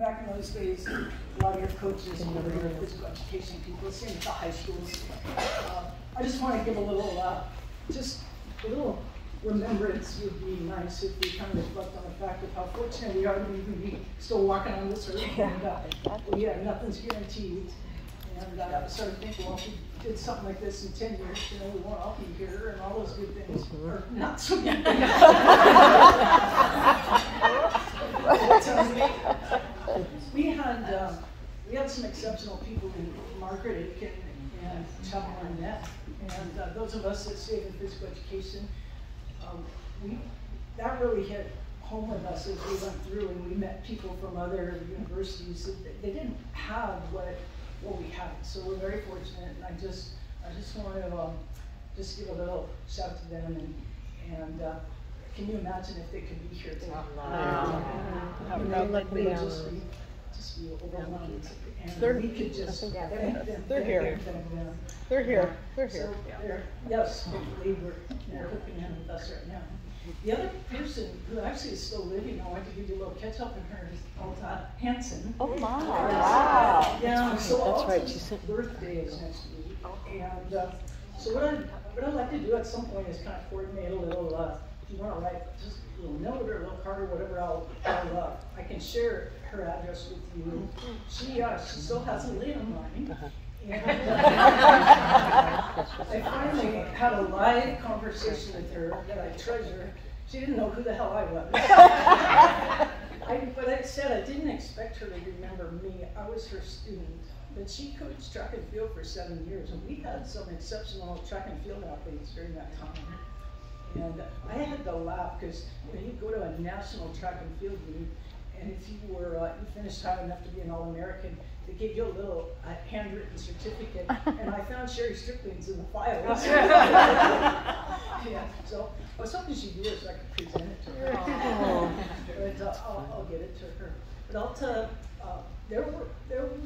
back in those days, a lot of your coaches were your physical education people, same with the high schools. I just want to give a little, just a little remembrance would be nice if we kind of reflect on the fact of how fortunate we are to even be still walking on this earth. And nothing's guaranteed. And I started thinking, well, if we did something like this in 10 years, you know, we won't all be here and all those good things, or not so good things. We had some exceptional people in Margaret Aiken and Chapel Arnett, and those of us that stayed in physical education, that really hit home with us as we went through, and we met people from other universities that they didn't have what we had. So we're very fortunate, and I just want to just give a little shout to them, and can you imagine if they could be here today? They would just be overwhelmed, and we could just they're here. They're here. So yes, hopefully we're hooking in with us right now. The other person who actually is still living, I want to give you a little catch up in her, is Alta Hansen. Oh my! Wow! Yeah, so Alta's birthday is next week, and so what I'd like to do at some point is kind of coordinate a little. If you want to write just a little note or a little card or whatever, I can share her address with you. She still has a landline. And I finally had a live conversation with her that I treasure. She didn't know who the hell I was. But I said I didn't expect her to remember me. I was her student. But she coached track and field for 7 years, and we had some exceptional track and field athletes during that time. And I had to laugh because you go to a national track and field meet, and if you were you finished high enough to be an All-American, they gave you a little handwritten certificate, and I found Sherry Strickland's in the files. Yeah, so I was hoping she'd be here so I could present it to her. But I'll get it to her. But I'll tell we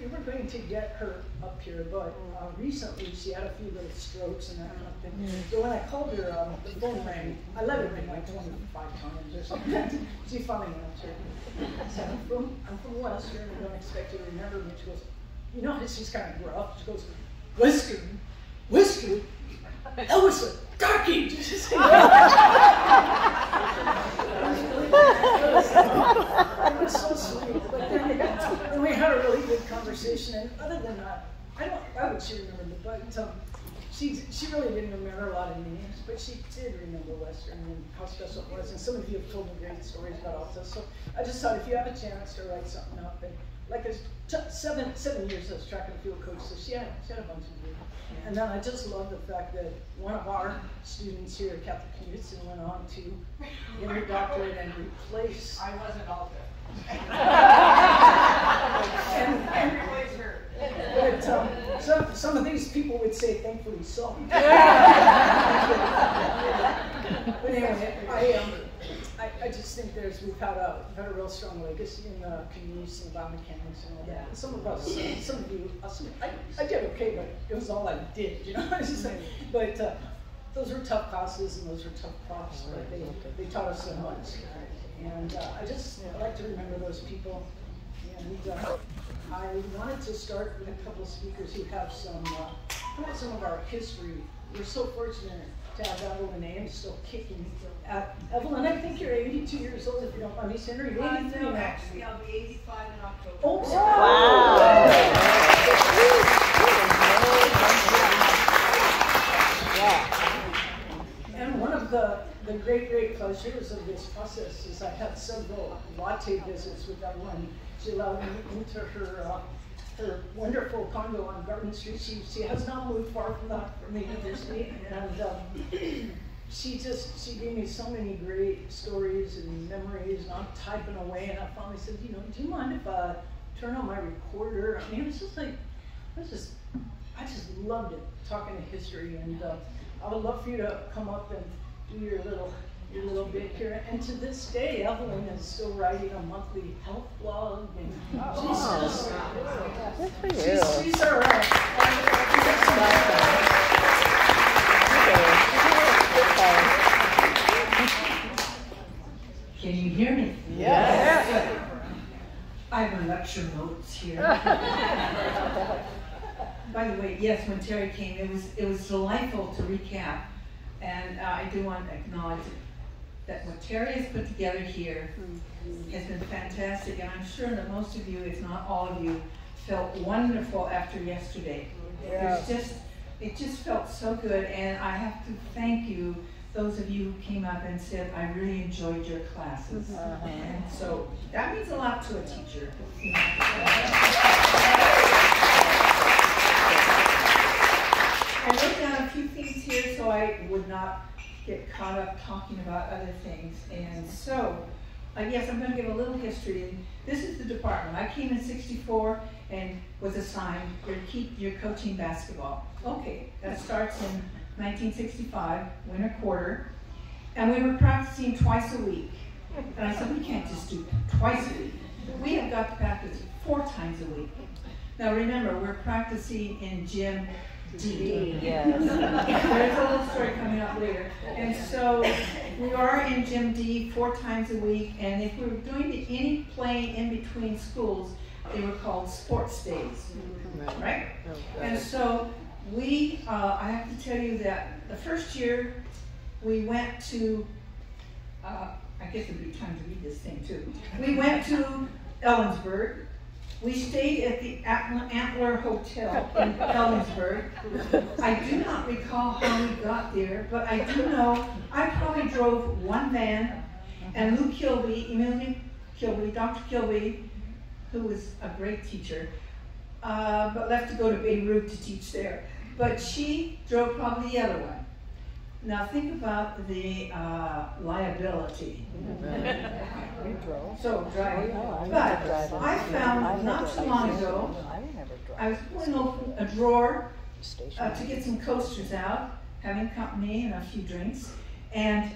were going to get her up here, but recently she had a few little strokes and that kind of thing. So when I called her, the phone rang. I let it ring like 25 times or something. She finally answered. I said, I'm from Western. I don't expect you to remember me. She goes, you know, she's kind of gruff. She goes, Western? That was a darky. It was so sweet. But then we had a really good conversation. And other than that, I would she remember me, but she really didn't remember a lot of names, but she did remember Western and how special it was. And some of you have told me great stories about Alta. So I just thought if you have a chance to write something up, and like 7 years as track and field coach, so she had a bunch of years. And then I just love the fact that one of our students here at Catholic Knutzen went on to get her doctorate and replace. I wasn't Alta. and replace her. But some of these people would say, thankfully so. But anyway, I just think we've had a real strong legacy in the communities and biomechanics and all that. And some of you, I did okay, but it was all I did, you know. But those were tough classes and those were tough profs, but they taught us so much. And I like to remember those people. And I wanted to start with a couple of speakers who have some of our history. We're so fortunate to have Evelyn and Ames still kicking. Evelyn, I think you're 82 years old, if you don't mind me saying. Are you 83 no, now? actually, I'll be 85 in October. Oh, wow. And one of the great pleasures of this process is I had several latte visits with Evelyn. She allowed me into her wonderful condo on Garden Street. She has not moved far from the university, and she gave me so many great stories and memories, and I'm typing away, and I finally said, do you mind if I turn on my recorder? I mean, it was just like, I just loved it, talking to history, and I would love for you to come up and do your little bit here. And to this day, Evelyn is still writing a monthly health blog, and she's all right. Can you hear me? Yes. I'm a By the way, yes, when Terri came, it was delightful to recap, and I do want to acknowledge that what Terri has put together here has been fantastic, and I'm sure that most of you, if not all of you, felt wonderful after yesterday. Yeah. It just felt so good, and I have to thank you, those of you who came up and said, I really enjoyed your classes. And so that means a lot to a teacher. I wrote down a few things here so I would not get caught up talking about other things. And so, yes, I'm going to give a little history. And this is the department. I came in '64 and was assigned, you're coaching basketball. Okay, that starts in 1965, winter quarter. And we were practicing twice a week. And I said, we can't just do twice a week. We have got to practice 4 times a week. Now remember, we're practicing in gym D. Yes. There's a little story coming up later. And so we are in gym D 4 times a week, and if we were doing any playing in between schools, they were called sports days, right? And so we, I have to tell you that the first year we went to, I guess it'd be time to read this thing too. We went to Ellensburg. We stayed at the Antler Hotel in Ellensburg. I do not recall how we got there, but I do know I probably drove 1 van, and Lou Kilby, Emily Kilby, Dr. Kilby, who was a great teacher, but left to go to Beirut to teach there. But she drove probably the other one. Now think about the liability. So driving. But I found not too long ago, I was pulling open a drawer to get some coasters out, having company and a few drinks, and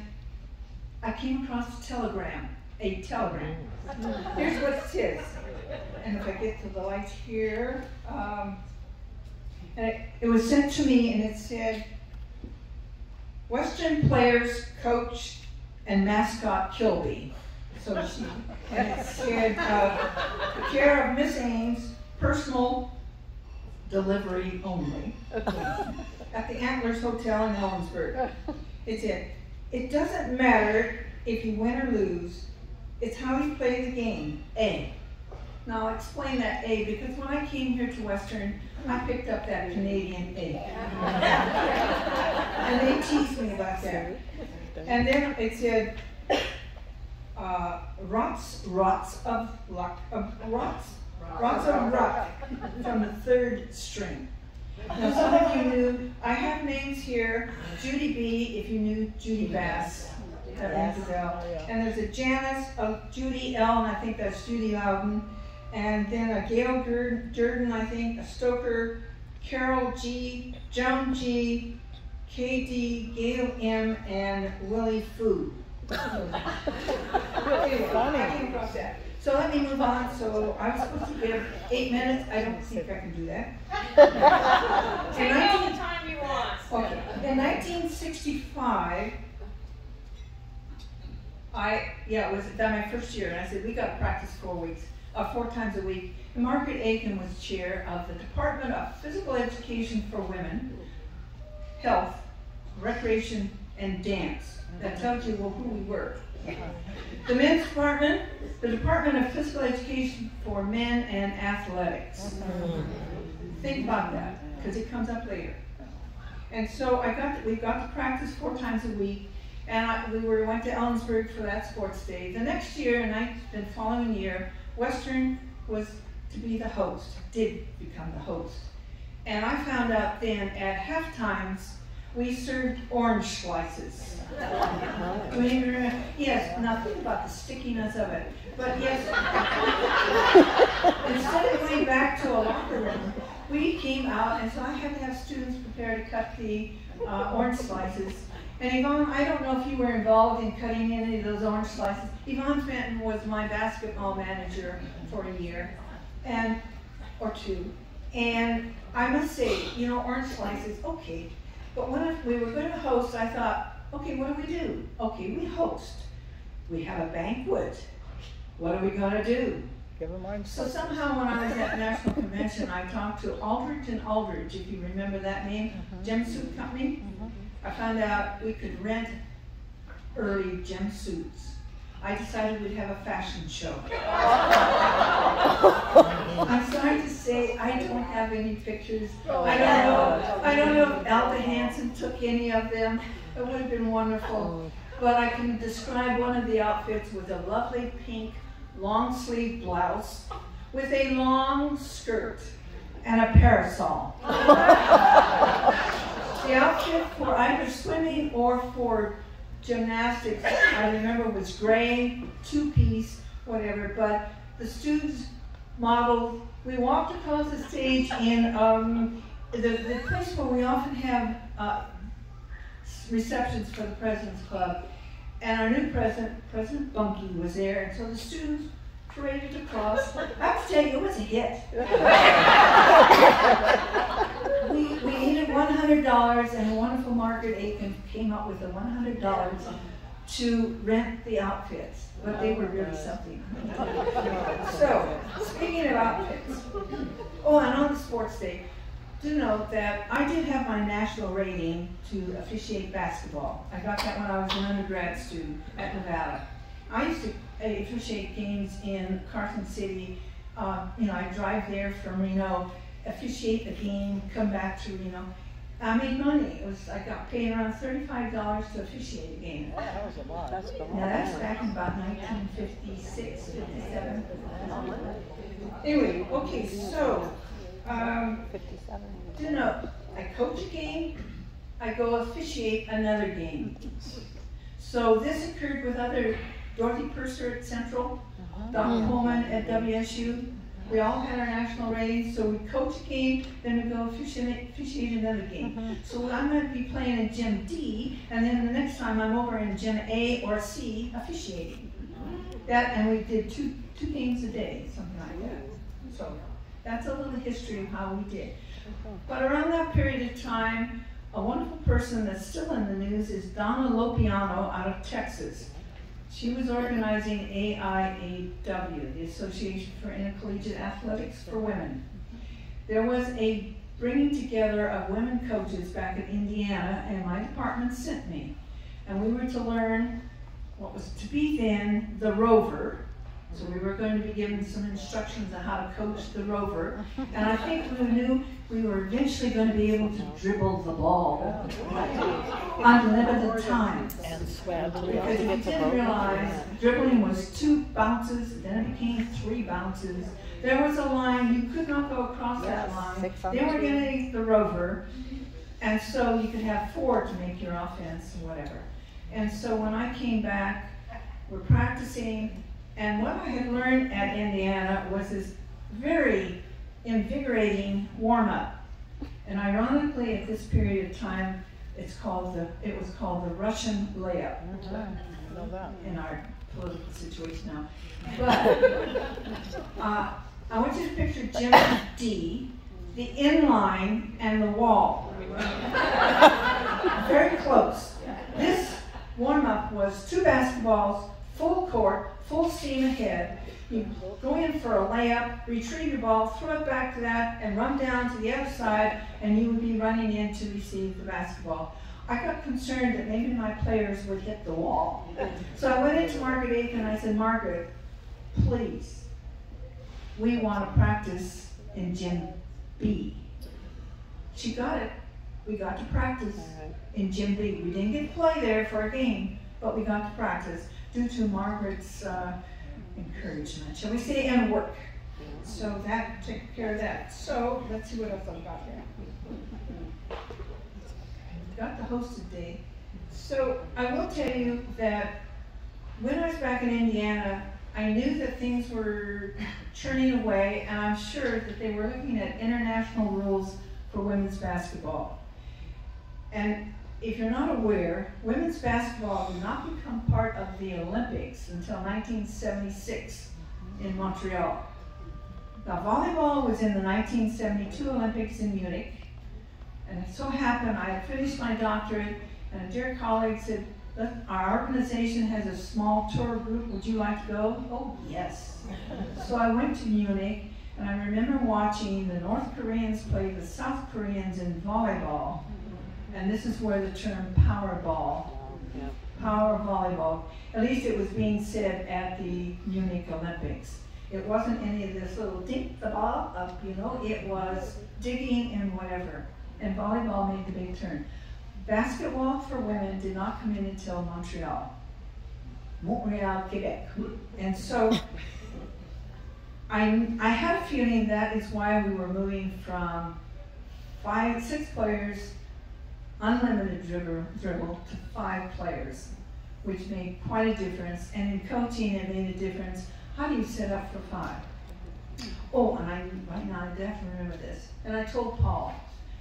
I came across a telegram. Here's what it says. And if I get to the light here, and it was sent to me, and it said, Western players, coach, and mascot Kilby. So she, and it said, care of Miss Ames, personal delivery only, at the Antlers Hotel in Ellensburg. It said, it doesn't matter if you win or lose, it's how you play the game, A. Now I'll explain that A, because when I came here to Western, I picked up that Canadian A. And they teased me about that. And then it said, rots of luck from the 3rd string. Now some of you knew, I have names here, Judy B, if you knew Judy Bass, that rings a bell. And there's a Janice, a Judy L, and I think that's Judy Loudon. And then a Gail Durden, I think, a Stoker, Carol G, Joan G, KD, Gail M, and Willie Fu. Anyway, I came across that. So let me move on. So I was supposed to give 8 minutes. I don't think I can do that. Take all the time you want. Okay. In 1965, it was my first year, and I said, we got to practice 4 times a week. And Margaret Aiken was chair of the Department of Physical Education for Women, Health, Recreation, and Dance. That tells you who we were. The men's department, the Department of Physical Education for Men and Athletics. Think about that, because it comes up later. And so we got to practice 4 times a week, and we went to Ellensburg for that sports day. The next year, and the following year, Western was to be the host, did become the host. And I found out then at half times, we served orange slices. Do you remember? Yes, now think about the stickiness of it. But yes, instead of going back to a locker room, we came out, and so I had to have students prepare to cut the orange slices. And Yvonne, I don't know if you were involved in cutting any of those orange slices. Yvonne Fenton was my basketball manager for a year, or 2. And I must say, orange slices, okay. But when we were going to host, I thought, okay, what do? Okay, we host. We have a banquet. What are we going to do? Give him mine. So somehow when I was at National Convention, I talked to Aldridge and Aldridge, if you remember that name, gym suit company. I found out we could rent early gym suits. I decided we'd have a fashion show. I'm sorry to say I don't have any pictures. I don't know if Alda Hansen took any of them. It would have been wonderful. But I can describe one of the outfits with a lovely pink long sleeve blouse with a long skirt and a parasol. The outfit for either swimming or for gymnastics, I remember, was gray, two-piece, whatever, but the students modeled. We walked across the stage in the place where we often have receptions for the President's Club, and our new president, President Bunky, was there, and so the students paraded across. I have to tell you, it was a hit. We needed $100, and the wonderful Margaret Aiken came up with the $100 to rent the outfits, but they were really something. So, speaking of outfits, oh, and on the sports day, do note that I did have my national rating to officiate basketball. I got that when I was an undergrad student at Nevada. I used to officiate games in Carson City. I'd drive there from Reno, officiate a game, come back to Reno. I made money. I got paid around $35 to officiate a game. Oh, that was a lot. That's the Now that's back in about 1956, 57. Anyway, okay, so, do note, I coach a game, I go officiate another game. So this occurred with other, Dorothy Purser at Central, Dr. Coleman at WSU. We all had our national ratings, so we coach a game, then we go officiate another game. So I'm going to be playing in Gym D, and then the next time I'm over in Gym A or C officiating. And we did two games a day, something like that. So that's a little history of how we did. But around that period of time, a wonderful person that's still in the news is Donna Lopiano out of Texas. She was organizing AIAW, the Association for Intercollegiate Athletics for Women. There was a bringing together of women coaches back in Indiana, and my department sent me. And we were to learn what was to be then the rover. So we were going to be given some instructions on how to coach the rover. And I think we knew we were eventually going to be able to dribble the ball unlimited times. And sweat. Because we didn't realize dribbling was 2 bounces, then it became 3 bounces. There was a line, you could not go across that line. They were getting the rover, and so you could have 4 to make your offense and whatever. And so when I came back, we're practicing, and what I had learned at Indiana was this very invigorating warm-up. And ironically, at this period of time, it was called the Russian layup in our political situation now. But I want you to picture Gym D, the inline and the wall. Very close. This warm-up was 2 basketballs, full court, full steam ahead. You go in for a layup, retrieve your ball, throw it back to that, and run down to the other side, and you would be running in to receive the basketball. I got concerned that maybe my players would hit the wall. So I went into Margaret Aiken and I said, Margaret, please, we want to practice in Gym B. She got it. We got to practice in Gym B. We didn't get to play there for a game, but we got to practice due to Margaret's encouragement, shall we say, and work. So that took care of that. So let's see what else I've got here. Got the hosted day. So I will tell you that when I was back in Indiana, I knew that things were churning away, and I'm sure that they were looking at international rules for women's basketball. And if you're not aware, women's basketball did not become part of the Olympics until 1976 in Montreal. Now, volleyball was in the 1972 Olympics in Munich, and it so happened I had finished my doctorate, and a dear colleague said, Our organization has a small tour group. Would you like to go? Oh, yes. So I went to Munich, and I remember watching the North Koreans play the South Koreans in volleyball. And this is where the term power volleyball, at least it was being said at the Munich Olympics. It wasn't any of this little dink the ball up, you know, it was digging and whatever. And volleyball made the big turn. Basketball for women did not come in until Montreal, Quebec. And so I had a feeling that is why we were moving from 6 players, unlimited dribble, to 5 players, which made quite a difference. And in coaching, it made a difference. How do you set up for 5? Oh, and right now I definitely remember this. And I told Paul.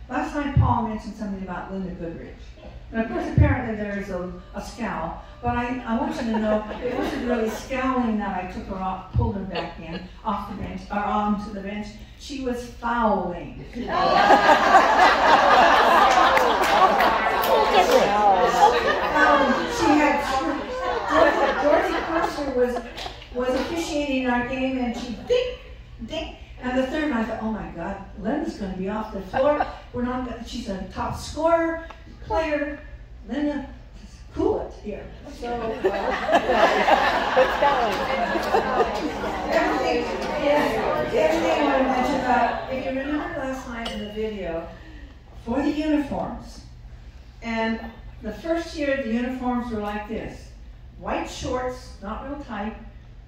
Last night Paul mentioned something about Linda Goodrich. And of course apparently there's a scowl, but I want you to know it wasn't really scowling that I took her off, pulled her back in, off the bench, or onto the bench. She was fouling. She had, Dorothy Purser was officiating our game, and she ding, ding. And the third one, I thought, oh my God, Linda's going to be off the floor. She's a top scorer, player. Linda, cool it here. So, everything I want to mention about, if you remember last night in the video, for the uniforms, and the first year the uniforms were like this: white shorts, not real tight,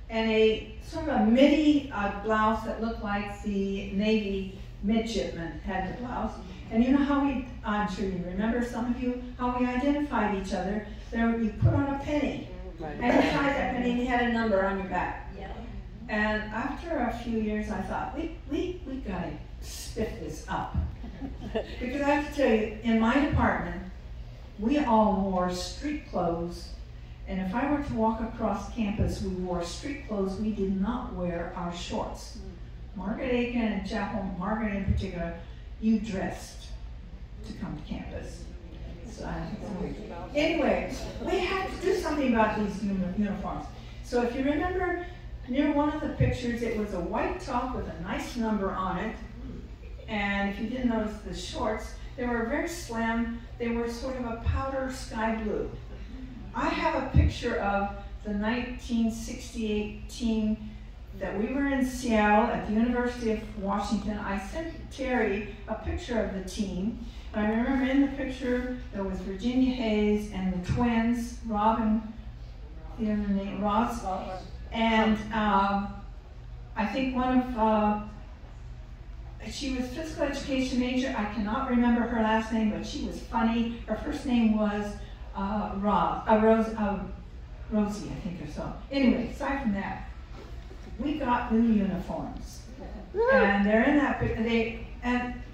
and a sort of a midi blouse that looked like the Navy midshipman had the blouse. And you know how I'm sure you remember, some of you, how we identified each other. You put on a penny, and you tied that penny and you had a number on your back. Yeah. And after a few years, I thought, we gotta spiff this up. Because I have to tell you, in my department, we all wore street clothes. And if I were to walk across campus, we wore street clothes. We did not wear our shorts. Margaret Aiken and Chapel, Margaret in particular, you dressed to come to campus. So, anyway, we had to do something about these uniforms. So if you remember, near one of the pictures, it was a white top with a nice number on it. And if you didn't notice the shorts, they were very slim. They were sort of a powder sky blue. I have a picture of the 1968 team that we were in Seattle at the University of Washington. I sent Terri a picture of the team. And I remember in the picture there was Virginia Hayes and the twins, Rob and the other name, Ross. And I think one of, she was physical education major. I cannot remember her last name, but she was funny. Her first name was Rosie, I think, or so. Anyway, aside from that, we got new uniforms, and they're in that.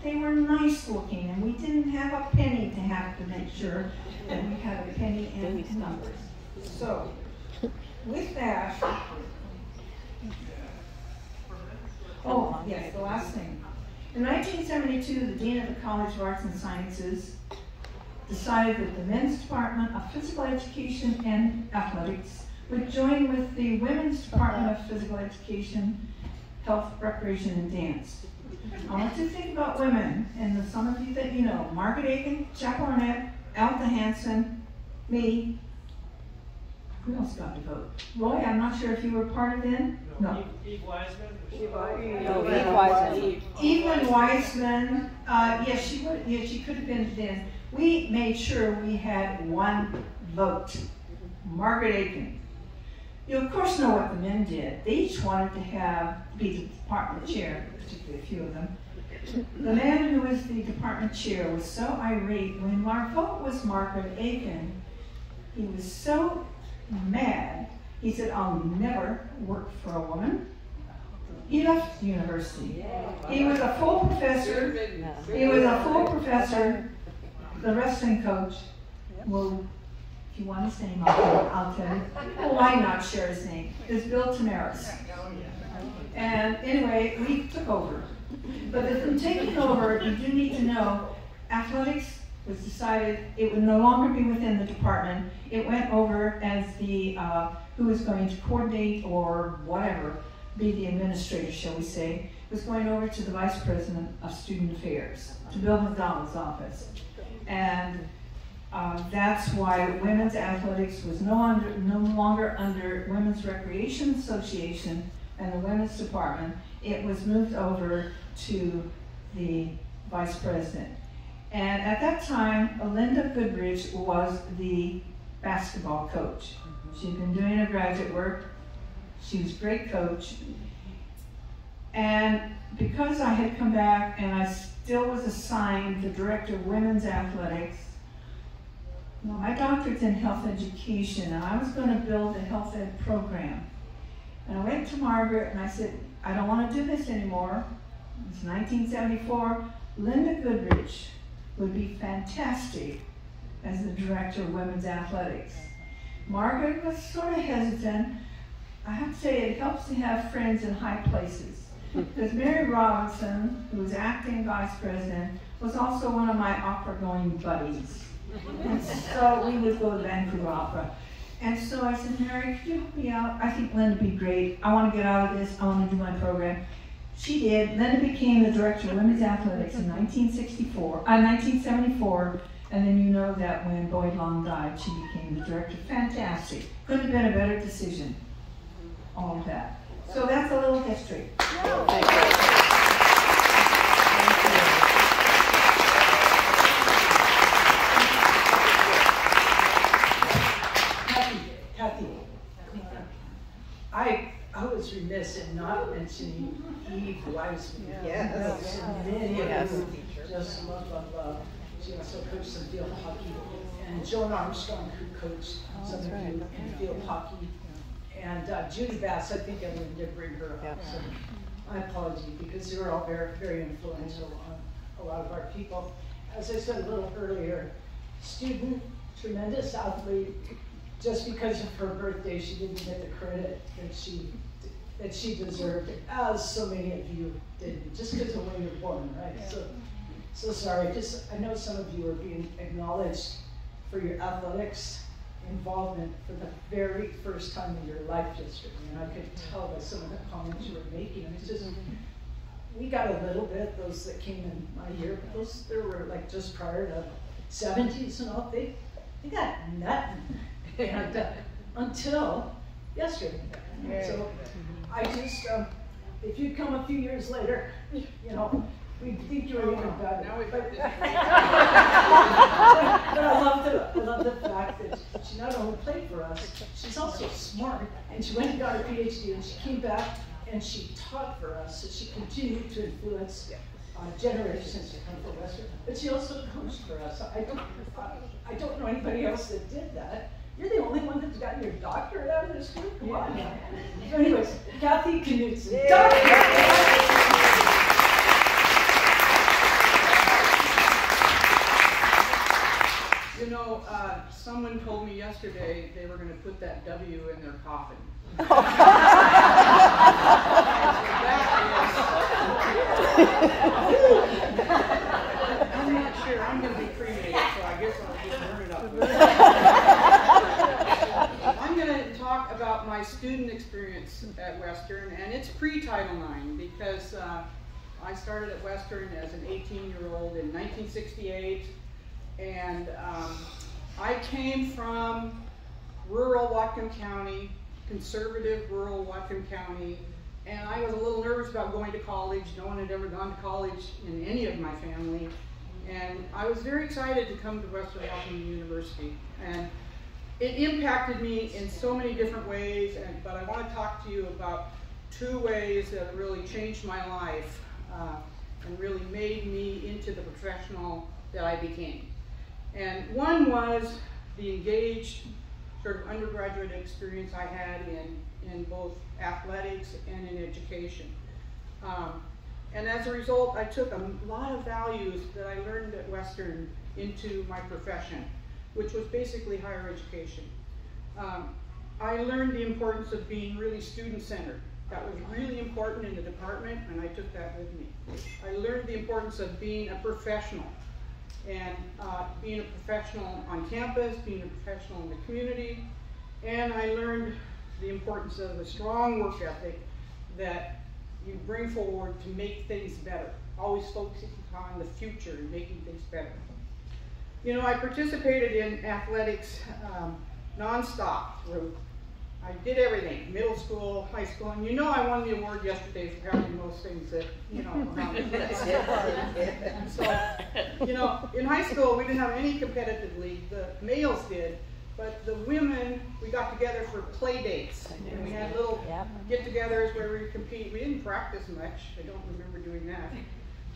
They were nice looking, and we didn't have a penny to have to make sure that we had a penny and numbers. So, with that, oh yes, the last thing. In 1972, the Dean of the College of Arts and Sciences decided that the men's department of physical education and athletics would join with the women's department of physical education, health, recreation, and dance. I want you to think about women, and some of you that you know: Margaret Aiken, Chapel Arnett, Alta Hansen, me. Who else got to vote? Roy, I'm not sure if you were part of it. No. Eve Wiseman. Evelyn Wiseman. Yes, she would. Yes, she could have been then. We made sure we had one vote. Margaret Aiken. You of course know what the men did. They each wanted to be the department chair, particularly a few of them. The man who was the department chair was so irate when our vote was Margaret Aiken. He was so mad. He said, "I'll never work for a woman." He left the university. He was a full professor. The wrestling coach. Well, if you want his name, I'll tell you. Well, why not share his name? It's Bill Tamaris. And anyway, we took over. But in taking over, you do need to know, athletics was decided it would no longer be within the department. It went over as the, who was going to coordinate or whatever, be the administrator, shall we say, was going over to the Vice President of Student Affairs, to Bill McDonald's office. And that's why women's athletics was no longer under Women's Recreation Association and the Women's Department. It was moved over to the Vice President. And at that time, Linda Goodrich was the basketball coach. She'd been doing her graduate work. She was a great coach. And because I had come back and I still was assigned the director of women's athletics, well, my doctorate's in health education, and I was going to build a health ed program. And I went to Margaret and I said, I don't want to do this anymore. It's 1974. Linda Goodrich would be fantastic as the director of women's athletics. Margaret was sort of hesitant. I have to say it helps to have friends in high places. Because Mary Robinson, who was acting vice president, was also one of my opera-going buddies. And so we would go to Vancouver Opera. And so I said, Mary, could you help me out? I think Linda would be great. I want to get out of this. I want to do my program. She did. Linda became the director of women's athletics in 1974. And then you know that when Boyd Long died, she became the director. Fantastic. Couldn't have been a better decision. All of that. So that's a little history. Thank you. I was remiss in not mentioning Eve Wiseman. Yes. Many of Yes. you just love. She also coached some field hockey. And Joan Armstrong, who coached some of you in field hockey. And Judy Bass, I think Evelyn did bring her up. So my apology, because they were all very, very influential on a lot of our people. As I said a little earlier, student, tremendous athlete. Just because of her birthday, she didn't get the credit that she deserved, as so many of you did, just because of when you're born, right? So sorry. I know some of you are being acknowledged for your athletics involvement for the very first time in your life history, and I could tell by some of the comments you were making. It's just, we got a little bit, those that came in my year, but those there were like just prior to 70s and all, they got nothing. And until yesterday. So I just, if you'd come a few years later, you know, we'd think you were even better. Now we've got this. But I love the fact that she not only played for us, she's also smart. And she went and got her PhD, and she came back and she taught for us. So she continued to influence generations to come from Western. But she also coached for us. I don't know anybody else that did that. You're the only one that's got your doctorate out of this group? Come on. So anyways, Kathy Knutzen. You know, someone told me yesterday they were going to put that W in their coffin. I'm not sure. I'm going to be cremated, so I guess I'll just burn it up. I'm going to talk about my student experience at Western, and it's pre-Title IX because I started at Western as an 18-year-old in 1968, and I came from rural Whatcom County, conservative rural Whatcom County, and I was a little nervous about going to college. No one had ever gone to college in any of my family, and I was very excited to come to Western Washington University. And it impacted me in so many different ways, but I want to talk to you about two ways that really changed my life and really made me into the professional that I became. And one was the engaged sort of undergraduate experience I had in both athletics and in education. And as a result, I took a lot of values that I learned at Western into my profession, which was basically higher education. I learned the importance of being really student-centered. That was really important in the department, and I took that with me. I learned the importance of being a professional. and being a professional on campus, being a professional in the community. And I learned the importance of a strong work ethic that you bring forward to make things better, always focusing on the future and making things better. You know, I participated in athletics nonstop. I did everything, middle school, high school, and you know I won the award yesterday for having those things that, you know, around the place. So, you know, in high school we didn't have any competitive league. The males did, but the women, we got together for play dates, and we had little get-togethers where we would compete. We didn't practice much. I don't remember doing that.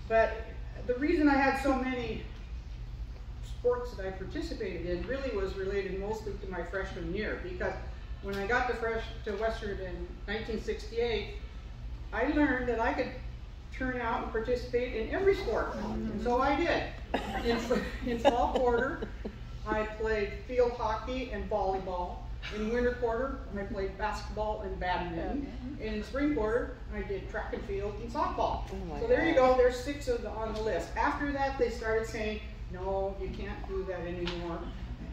But the reason I had so many sports that I participated in really was related mostly to my freshman year, because when I got to Western in 1968, I learned that I could turn out and participate in every sport, and so I did. In fall quarter, I played field hockey and volleyball. In winter quarter, I played basketball and badminton. In spring quarter, I did track and field and softball. So there you go, there's 6 on the list. After that, they started saying, no, you can't do that anymore.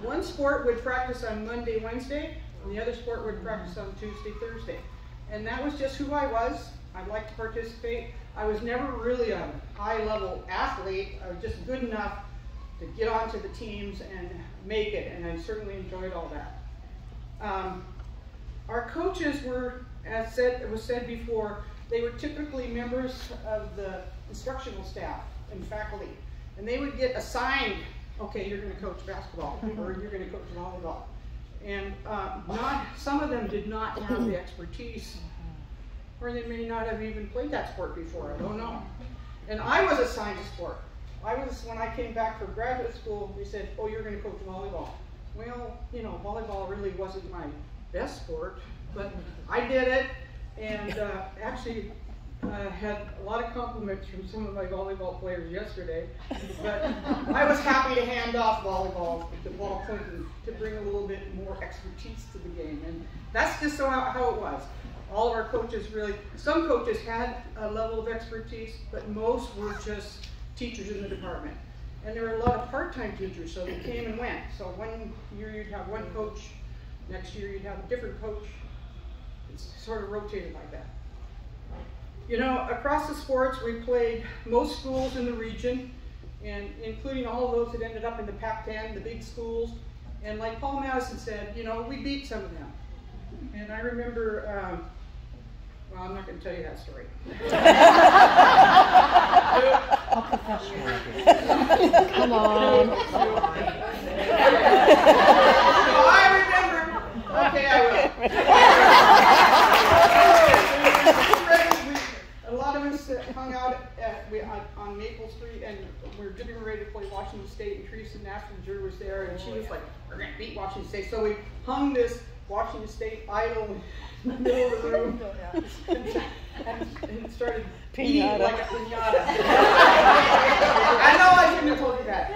One sport would practice on Monday, Wednesday, and the other sport would practice on Tuesday, Thursday. And that was just who I was. I liked to participate. I was never really a high-level athlete. I was just good enough to get onto the teams and make it, and I certainly enjoyed all that. Our coaches were, as it was said before, they were typically members of the instructional staff and faculty, and they would get assigned, okay, you're going to coach basketball, or you're going to coach volleyball. And some of them did not have the expertise, or they may not have even played that sport before, I don't know. And I was assigned a sport. When I came back from graduate school, they said, oh, you're going to coach volleyball. Well, you know, volleyball really wasn't my best sport, but I did it, and actually had a lot of compliments from some of my volleyball players yesterday. But I was happy to hand off volleyball to Paul Clinton to bring a little bit more expertise to the game, and that's just how it was. All of our coaches really, some coaches had a level of expertise, but most were just teachers in the department. And there were a lot of part-time teachers, so they came and went. So one year you'd have one coach, next year you'd have a different coach. It's sort of rotated like that. You know, across the sports, we played most schools in the region, and including all of those that ended up in the Pac-10, the big schools. And like Paul Madison said, you know, we beat some of them. And I remember, well, I'm not going to tell you that story. Come on. No, I remember. Okay, I will. A lot of us hung out on Maple Street, and we were getting ready to play Washington State, and Teresa Nassinger was there, and she was like, we're going to beat Washington State. So we hung this Washington State idol in the middle of the room and started beating like a piñata. I know I shouldn't have told you that.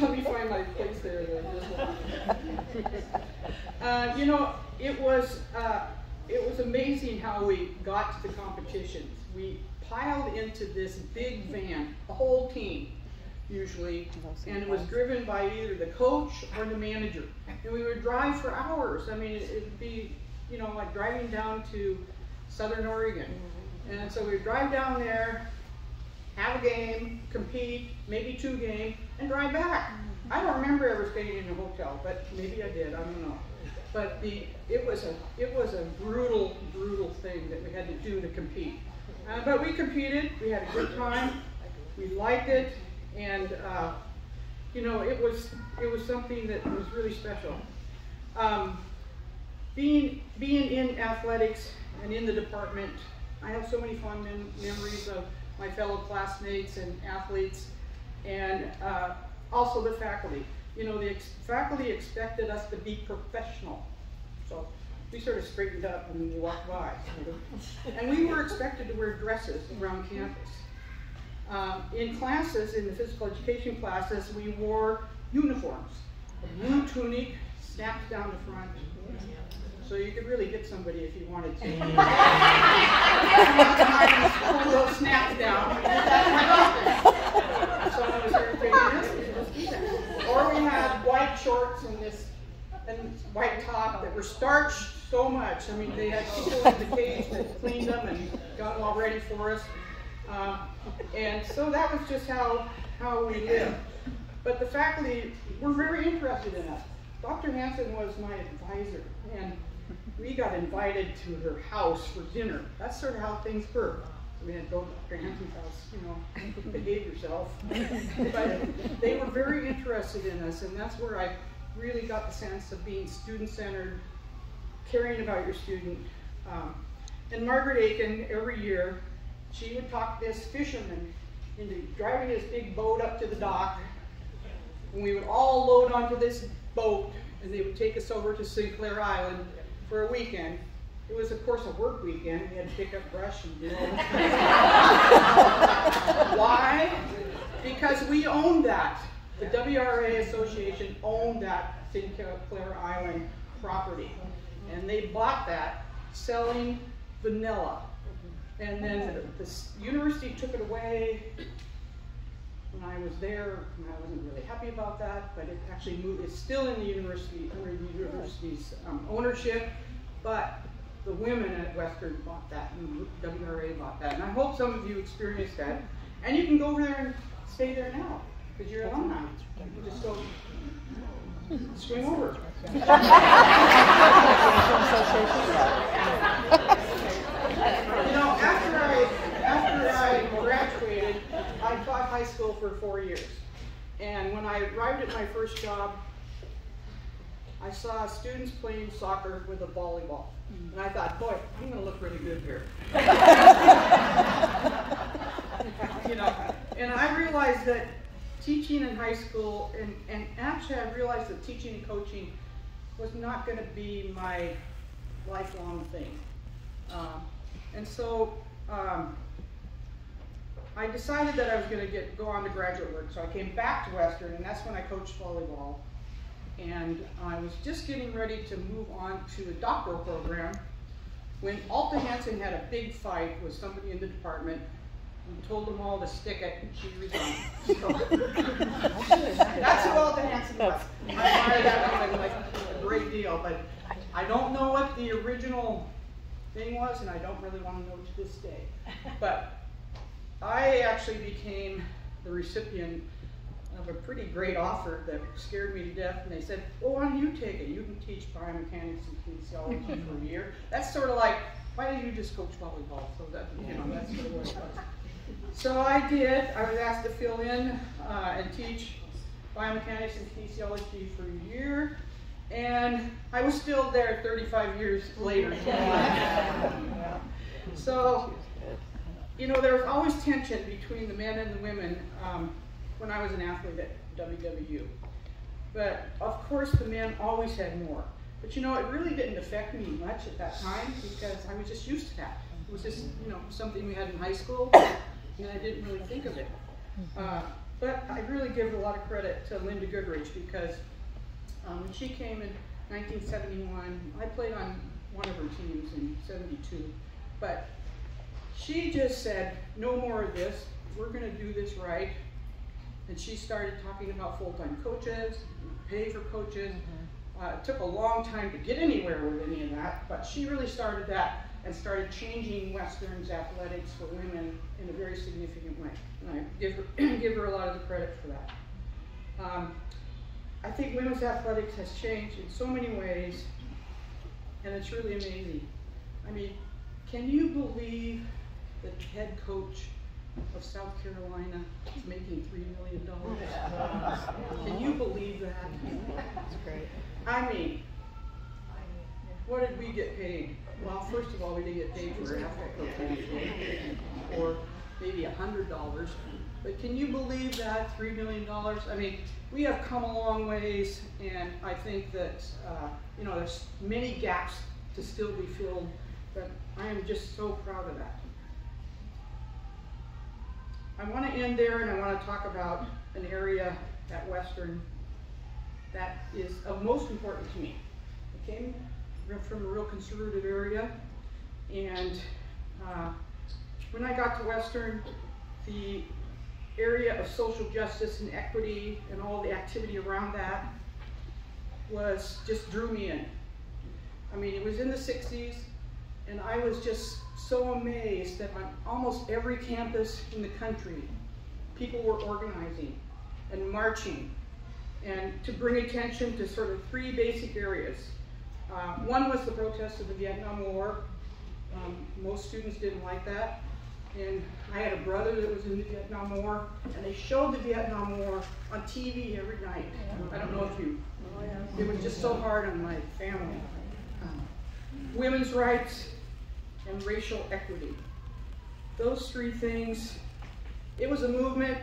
Let me find my place there. You know, it was amazing how we got to the competitions. We piled into this big van, a whole team, usually, and it was driven by either the coach or the manager. And we would drive for hours. I mean, it'd be, you know, like driving down to Southern Oregon. And so we'd drive down there, have a game, compete, maybe 2 games, and drive back. I don't remember ever staying in a hotel, but maybe I did, I don't know. But it was a brutal, brutal thing that we had to do to compete. But we competed, we had a good time, we liked it, and you know, it was something that was really special. Being in athletics and in the department, I have so many fond memories of my fellow classmates and athletes, and also the faculty. You know, the faculty expected us to be professional, so we sort of straightened up when we walked by. And we were expected to wear dresses around campus. In classes, in the physical education classes, we wore uniforms. a blue tunic, snaps down the front. So you could really hit somebody if you wanted to. Pull those snaps down. If someone was irritated, just do that. Or we had white shorts and this white top that were starched so much. I mean, they had people in the cage that cleaned them and got them all ready for us. And so that was just how we lived. But the faculty were very interested in us. Dr. Hansen was my advisor, and we got invited to her house for dinner. That's sort of how things were. We had to go to Dr. Hansen's house, behave yourself. But they were very interested in us, and that's where I really got the sense of being student-centered, caring about your student. And Margaret Aiken, every year, she would talk this fisherman into driving his big boat up to the dock, and we would all load onto this boat, and they would take us over to Sinclair Island for a weekend. It was, of course, a work weekend. We had to pick up brush and do all this. Why? Because we owned that. The WRA Association owned that Sinclair Island property, and they bought that selling vanilla. And then the university took it away when I was there, and I wasn't really happy about that, but it actually moved. It's still in the university, under the university's ownership, but the women at Western bought that, and WRA bought that. And I hope some of you experienced that. And you can go over there and stay there now, because you're alumni. You can just go swing over. You know, after I graduated, I taught high school for 4 years. And when I arrived at my first job, I saw students playing soccer with a volleyball. And I thought, boy, I'm going to look really good here. You know, and I realized that teaching in high school, and actually I realized that teaching and coaching was not going to be my lifelong thing. And so I decided that I was going to go on to graduate work. So I came back to Western, and that's when I coached volleyball. And I was just getting ready to move on to a doctoral program when Alta Hansen had a big fight with somebody in the department and told them all to stick it, and she resigned. So, that's who Alta Hansen was. I admire that woman like a great deal, but I don't know what the original thing was, and I don't really want to know to this day. But I actually became the recipient of a pretty great offer that scared me to death, and they said, well, why don't you take it? You can teach biomechanics and kinesiology for a year. That's sort of like, why don't you just coach volleyball? So that, you know, that's sort of what it was. So I did. I was asked to fill in and teach biomechanics and kinesiology for a year, and I was still there 35 years later. So, you know, there was always tension between the men and the women when I was an athlete at WWU. But of course the men always had more. But you know, it really didn't affect me much at that time because I was just used to that. It was just, you know, something we had in high school, and I didn't really think of it. But I really give a lot of credit to Linda Goodrich because when she came in 1971, I played on one of her teams in '72, but she just said, no more of this, we're going to do this right. And she started talking about full-time coaches, pay for coaches. It took a long time to get anywhere with any of that, but she really started that and started changing Western's athletics for women in a very significant way. And I give her a lot of the credit for that. I think women's athletics has changed in so many ways, and it's really amazing. I mean, can you believe that the head coach of South Carolina is making $3 million? Can you believe that? That's great. I mean, what did we get paid? Well, first of all, we didn't get paid for half that coaching, or maybe $100. But can you believe that, $3 million? I mean, we have come a long ways, and I think that you know, there's many gaps to still be filled, but I am just so proud of that. I want to end there, and I want to talk about an area at Western that is of most important to me. I came from a real conservative area, and when I got to Western, the area of social justice and equity and all the activity around that just drew me in. I mean, it was in the 60s, and I was just so amazed that on almost every campus in the country, people were organizing and marching, and to bring attention to sort of three basic areas. One was the protest of the Vietnam War. Most students didn't like that. And I had a brother that was in the Vietnam War, and they showed the Vietnam War on TV every night. I don't know if you, it was just so hard on my family. Women's rights and racial equity. Those three things, it was a movement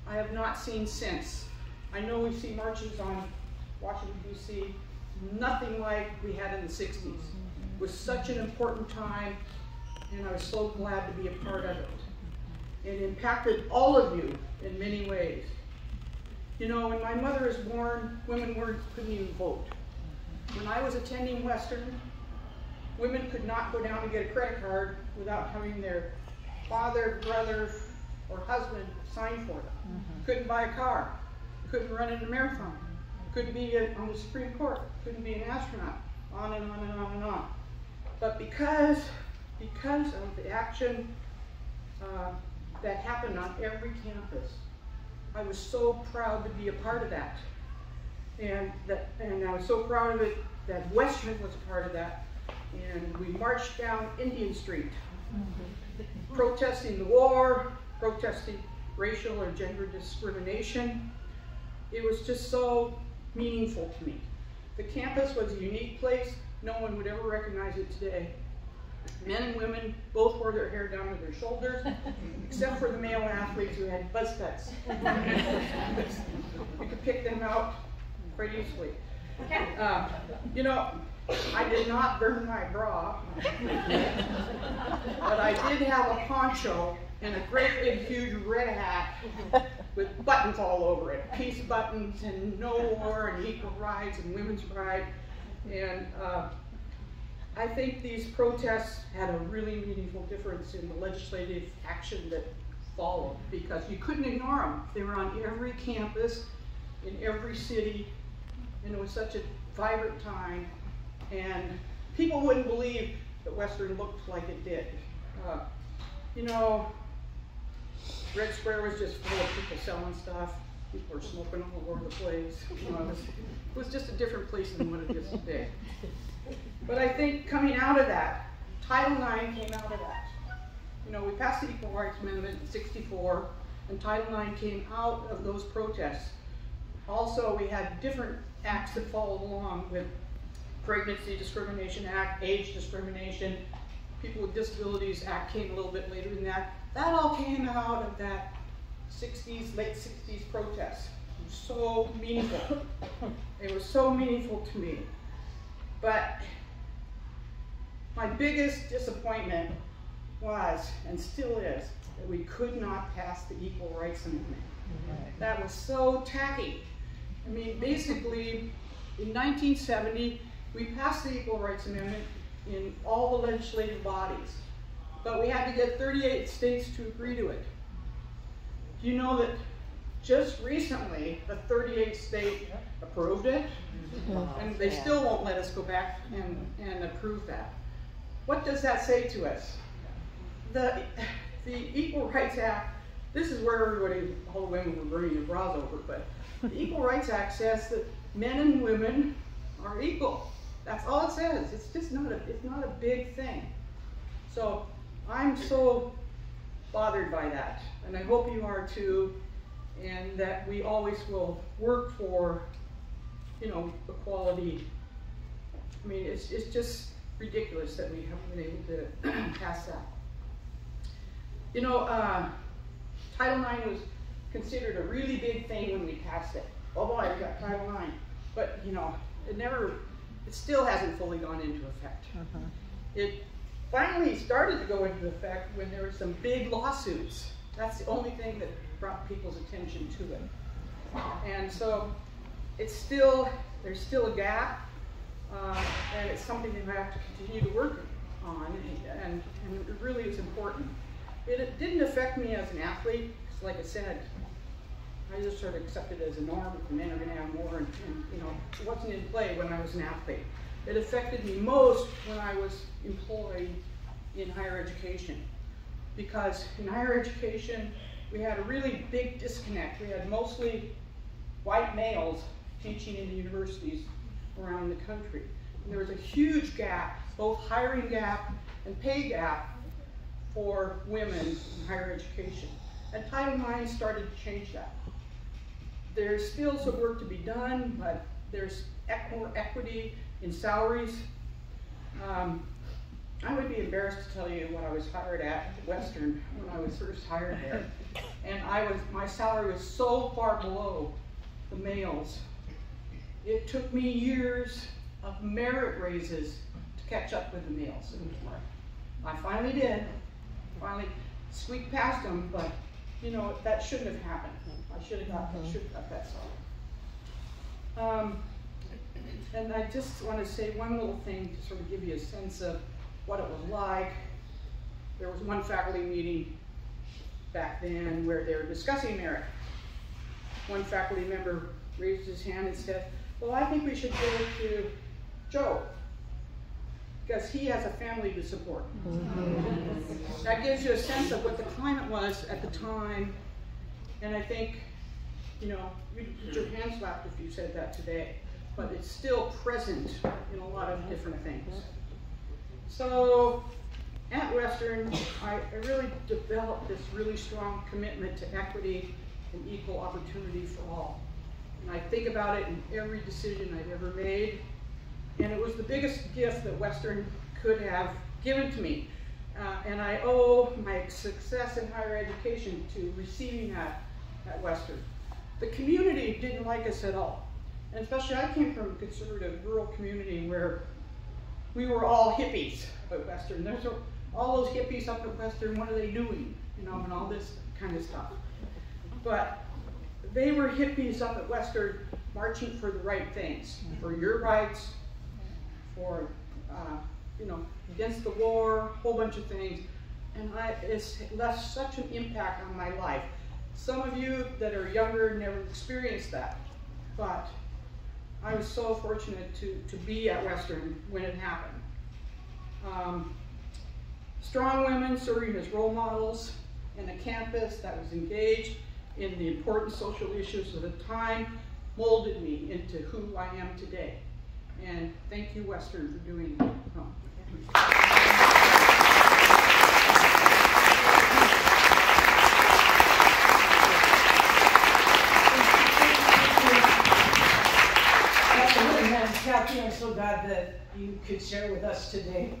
I have not seen since. I know we see marches on Washington, D.C., nothing like we had in the 60s. It was such an important time, and I was so glad to be a part of it. It impacted all of you in many ways. You know, when my mother was born, women couldn't even vote. When I was attending Western, women could not go down to get a credit card without having their father, brother, or husband sign for them. Couldn't buy a car, couldn't run in a marathon, couldn't be on the Supreme Court, couldn't be an astronaut, on and on and on and on. But because of the action that happened on every campus, I was so proud to be a part of that. And I was so proud of it that Western was a part of that. And we marched down Indian Street, protesting the war, protesting racial or gender discrimination. It was just so meaningful to me. The campus was a unique place. No one would ever recognize it today. Men and women both wore their hair down to their shoulders, except for the male athletes who had buzz cuts. You could pick them out quite easily. You know, I did not burn my bra, but I did have a poncho and a great big huge red hat with buttons all over it, peace buttons and no war and equal rights and women's rights. And I think these protests had a really meaningful difference in the legislative action that followed, because you couldn't ignore them. They were on every campus, in every city, and it was such a vibrant time. And people wouldn't believe that Western looked like it did. You know, Red Square was just full of people selling stuff. People were smoking all over the place. You know, it was just a different place than what it is today. But I think coming out of that, Title IX came out of that. You know, we passed the Equal Rights Amendment in '64, and Title IX came out of those protests. Also, we had different acts that followed along with Pregnancy Discrimination Act, Age Discrimination, People with Disabilities Act came a little bit later than that. That all came out of that 60s, late 60s protest. It was so meaningful. It was so meaningful to me. But my biggest disappointment was, and still is, that we could not pass the Equal Rights Amendment. That was so tacky. I mean, basically, in 1970, we passed the Equal Rights Amendment in all the legislative bodies, but we had to get 38 states to agree to it. Do you know that just recently, the 38th state approved it, and they still won't let us go back and approve that? What does that say to us? The Equal Rights Act, this is where everybody, all the women were burning their bras over, but the Equal Rights Act says that men and women are equal. That's all it says. It's just not it's not a big thing. So I'm so bothered by that, and I hope you are too, and that we always will work for, you know, equality. I mean, it's just ridiculous that we haven't been able to pass that. You know, Title IX was considered a really big thing when we passed it. Oh boy, we got Title IX. But, you know, it still hasn't fully gone into effect. It finally started to go into effect when there were some big lawsuits. That's the only thing that brought people's attention to it. And so there's still a gap, and it's something that I have to continue to work on, and it really is important. It didn't affect me as an athlete, because like I said, I just sort of accepted it as a norm that the men are going to have more, and you know, it wasn't in play when I was an athlete. It affected me most when I was employed in higher education, because in higher education we had a really big disconnect. We had mostly white males teaching in the universities around the country. And there was a huge gap, both hiring gap and pay gap for women in higher education. And Title IX started to change that. There's still some work to be done, but there's more equity in salaries. I would be embarrassed to tell you what I was hired at Western when I was first hired there. And my salary was so far below the males. It took me years of merit raises to catch up with the males. And I finally did. Finally squeaked past them, but you know, that shouldn't have happened. I should have got that salary. And I just want to say one little thing to sort of give you a sense of what it was like. There was one faculty meeting back then where they were discussing merit. One faculty member raised his hand and said, well, I think we should give it to Joe, because he has a family to support. That gives you a sense of what the climate was at the time, and I think, you know, you'd get your hand slapped if you said that today, but it's still present in a lot of different things. So at Western, I really developed this really strong commitment to equity and equal opportunity for all. And I think about it in every decision I've ever made. And it was the biggest gift that Western could have given to me. And I owe my success in higher education to receiving that at Western. The community didn't like us at all. And especially I came from a conservative rural community where we were all hippies at Western. There's all those hippies up at Western, what are they doing? You know, and all this kind of stuff. But they were hippies up at Western marching for the right things, for your rights, for, you know, against the war, a whole bunch of things. And it's left such an impact on my life. Some of you that are younger never experienced that, but I was so fortunate to be at Western when it happened. Strong women serving as role models and a campus that was engaged in the important social issues of the time molded me into who I am today. And thank you, Western, for doing that. Kathy, I'm so glad that you could share with us today.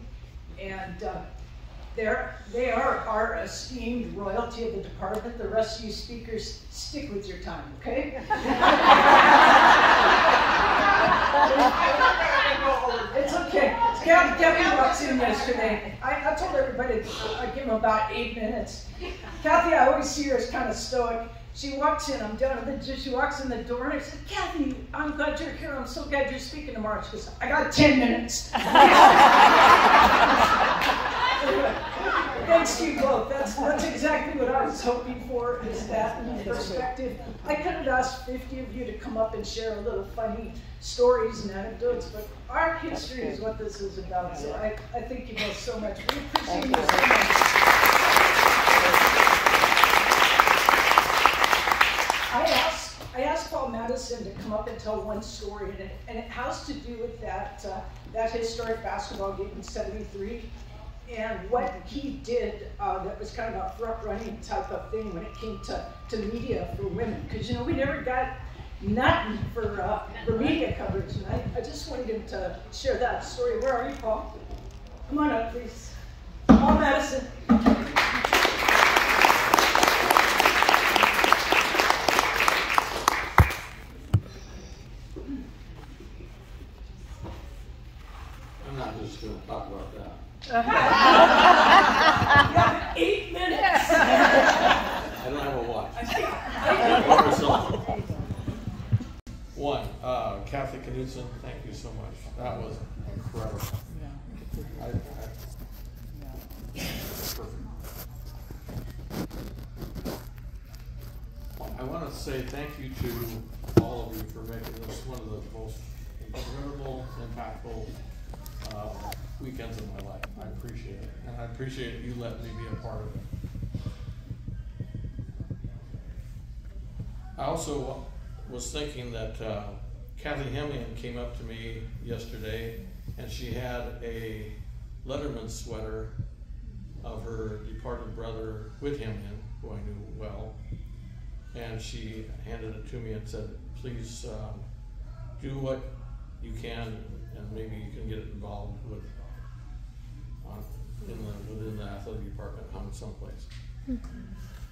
And they are our esteemed royalty of the department. The rest of you speakers, stick with your time, okay? It's okay. Kathy walks in yesterday. I told everybody I'd give them about 8 minutes. Kathy, I always see her as kind of stoic. She walks in, I'm down at the, she walks in the door and I said, Kathy, I'm glad you're here. I'm so glad you're speaking tomorrow. She goes, I got 10 minutes. Thanks to you both. That's exactly what I was hoping for, is that perspective. I could have asked 50 of you to come up and share a little funny stories and anecdotes, but our history is what this is about. So I thank you both so much. We appreciate you so much. I asked Paul Madison to come up and tell one story, and it has to do with that historic basketball game in '73, and what he did that was kind of a front-running type of thing when it came to media for women, because you know we never got nothing for media coverage, and I just wanted him to share that story. Where are you, Paul? Come on up, please. Paul Madison. Going to talk about that. You have 8 minutes. I don't have a watch. One, Kathy Knutzen, thank you so much. That was incredible. Perfect. I want to say thank you to all of you for making this one of the most incredible, impactful weekends of my life. I appreciate it. And I appreciate you letting me be a part of it. I also was thinking that Kathy Hemian came up to me yesterday and she had a Letterman sweater of her departed brother with Hemian, who I knew well. And she handed it to me and said, please do what you can and maybe you can get it involved with within the athletic department hung someplace.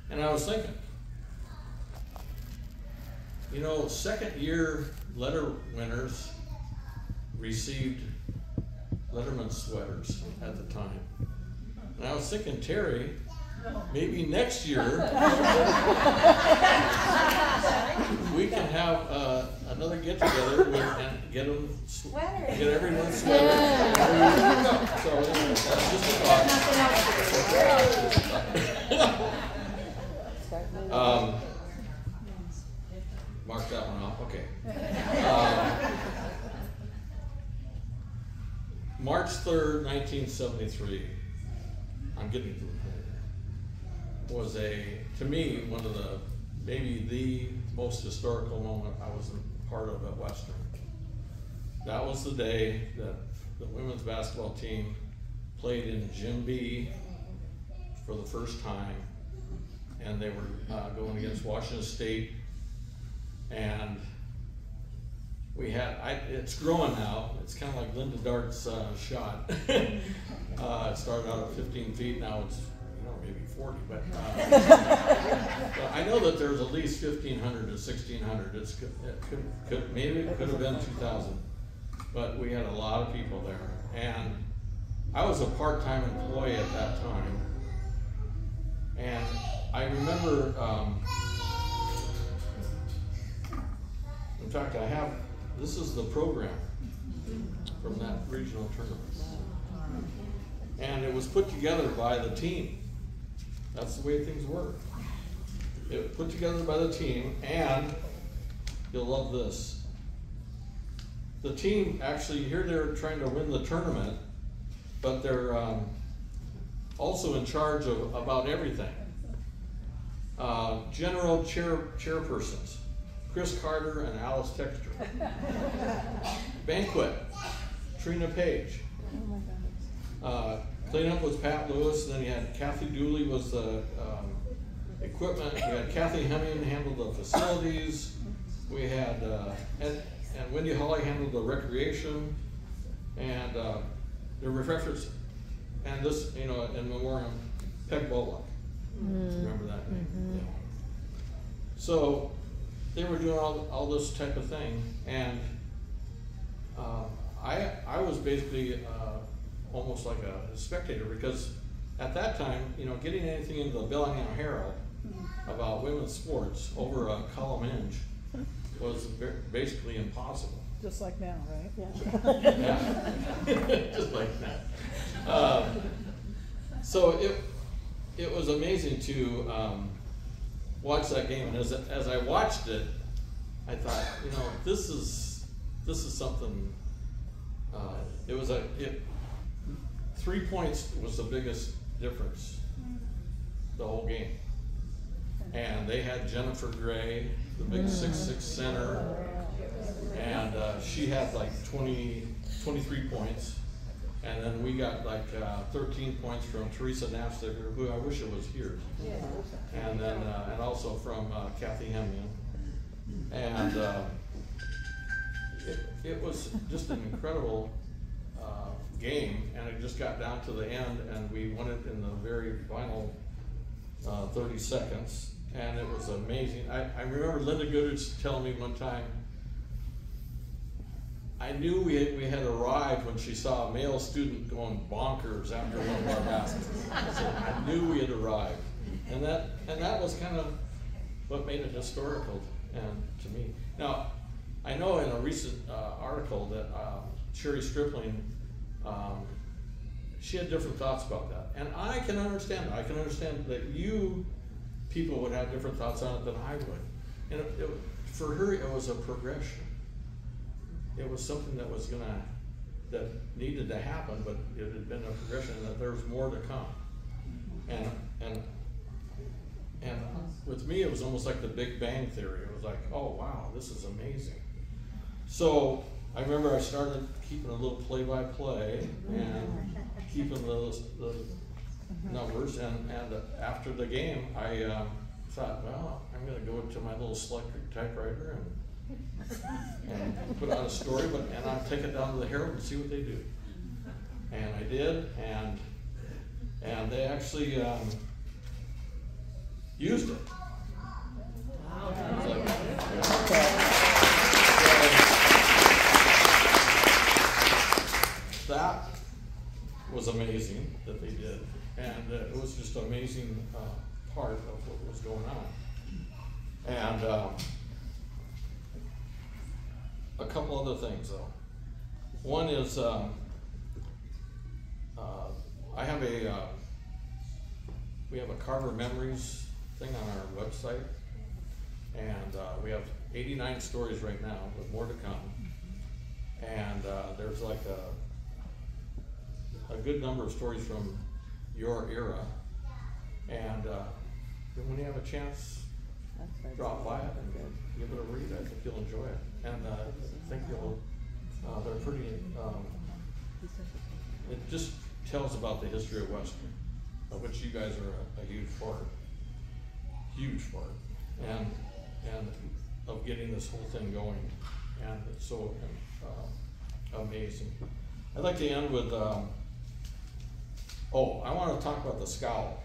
And I was thinking, you know, second year letter winners received Letterman sweaters at the time. And I was thinking, Terri, maybe next year we can have another get together and get them sweaters. Get everyone sweaters. Yeah. So anyway, that's just a thought. Mark that one off. Okay. March 3rd, 1973. I'm getting to the point. Was to me, one of the, maybe the most historical moment I was a part of at Western. That was the day that the women's basketball team played in Gym B for the first time, and they were going against Washington State, and we had, it's growing now. It's kind of like Linda Dart's shot. It started out at 15 feet, now it's maybe 40, but I know that there's at least 1,500 to 1,600. Maybe it could have been 2,000, but we had a lot of people there. And I was a part-time employee at that time. And I remember, in fact, this is the program from that regional tournament. And it was put together by the team. That's the way things work. It was put together by the team, and you'll love this. The team actually, here they're trying to win the tournament, but they're also in charge of about everything. General chairpersons, Chris Carter and Alice Texter. Banquet, Trena Page. Cleanup was Pat Lewis, and then you had Kathy Dooley was the equipment. We had Kathy Hemian handled the facilities. We had, and Wendy Hawley handled the recreation, and the refreshments, and this, in memoriam, Peg Bullock. Remember that name? Yeah. So they were doing all this type of thing, and I was basically almost like a spectator, because at that time, getting anything into the Bellingham Herald about women's sports over a column inch was basically impossible. Just like now, right? Yeah. Just like that. So it was amazing to watch that game, and as I watched it, I thought, this is something. 3 points was the biggest difference the whole game. And they had Jennifer Gray, the big 6'6" center, and she had like 23 points. And then we got like 13 points from Teresa Nafstiger, who I wish it was here. And then and also from Kathy Hemian. And it was just an incredible game, and it just got down to the end, and we won it in the very final 30 seconds, and it was amazing. I remember Linda Goodrich telling me one time, I knew we had arrived when she saw a male student going bonkers after one of our baskets. So I knew we had arrived, and that was kind of what made it historical and to me. Now, I know recent article that Sherry Stripling, she had different thoughts about that. And I can understand that. I can understand that you people would have different thoughts on it than I would. And for her, it was a progression. It was something that was that needed to happen, but it had been a progression, and that there was more to come. And with me, it was almost like the Big Bang Theory. It was like, oh wow, this is amazing. So I remember I started keeping a little play-by-play and keeping the numbers. And after the game, I thought, well, I'm going to go to my little electric typewriter and put out a story, and I'll take it down to the Herald and see what they do. And I did, and they actually used it. Wow. So that was amazing that they did, and it was just an amazing part of what was going on. And a couple other things though. One is I have we have a Carver Memories thing on our website, and we have 89 stories right now, with more to come. And there's like a good number of stories from your era, and when you have a chance, drop by it and give it a read. I think you'll enjoy it, and I think they're pretty. It just tells about the history of Western, of which you guys are a huge part, and of getting this whole thing going, and it's so amazing. I'd like to end with. I want to talk about the scowl.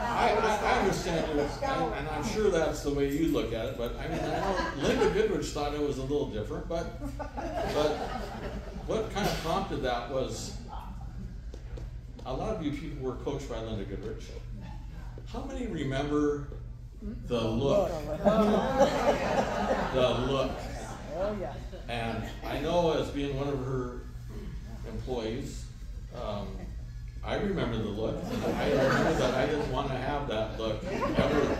I understand it, and I'm sure that's the way you look at it, but I mean, I know Linda Goodrich thought it was a little different, but what kind of prompted that was a lot of you people were coached by Linda Goodrich. How many remember the look? The look. Oh, yeah. And I know, as being one of her employees, I remember the look. I remember that I didn't want to have that look ever.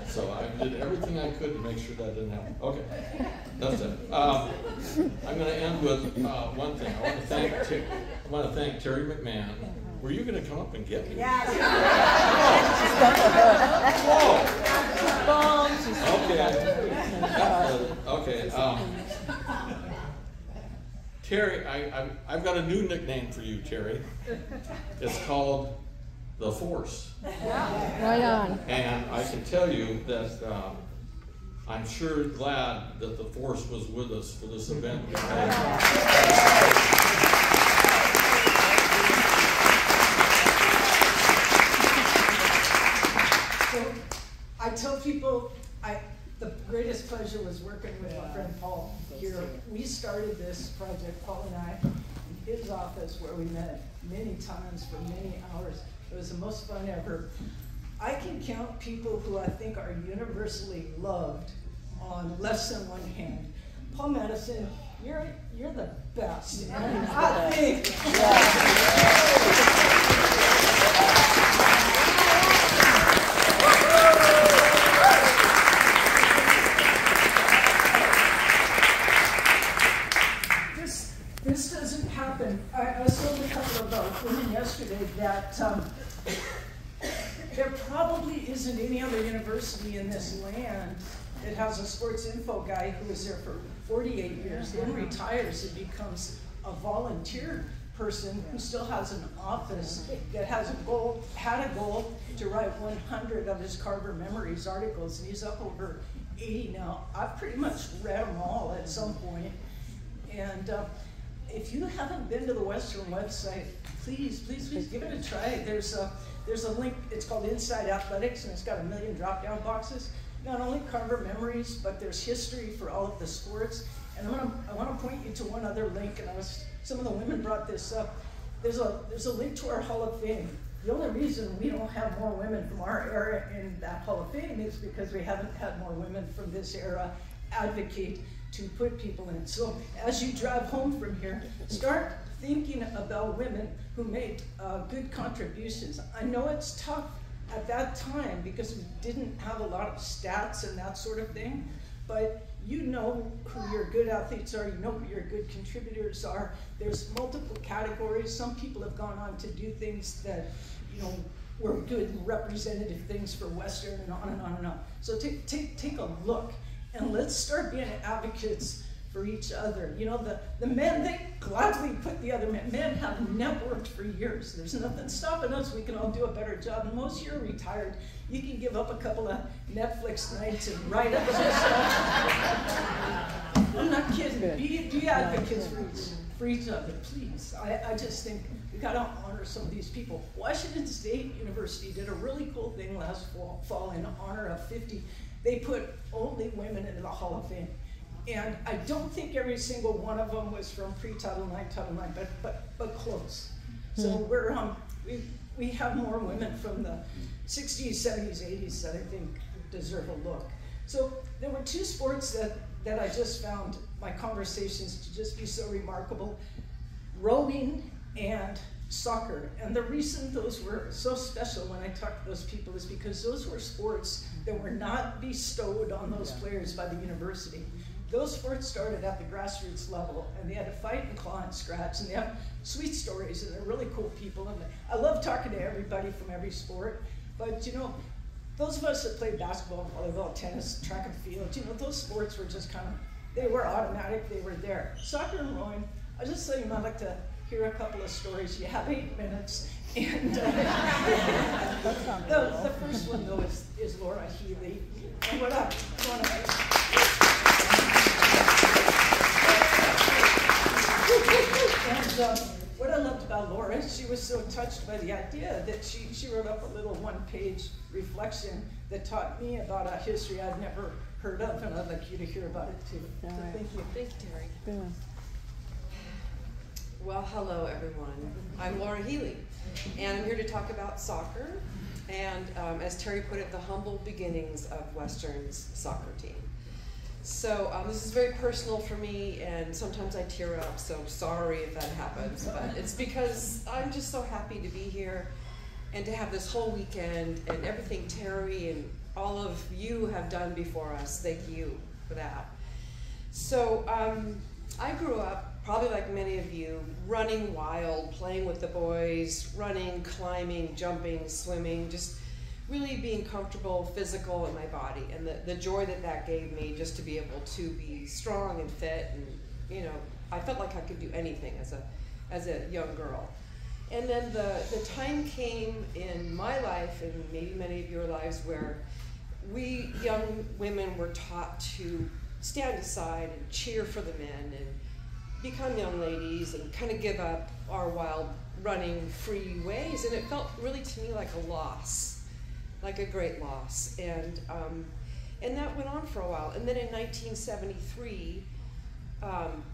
So I did everything I could to make sure that didn't happen. Okay, that's it. I'm going to end with one thing. I want to thank Terri McMahan. Were you going to come up and get me? Yes. Okay. Terri, I've got a new nickname for you, Terri. It's called The Force. Right on. And I can tell you that I'm sure glad that the Force was with us for this event. So I tell people the greatest pleasure was working with my friend Paul here. We started this project, Paul and I, in his office where we met many times for many hours. It was the most fun ever. I can count people who I think are universally loved on less than one hand. Paul Madison, you're the best. And I think. This doesn't happen. I was told a couple of women yesterday that there probably isn't any other university in this land that has a sports info guy who was there for 48 years, then retires and becomes a volunteer person who still has an office that had a goal to write 100 of his Carver Memories articles, and he's up over 80 now. I've pretty much read them all at some point. And if you haven't been to the Western website, please give it a try. There's a link. It's called Inside Athletics, and it's got 1 million drop-down boxes. Not only Carver Memories, but there's history for all of the sports. And I want to point you to one other link. And some of the women brought this up. There's a link to our Hall of Fame. The only reason we don't have more women from our era in that Hall of Fame is because we haven't had more women from this era advocate to put people in. So as you drive home from here, start thinking about women who made good contributions. I know it's tough at that time because we didn't have a lot of stats and that sort of thing, but you know who your good athletes are, you know who your good contributors are. There's multiple categories. Some people have gone on to do things that, you know, were good and representative things for Western and on and on and on. So take a look and let's start being advocates for each other. You know, the men, they gladly put the other men. Men have networked for years. There's nothing stopping us. We can all do a better job. And most of you are retired. You can give up a couple of Netflix nights and write up some stuff. I'm not kidding. Be advocates for each other, please. I just think we gotta honor some of these people. Washington State University did a really cool thing last fall in honor of 50. They put only women into the Hall of Fame. And I don't think every single one of them was from pre-Title IX, Title IX, but close. So we have more women from the 60s, 70s, 80s that I think deserve a look. So there were two sports that I just found my conversations to just be so remarkable: rowing and soccer. And the reason those were so special when I talked to those people is because those were sports that were not bestowed on those players by the university. Those sports started at the grassroots level, and they had to fight and claw and scratch, and they have sweet stories, and they're really cool people. And I love talking to everybody from every sport, but you know, those of us that played basketball, volleyball, tennis, track and field, you know, those sports were just kind of, they were automatic, they were there. Soccer and rowing, I just thought you might like to hear a couple of stories. You have 8 minutes, and the first one though is Laura Healy. And what I want to And what I loved about Laura, she was so touched by the idea that she wrote up a little one-page reflection that taught me about a history I'd never heard of, and I'd like you to hear about it too. So thank you. Thank you, Terri. Yeah. Well, hello everyone. I'm Laura Healy, and I'm here to talk about soccer, and as Terri put it, the humble beginnings of Western's soccer team. So this is very personal for me, and sometimes I tear up, so sorry if that happens, but it's because I'm just so happy to be here and to have this whole weekend and everything Terri and all of you have done before us. Thank you for that. So I grew up, probably like many of you, running wild, playing with the boys, running, climbing, jumping, swimming, just really being comfortable, physical in my body, and the joy that gave me just to be able to be strong and fit, and you know, I felt like I could do anything as a young girl. And then the time came in my life, and maybe many of your lives, where we young women were taught to stand aside and cheer for the men and become young ladies and kind of give up our wild running free ways, and it felt really to me like a loss. Like a great loss, and that went on for a while. And then in 1973,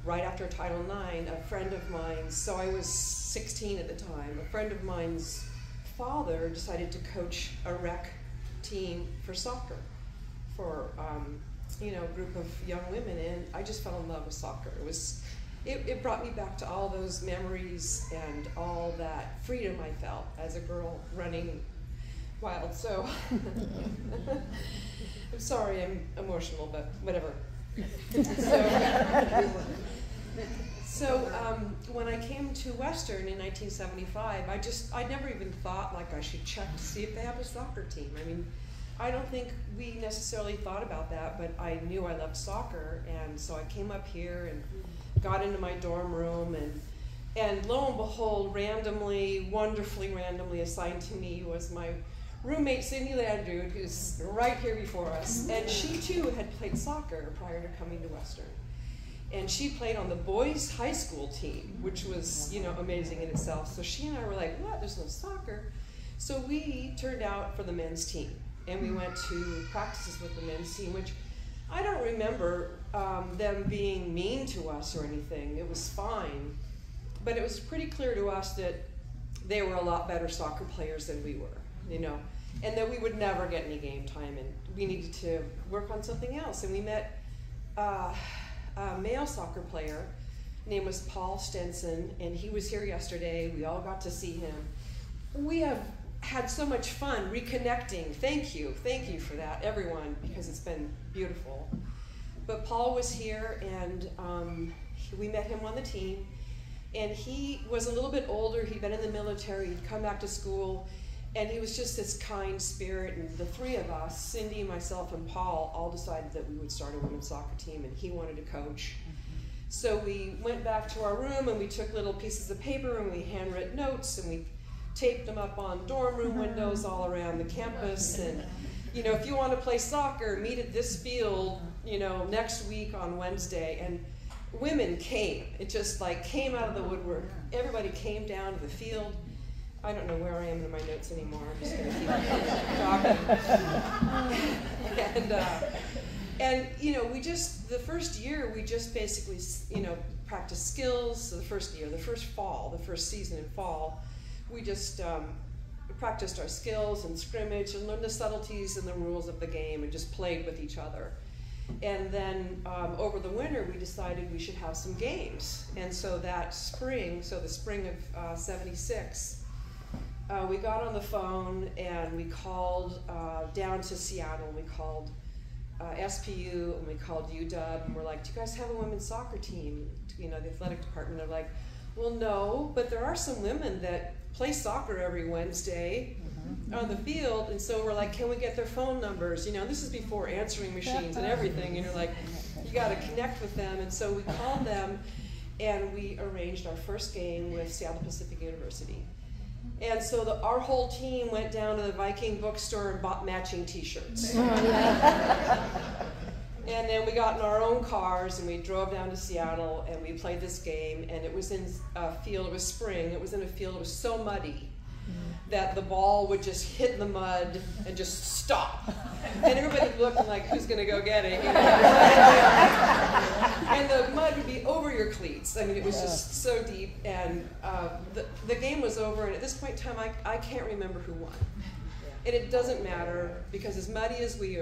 right after Title IX, a friend of mine, so I was 16 at the time, a friend of mine's father decided to coach a rec team for soccer for you know, a group of young women, and I just fell in love with soccer. It brought me back to all those memories and all that freedom I felt as a girl running wild. So I'm sorry I'm emotional, but whatever. So when I came to Western in 1975, I never even thought like I should check to see if they have a soccer team. I mean, I don't think we necessarily thought about that, but I knew I loved soccer, and so I came up here and got into my dorm room, and lo and behold, wonderfully randomly assigned to me was my roommate Cindy Landrud, who's right here before us, and she too had played soccer prior to coming to Western. And she played on the boys' high school team, which was, you know, amazing in itself. So she and I were like, what, there's no soccer? So we turned out for the men's team, and we went to practices with the men's team, which I don't remember them being mean to us or anything. It was fine, but it was pretty clear to us that they were a lot better soccer players than we were, you know, and that we would never get any game time, and we needed to work on something else. And we met a male soccer player. Name was Paul Stenson, and he was here yesterday. We all got to see him. We have had so much fun reconnecting. Thank you for that, everyone, because it's been beautiful. But Paul was here, and we met him on the team, and he was a little bit older. He'd been in the military, he'd come back to school, and he was just this kind spirit. And the three of us, Cindy, myself, and Paul, all decided that we would start a women's soccer team, and he wanted to coach. So we went back to our room, and we took little pieces of paper, and we handwritten notes, and we taped them up on dorm room windows all around the campus. And, you know, if you want to play soccer, meet at this field, you know, next week on Wednesday. And women came. It just like came out of the woodwork. Everybody came down to the field. I don't know where I am in my notes anymore. I'm just going to keep talking. And you know, the first year, we just basically, you know, practiced skills. So the first season in fall, we just practiced our skills and scrimmage and learned the subtleties and the rules of the game and just played with each other. And then over the winter, we decided we should have some games. And so that spring, the spring of '76, we got on the phone and we called down to Seattle. We called SPU and we called UW, and we're like, do you guys have a women's soccer team? You know, the athletic department. They're like, well, no, but there are some women that play soccer every Wednesday on the field. And so we're like, can we get their phone numbers? You know, this is before answering machines and everything. And you're like, you got to connect with them. And so we called them, and we arranged our first game with Seattle Pacific University. And so our whole team went down to the Viking bookstore and bought matching t-shirts. And then we got in our own cars and we drove down to Seattle and we played this game, and it was in a field, it was spring, it was in a field, it was so muddy that the ball would just hit the mud and just stop. And everybody looked like, who's gonna go get it? You know? And the mud would be over your cleats. I mean, it was just so deep. And the game was over, and at this point in time, I can't remember who won. And it doesn't matter, because as muddy as we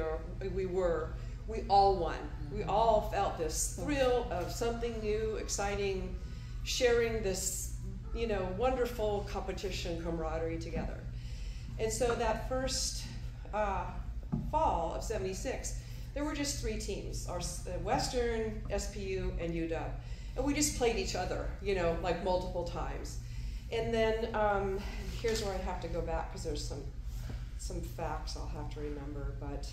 were, we all won. We all felt this thrill of something new, exciting, sharing this, you know, wonderful competition camaraderie together. And so that first fall of '76, there were just 3 teams, Western, SPU, and UW. And we just played each other, you know, like multiple times. And then here's where I have to go back, because there's some facts I'll have to remember. But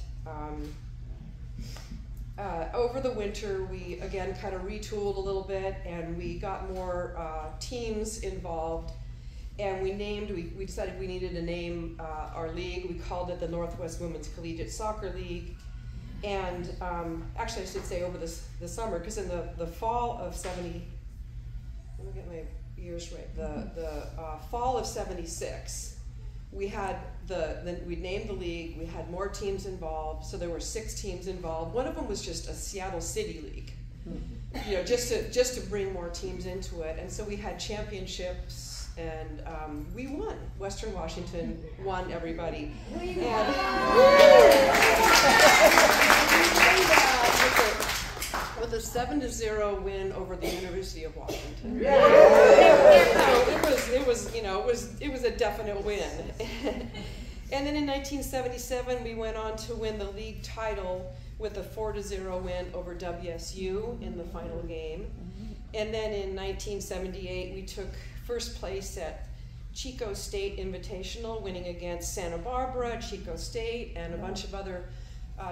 over the winter, we again kind of retooled a little bit, and we got more teams involved. And we decided we needed to name our league. We called it the Northwest Women's Collegiate Soccer League. And actually, I should say over the summer, because in the fall of let me get my years right. The fall of '76, we had we named the league. We had more teams involved, so there were 6 teams involved. One of them was just a Seattle City league, you know, just to bring more teams into it. And so we had championships, and we won. Western Washington won everybody. With a 7-0 win over the University of Washington. So it was a definite win. And then in 1977, we went on to win the league title with a 4-0 win over WSU in the final game. And then in 1978, we took first place at Chico State Invitational, winning against Santa Barbara, Chico State, and a bunch of other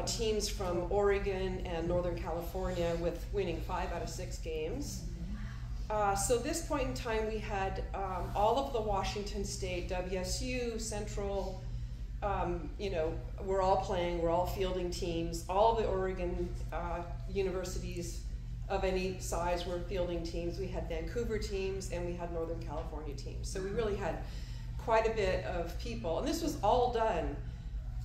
teams from Oregon and Northern California, with winning 5 out of 6 games. So this point in time, we had all of the Washington State, WSU, Central, you know, we're all playing, we're all fielding teams. All the Oregon universities of any size were fielding teams. We had Vancouver teams, and we had Northern California teams. So we really had quite a bit of people. And this was all done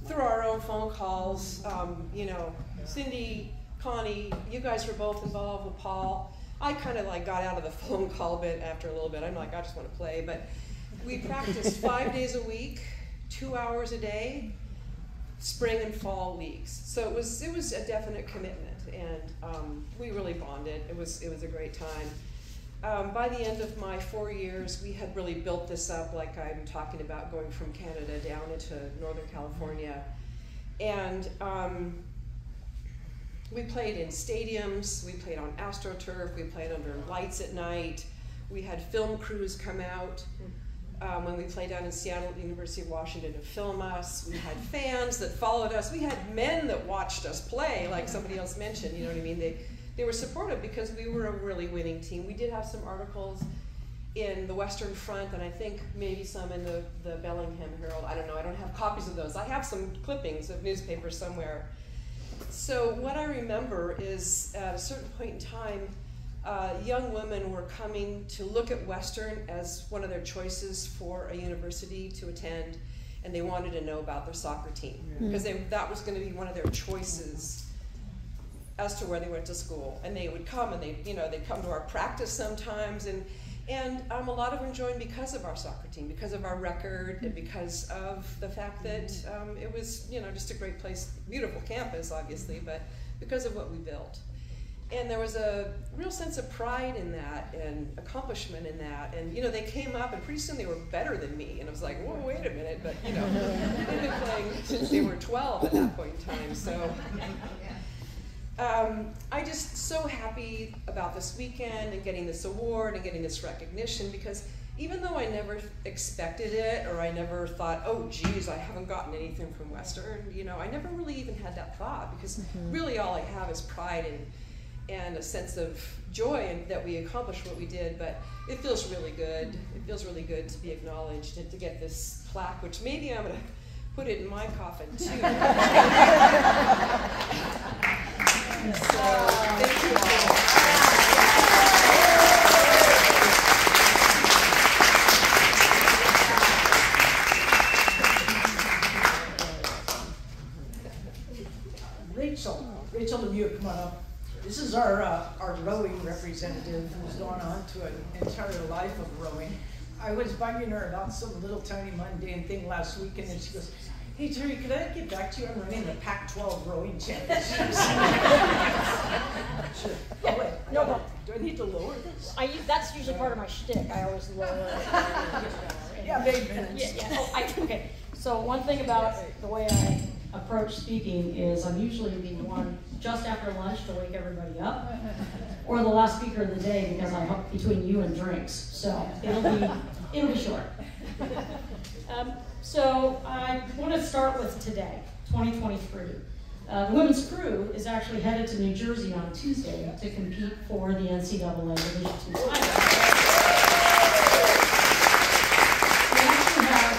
through our own phone calls. You know, Cindy, Connie, you guys were both involved with Paul. I kind of like got out of the phone call bit after a little bit. I'm like, I just want to play. But We practiced 5 days a week, 2 hours a day, spring and fall weeks. So it was a definite commitment, and we really bonded. It was a great time. By the end of my 4 years, we had really built this up, like I'm talking about, going from Canada down into Northern California. And we played in stadiums, we played on AstroTurf, we played under lights at night. We had film crews come out when we played down in Seattle at the University of Washington to film us. We had fans that followed us. We had men that watched us play, like somebody else mentioned, you know what I mean? They were supportive because we were a really winning team. We did have some articles in the Western Front, and I think maybe some in the Bellingham Herald. I don't know, I don't have copies of those. I have some clippings of newspapers somewhere. So what I remember is at a certain point in time, young women were coming to look at Western as one of their choices for a university to attend, and they wanted to know about their soccer team, because that was going to be one of their choices as to where they went to school. And they would come, and they'd come to our practice sometimes, and a lot of them joined because of our soccer team, because of our record, and because of the fact that it was just a great place, beautiful campus obviously, but because of what we built. And there was a real sense of pride in that and accomplishment in that. And they came up, and pretty soon they were better than me. And I was like, whoa, wait a minute. But they've been playing since they were 12 at that point in time. So I just so happy about this weekend and getting this award and getting this recognition, because even though I never expected it, or I never thought, oh geez, I haven't gotten anything from Western, I never really even had that thought, because really all I have is pride and a sense of joy that we accomplished what we did. But it feels really good. It feels really good to be acknowledged and to get this plaque, which maybe I'm gonna put it in my coffin too. So, thank you all. Rachel Mieux, come on up. This is our rowing representative who's gone on to an entire life of rowing. I was bugging her about some little tiny mundane thing last week, and then she goes, hey Terri, could I get back to you? I'm running the Pac-12 rowing championships. Sure. Oh wait, no, do I need to lower this? That's usually part of my shtick. I always lower it. Yeah, maybe. Okay. So one thing about the way I approach speaking is I'm usually the one just after lunch to wake everybody up, or the last speaker of the day, because I hope between you and drinks. So it'll be short. So I want to start with today, 2023. The women's crew is actually headed to New Jersey on Tuesday to compete for the NCAA Division II title. They actually have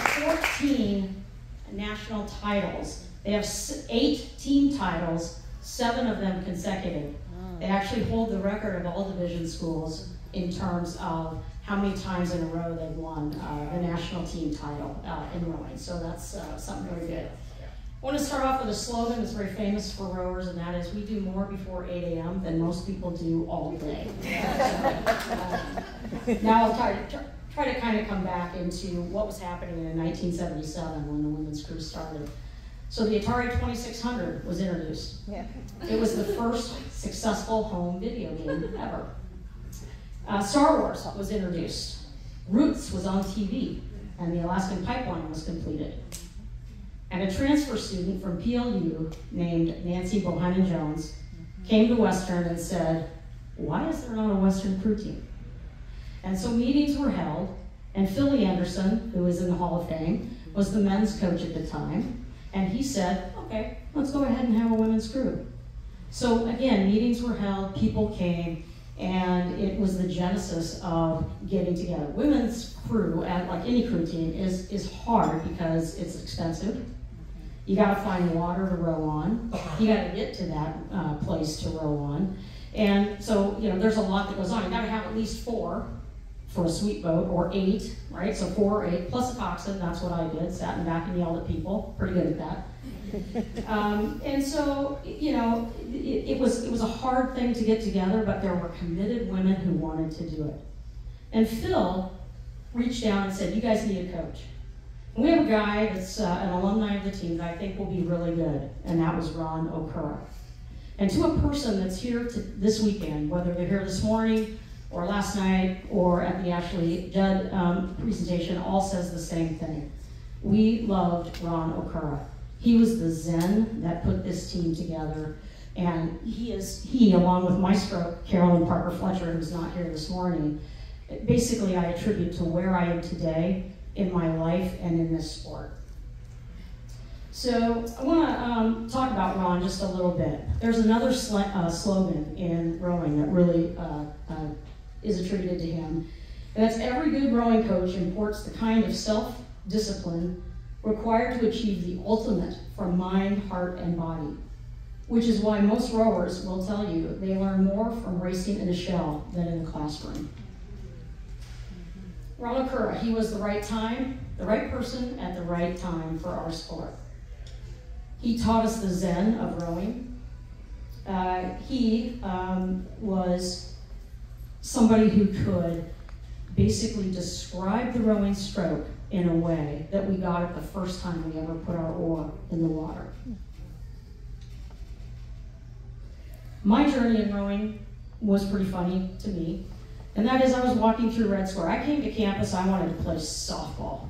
14 national titles. They have 8 team titles, 7 of them consecutive. They actually hold the record of all division schools in terms of how many times in a row they've won the national team title in rowing. So that's something very good. I want to start off with a slogan that's very famous for rowers, and that is, we do more before 8 a.m. than most people do all day. Now I'll try to kind of come back into what was happening in 1977 when the women's crew started. So the Atari 2600 was introduced. Yeah. It was the first successful home video game ever. Star Wars was introduced. Roots was on TV, and the Alaskan Pipeline was completed. And a transfer student from PLU named Nancy Bohannon-Jones came to Western and said, why is there not a Western crew team? And so meetings were held, and Philly Anderson, who is in the Hall of Fame, was the men's coach at the time. And he said, okay, let's go ahead and have a women's crew. So again, meetings were held, people came, and it was the genesis of getting together. Women's crew, like any crew team, is hard because it's expensive. You gotta find water to row on. You gotta get to that place to row on. And so, there's a lot that goes on. You gotta have at least 4 for a sweet boat, or 8, right? So 4 or 8, plus a coxswain, that's what I did, sat in the back and yelled at people, pretty good at that. And so, it was a hard thing to get together, but there were committed women who wanted to do it. And Phil reached down and said, you guys need a coach. And we have a guy that's an alumni of the team that I think will be really good, and that was Ron Okura. And to a person that's here this weekend, whether they're here this morning or last night or at the Ashley Judd presentation, all says the same thing. We loved Ron Okura. He was the Zen that put this team together, and he, along with Maestro Carolyn Fletcher, who's not here this morning, basically I attribute to where I am today in my life and in this sport. So I want to talk about Ron just a little bit. There's another slogan in rowing that really is attributed to him, and that's every good rowing coach imports the kind of self-discipline required to achieve the ultimate from mind, heart, and body, which is why most rowers will tell you they learn more from racing in a shell than in the classroom. Ron Okura, he was the right time, the right person at the right time for our sport. He taught us the Zen of rowing. He was somebody who could basically describe the rowing stroke in a way that we got it the first time we ever put our oar in the water. My journey in rowing was pretty funny to me, and that is I was walking through Red Square. I came to campus, I wanted to play softball.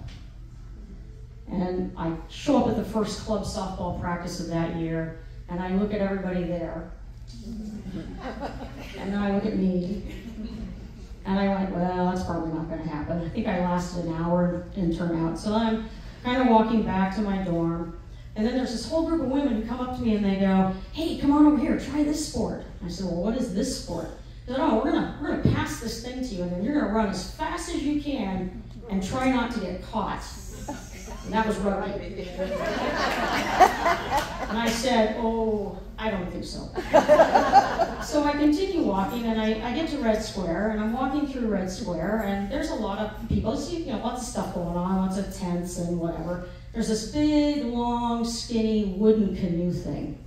And I show up at the first club softball practice of that year, and I look at everybody there, and then I look at me, and I went, well, that's probably not going to happen. I think I lasted an hour in turnout. So I'm kind of walking back to my dorm, and then there's this whole group of women who come up to me and they go, hey, come on over here, try this sport. I said, well, what is this sport? They said, oh, we're gonna pass this thing to you, and then you're gonna run as fast as you can and try not to get caught. And that was rugby. And I said, oh, I don't think so. So I continue walking, and I get to Red Square, and I'm walking through Red Square, and there's a lot of people, see, lots of stuff going on, lots of tents and whatever. There's this big, long, skinny wooden canoe thing.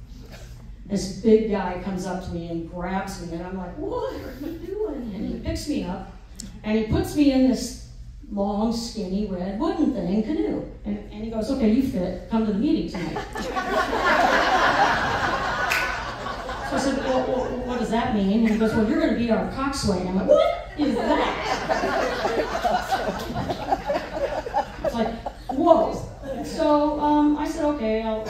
This big guy comes up to me and grabs me, and I'm like, what are you doing? And he picks me up, and he puts me in this long, skinny, red wooden thing, canoe. And he goes, okay, you fit, come to the meeting tonight. So I said, well, what does that mean? And he goes, well, you're going to be our coxswain. I'm like, what is that? It's like, whoa. So I said, okay, I'll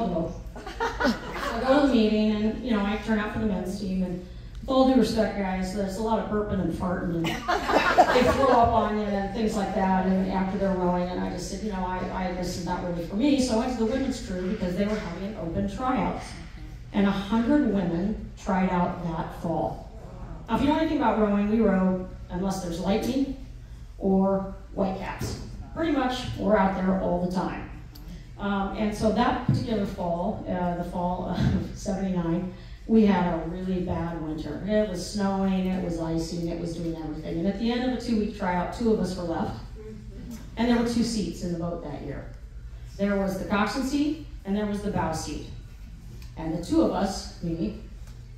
go. I go to the meeting, and I turn out for the men's team, and with all due respect, guys, there's a lot of burping and farting, and they throw up on you and things like that, and after they're rowing, and I just said, this is not really for me, so I went to the women's crew because they were having open tryouts, and 100 women tried out that fall. Now, if you know anything about rowing, we row unless there's lightning or whitecaps. Pretty much, we're out there all the time. And so that particular fall, the fall of '79, we had a really bad winter. It was snowing, it was icing, it was doing everything. And at the end of a 2-week tryout, 2 of us were left. And there were 2 seats in the boat that year. There was the coxswain seat, and there was the bow seat. And the 2 of us, me,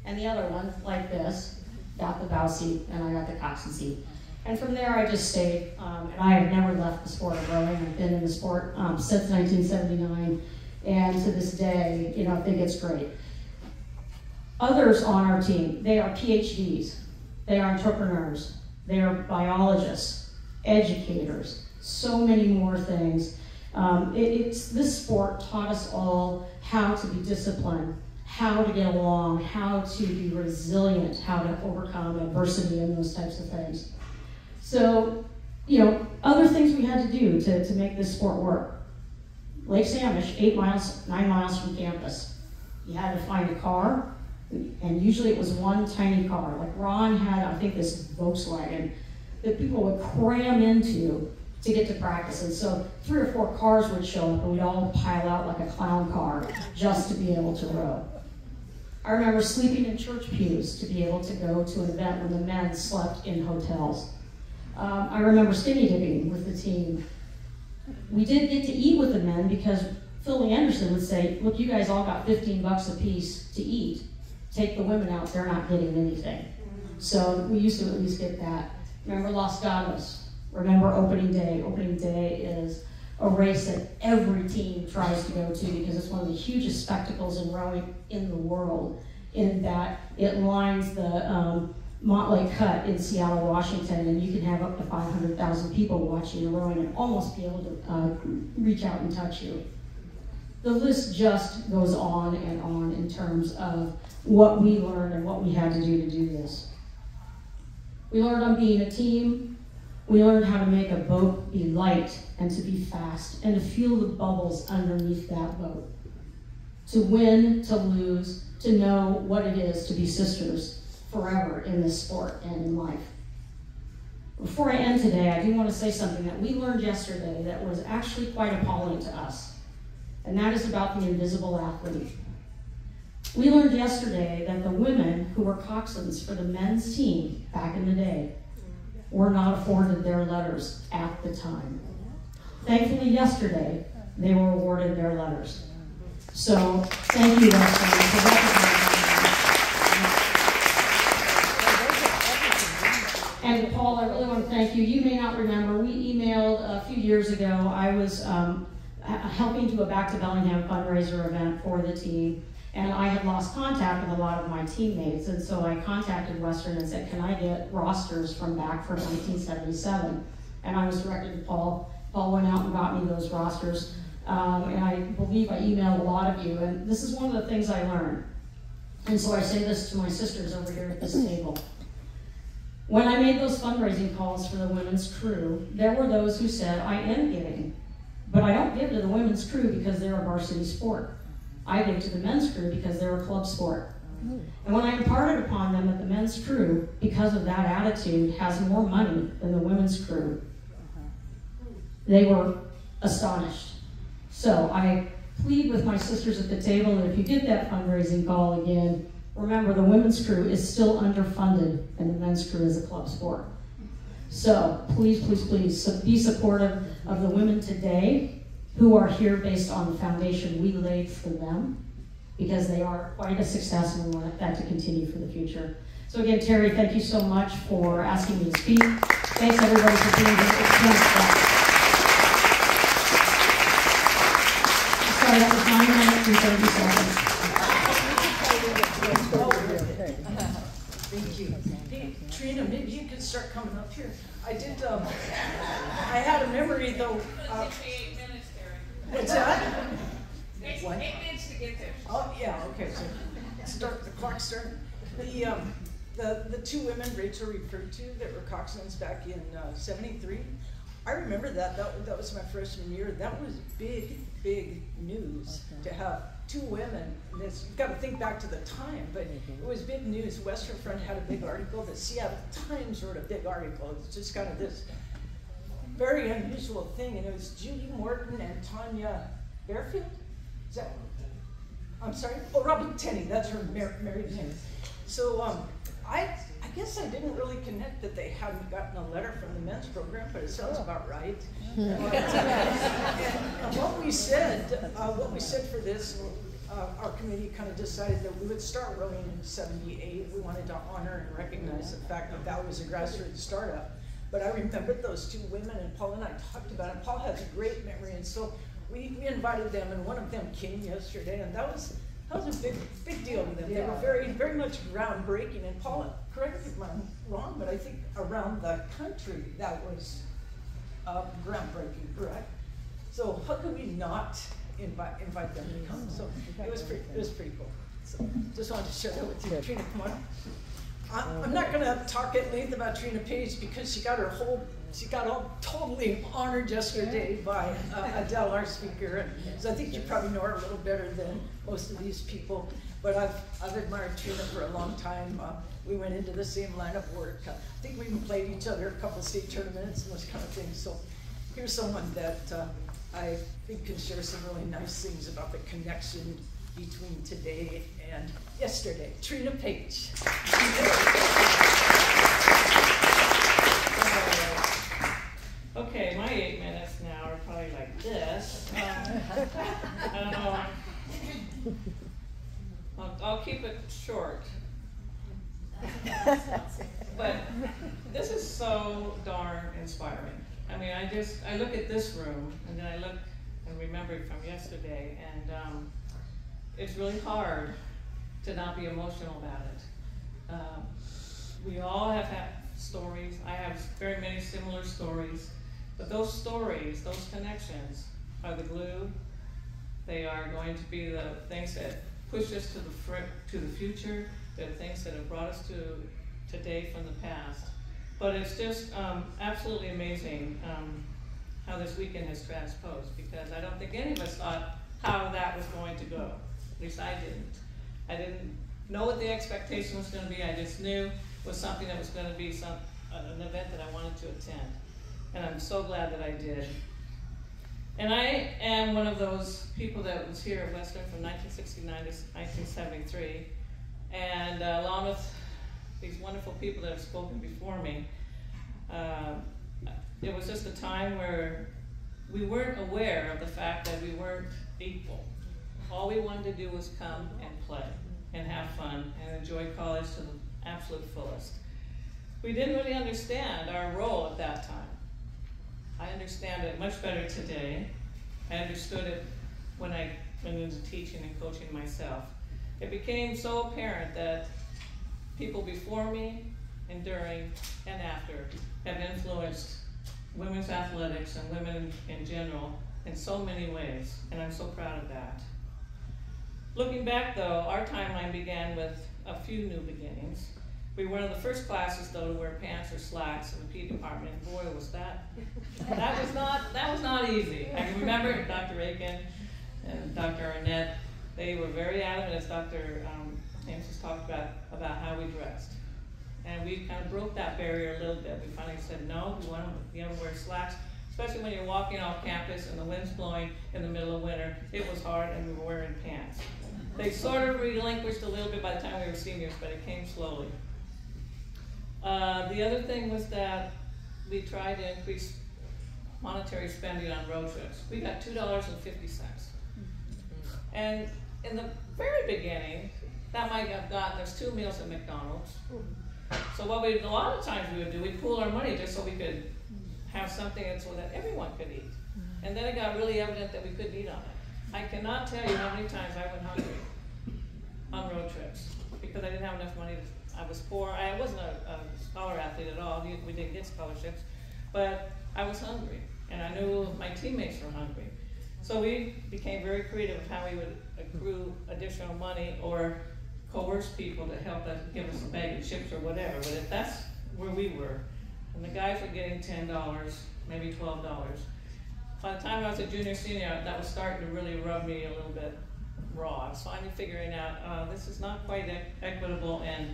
and the other one, like this, got the bow seat, and I got the coxswain seat. And from there, I just stayed, and I have never left the sport of rowing. I've been in the sport since 1979, and to this day, I think it's great. Others on our team, they are PhDs, they are entrepreneurs, they are biologists, educators, so many more things. This sport taught us all how to be disciplined, how to get along, how to be resilient, how to overcome adversity and those types of things. So, other things we had to do to make this sport work. Lake Samish, 9 miles from campus. You had to find a car, and usually it was one tiny car. Like Ron had, I think, this Volkswagen that people would cram into to get to practice. And so 3 or 4 cars would show up, and we'd all pile out like a clown car just to be able to row. I remember sleeping in church pews to be able to go to an event when the men slept in hotels. I remember skinny dipping with the team. We did get to eat with the men because Phil Anderson would say, look, you guys all got $15 a piece to eat. Take the women out, they're not getting anything. So we used to at least get that. Remember Los Gatos, Remember opening day. Opening day is a race that every team tries to go to because it's one of the hugest spectacles in rowing in the world, in that it lines the Montlake Cut in Seattle, Washington, and you can have up to 500,000 people watching the rowing and almost be able to reach out and touch you. The list just goes on and on in terms of what we learned and what we had to do this. We learned on being a team. We learned how to make a boat be light and to be fast and to feel the bubbles underneath that boat. To win, to lose, to know what it is to be sisters forever in this sport and in life. Before I end today, I do want to say something that we learned yesterday that was actually quite appalling to us, and that is about the invisible athlete. We learned yesterday that the women who were coxswains for the men's team back in the day were not afforded their letters at the time. Thankfully, yesterday, they were awarded their letters. So, thank you, Western, for recognizing that. And Paul, I really want to thank you. You may not remember, we emailed a few years ago. I was helping do a Back to Bellingham fundraiser event for the team, and I had lost contact with a lot of my teammates, and so I contacted Western and said, can I get rosters from back for 1977? And I was directed to Paul. Paul went out and got me those rosters, and I believe I emailed a lot of you, and this is one of the things I learned. And so I say this to my sisters over here at this table. When I made those fundraising calls for the women's crew, there were those who said, I am giving, but I don't give to the women's crew because they're a varsity sport. I give to the men's crew because they're a club sport. And when I imparted upon them that the men's crew, because of that attitude, has more money than the women's crew, they were astonished. So I plead with my sisters at the table that if you get that fundraising call again, remember the women's crew is still underfunded and the men's crew is a club sport. So please, please, please be supportive of the women today who are here based on the foundation we laid for them, because they are quite a success and we want that to continue for the future. So again, Terri, thank you so much for asking me to speak. Thanks everybody for being here. Sorry, that was 9 minutes and 30 seconds. Thank you. Hey, Trena, maybe you could start coming up here. I did, I had a memory though. It's going to take me 8 minutes, Terri. What's that? It's 8 minutes to get there. Oh, yeah, okay, so start, the clock starting. The two women Rachel referred to that were coxswains back in 73, I remember that was my freshman year. That was big news to have two women. You've got to think back to the time, but it was big news. Western Front had a big article. The Seattle Times wrote a big article. It's just kind of this very unusual thing, and it was Judy Morton and Tanya Bearfield. Is that? I'm sorry. Oh, Robin Tenney. That's her married name. So I guess I didn't really connect that they hadn't gotten a letter from the men's program, but it sounds about right. And what we said for this, our committee kind of decided that we would start rowing in '78. We wanted to honor and recognize the fact that that was a grassroots startup. But I remembered those two women, and Paul and I talked about it. Paul has a great memory, and so we invited them, and one of them came yesterday, and that was a big deal to them. They were very much groundbreaking. And Paul, correct me if I'm wrong, but I think around the country that was groundbreaking, correct? So how could we not invite them to come? So it was pretty cool. So just wanted to share that with you. Trena, come on. I'm not going to talk at length about Trena Page because she got all totally honored yesterday by Adele, our speaker. And so I think you probably know her a little better than most of these people. But I've admired Trena for a long time. We went into the same line of work. I think we even played each other a couple of state tournaments and those kind of things. So here's someone that I think can share some really nice things about the connection between today and yesterday. Trena Page. Okay, my 8 minutes now are probably like this. I don't know. I'll keep it short. But this is so darn inspiring. I mean, I look at this room, and then I look and remember it from yesterday, and it's really hard to not be emotional about it. We all have had stories. I have very many similar stories, but those stories, those connections, are the glue. They are going to be the things that push us to the future. They're the things that have brought us to today from the past. But it's just absolutely amazing how this weekend has transposed, because I don't think any of us thought how that was going to go. At least I didn't. I didn't know what the expectation was going to be. I just knew it was something that was going to be an event that I wanted to attend. And I'm so glad that I did. And I am one of those people that was here at Western from 1969 to 1973. And along with these wonderful people that have spoken before me, it was just a time where we weren't aware of the fact that we weren't equal. All we wanted to do was come and play and have fun and enjoy college to the absolute fullest. We didn't really understand our role at that time. I understand it much better today. I understood it when I went into teaching and coaching myself. It became so apparent that people before me, and during, and after have influenced women's athletics and women in general in so many ways, and I'm so proud of that. Looking back though, our timeline began with a few new beginnings. We were one of the first classes though to wear pants or slacks in the PE department, and boy was that was not easy. I can remember Dr. Aiken and Dr. Arnett, they were very adamant, as Dr. Ames has talked about how we dressed. And we kind of broke that barrier a little bit. We finally said, no, we want to be able to wear slacks, especially when you're walking off campus and the wind's blowing in the middle of winter. It was hard, and we were wearing pants. They sort of relinquished a little bit by the time we were seniors, but it came slowly. The other thing was that we tried to increase monetary spending on road trips. We got $2.50. And in the very beginning, that might have gotten us 2 meals at McDonald's. So what a lot of times we would do, we'd pool our money just so we could have something so that everyone could eat. And then it got really evident that we couldn't eat on it. I cannot tell you how many times I went hungry on road trips because I didn't have enough money. I was poor. I wasn't a scholar athlete at all. We didn't get scholarships, but I was hungry, and I knew my teammates were hungry. So we became very creative of how we would accrue additional money or coerce people to help us, give us a bag of chips or whatever. But if that's where we were, and the guys were getting $10, maybe $12. By the time I was a junior, senior, that was starting to really rub me a little bit raw. I was finally figuring out this is not quite equitable, and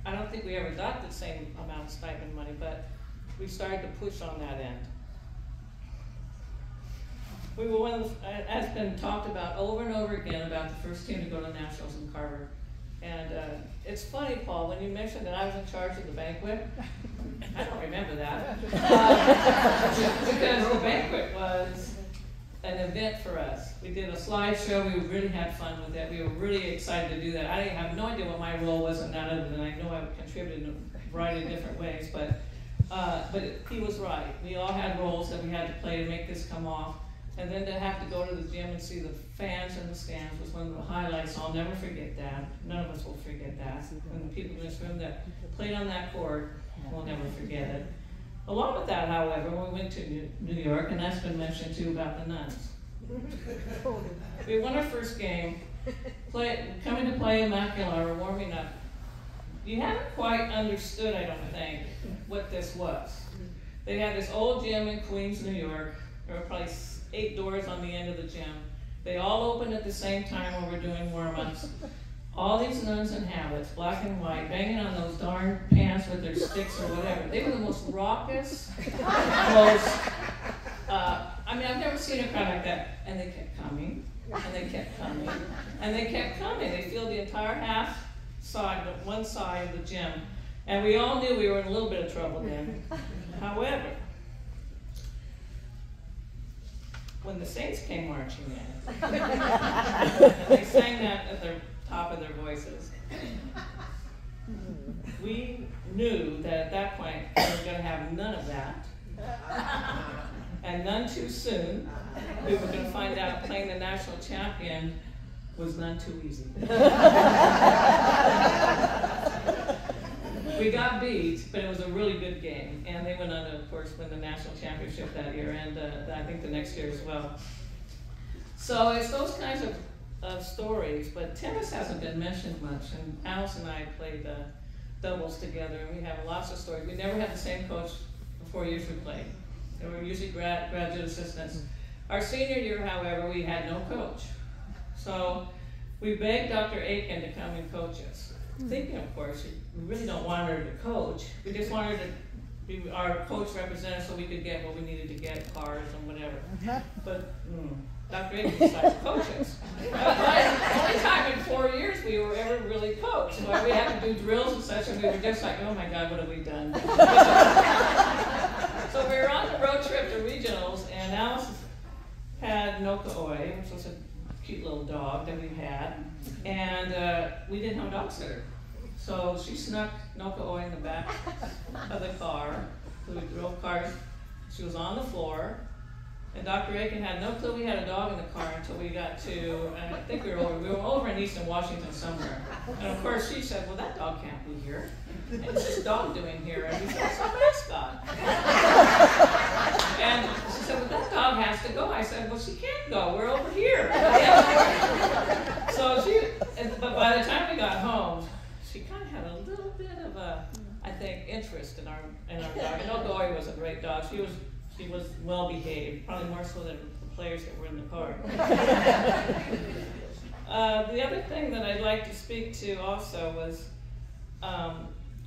I don't think we ever got the same amount of stipend money, but we started to push on that end. We were one of the, as been talked about over and over again, about the first team to go to nationals in Carver. And it's funny, Paul, when you mentioned that I was in charge of the banquet, I don't remember that. Because the banquet was an event for us. We did a slideshow, we really had fun with it. We were really excited to do that. I have no idea what my role was in that, other than I know I contributed in a variety of different ways, but he was right. We all had roles that we had to play to make this come off. And then to have to go to the gym and see the fans in the stands was one of the highlights. I'll never forget that. None of us will forget that. And the people in this room that played on that court will never forget it. Along with that, however, we went to New York, and that's been mentioned too about the nuns. We won our first game, coming to play Immaculata, warming up. You haven't quite understood, I don't think, what this was. They had this old gym in Queens, New York. There were probably 8 doors on the end of the gym. They all opened at the same time when we were doing warm-ups. All these nuns in habits, black and white, banging on those darn pants with their sticks or whatever. They were the most raucous, I mean, I've never seen a crowd like that. And they kept coming, and they kept coming, and they kept coming. They filled the entire one side of the gym. And we all knew we were in a little bit of trouble then. However, when the Saints came marching in, and they sang that at the top of their voices, We knew that at that point we were going to have none of that, and none too soon. We were going to find out playing the national champion was none too easy. We got beat, but it was a really good game, and they went on to, of course, win the national championship that year, and I think the next year as well. So it's those kinds of stories, but tennis hasn't been mentioned much, and Alice and I played doubles together, and we have lots of stories. We never had the same coach the 4 years we played. They were usually graduate assistants. Our senior year, however, we had no coach. So we begged Dr. Aiken to come and coach us. Thinking, of course, we really don't want her to coach. We just want her to be our coach representative so we could get what we needed to get, cars and whatever. But Dr. Aiken decided to coach us. The only time in 4 years we were ever really coached. So we had to do drills and such, and we were just like, oh my God, what have we done? So we were on the road trip to regionals, and Alice had Noka-Oi, which was a cute little dog that we had, and we didn't have a dog sitter. So she snuck Noka-Oi in the back of the car. So we drove cars. She was on the floor, and Dr. Aiken had no clue we had a dog in the car until we got to, and I think we were over in Eastern Washington somewhere. And of course she said, well, that dog can't be here. And what's this dog doing here? And we said, it's our mascot. And she said, well, that dog has to go. I said, well, she can't go. We're over here. So but by the time we got home, she kind of had a little bit of I think, interest in our dog. And Noka-Oi was a great dog. She was well behaved, probably more so than the players that were in the car. The other thing that I'd like to speak to also was,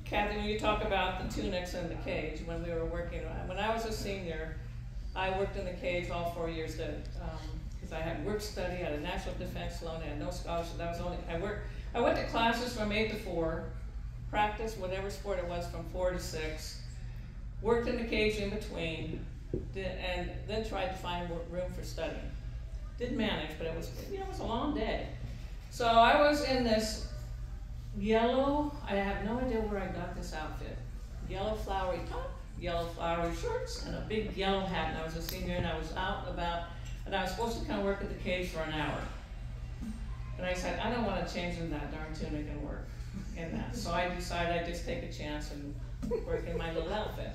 Kathy, when you talk about the tunics and the cage, when we were working, when I was a senior, I worked in the cage all 4 years because I had work study, I had a national defense loan, I had no scholarship. I went to classes from 8 to 4, practiced whatever sport it was from 4 to 6, worked in the cage in between, and then tried to find room for studying. Didn't manage, but it was a long day. So I was in this yellow, I have no idea where I got this outfit. Yellow flowery top, yellow flowery shorts, and a big yellow hat. And I was a senior, and I was out and about, and I was supposed to come work at the cage for an hour. And I said, I don't want to change in that darn tunic and work in that. So I decided I'd just take a chance and work in my little outfit.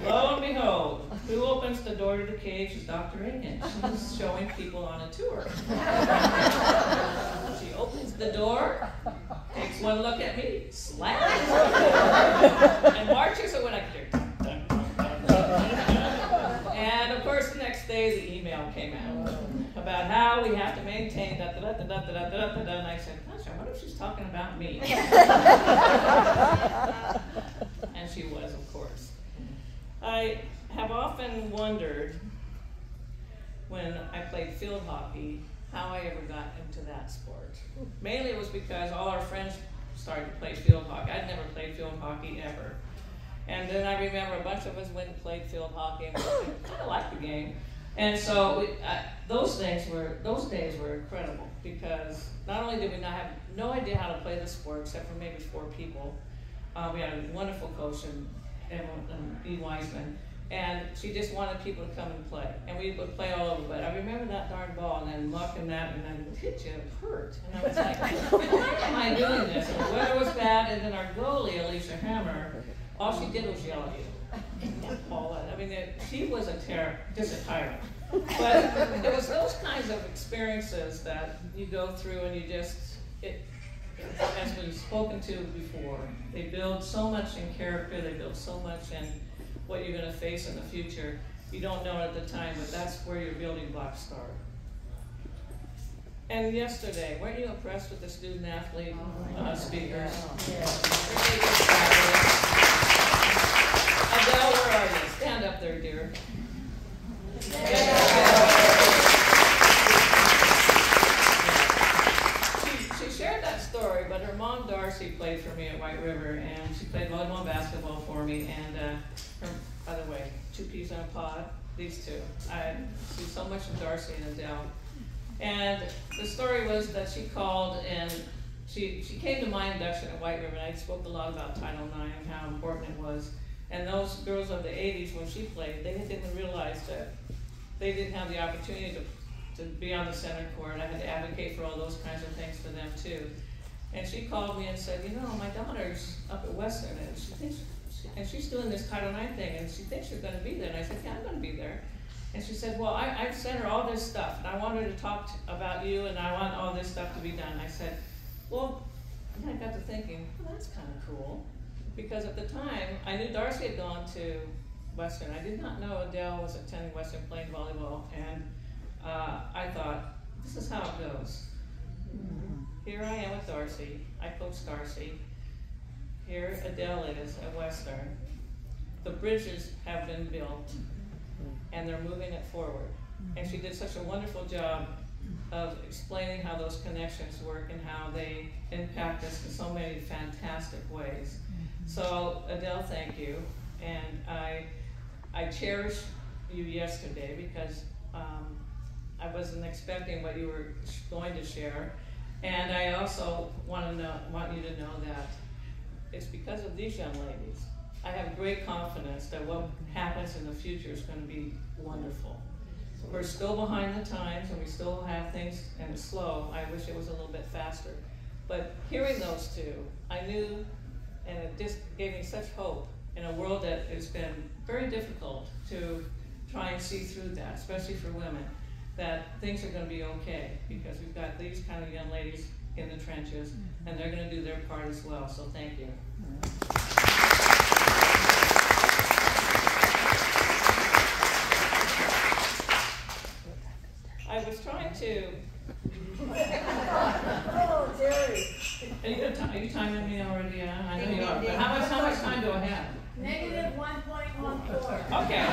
Lo and behold, who opens the door to the cage is Dr. Aiken. She's showing people on a tour. She opens the door, takes one look at me, slaps, and marches away like and of course the next day the email came out about how we have to maintain da-da-da-da-da-da-da-da-da, and I said, gosh, I wonder if she's talking about me. And she was, of course. I have often wondered when I played field hockey how I ever got into that sport. Mainly it was because all our friends started to play field hockey. I'd never played field hockey ever. And then I remember a bunch of us went and played field hockey, and we kind of liked the game. And so those days were incredible because not only did we not have no idea how to play the sport except for maybe 4 people, we had a wonderful coach in E. Wiseman, and she just wanted people to come and play. And we would play all over, but I remember that darn ball and then muck and that, and then it hit you, it hurt. And I was like, why am I doing this? And the weather was bad, and then our goalie, Alicia Hammer, all she did was yell at you. I mean, she was just a tyrant. But it was those kinds of experiences that you go through and you just, as we've spoken to before, they build so much in character, they build so much in what you're going to face in the future. You don't know it at the time, but that's where your building blocks start. And yesterday, weren't you impressed with the student athlete speakers? Adele, where are you? Stand up there, dear. She shared that story, but her mom, Darcy, played for me at White River, and she played volleyball and basketball for me, and by the way, 2 peas in a pod, these 2. I see so much of Darcy and Adele. And the story was that she called and she she came to my induction at White River, and I spoke a lot about Title IX and how important it was. And those girls of the 80s, when she played, they didn't realize that they didn't have the opportunity to be on the center court. I had to advocate for all those kinds of things for them too. And she called me and said, you know, my daughter's up at Western, and she's doing this Title IX thing, and she thinks you're going to be there. And I said, yeah, I'm going to be there. And she said, well, I've sent her all this stuff, and I want her to talk about you, and I want all this stuff to be done. I said, well, and I got to thinking, well, that's kind of cool. Because at the time, I knew Darcy had gone to Western. I did not know Adele was attending Western playing volleyball, and I thought, this is how it goes. Here I am with Darcy. I coach Darcy. Here Adele is at Western. The bridges have been built, and they're moving it forward. And she did such a wonderful job of explaining how those connections work and how they impact us in so many fantastic ways. So Adele, thank you. And I cherish you yesterday because I wasn't expecting what you were going to share. And I also want you to know that it's because of these young ladies. I have great confidence that what happens in the future is going to be wonderful. We're still behind the times, and we still have things, and it's slow. I wish it was a little bit faster. But hearing those two, I knew, and it just gave me such hope in a world that has been very difficult to try and see through that, especially for women, that things are going to be okay, because we've got these kind of young ladies in the trenches, and they're going to do their part as well. So thank you. I was trying to. Oh, Terri. Are you timing me already? Yeah, I know you are. But how much time do I have? Negative 1.14. Okay.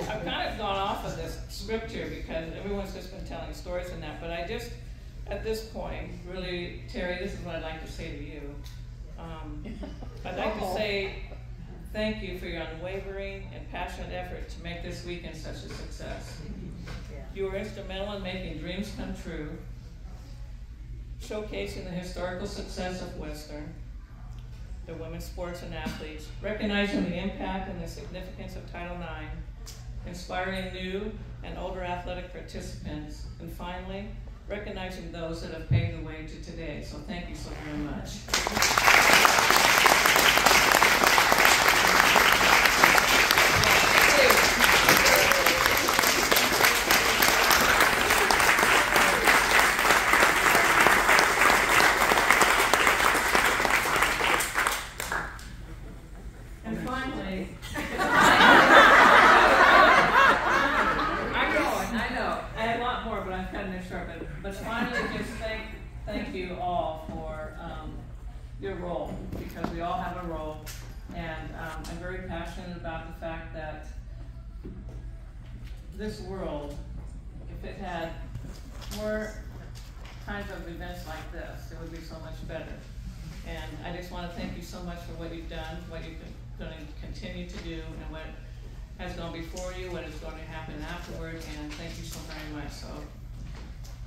I've kind of gone off of this script here because everyone's just been telling stories and that, but I just, at this point, really, Terri, this is what I'd like to say to you. I'd like to say thank you for your unwavering and passionate effort to make this weekend such a success. You were instrumental in making dreams come true, showcasing the historical success of Western, the women's sports and athletes, recognizing the impact and the significance of Title IX, inspiring new and older athletic participants, and finally, recognizing those that have paved the way to today. So thank you so very much. Your role, because we all have a role, and I'm very passionate about the fact that this world, if it had more kinds of events like this, it would be so much better. And I just want to thank you so much for what you've done, what you're going to continue to do, and what has gone before you, what is going to happen afterward, and thank you so very much. So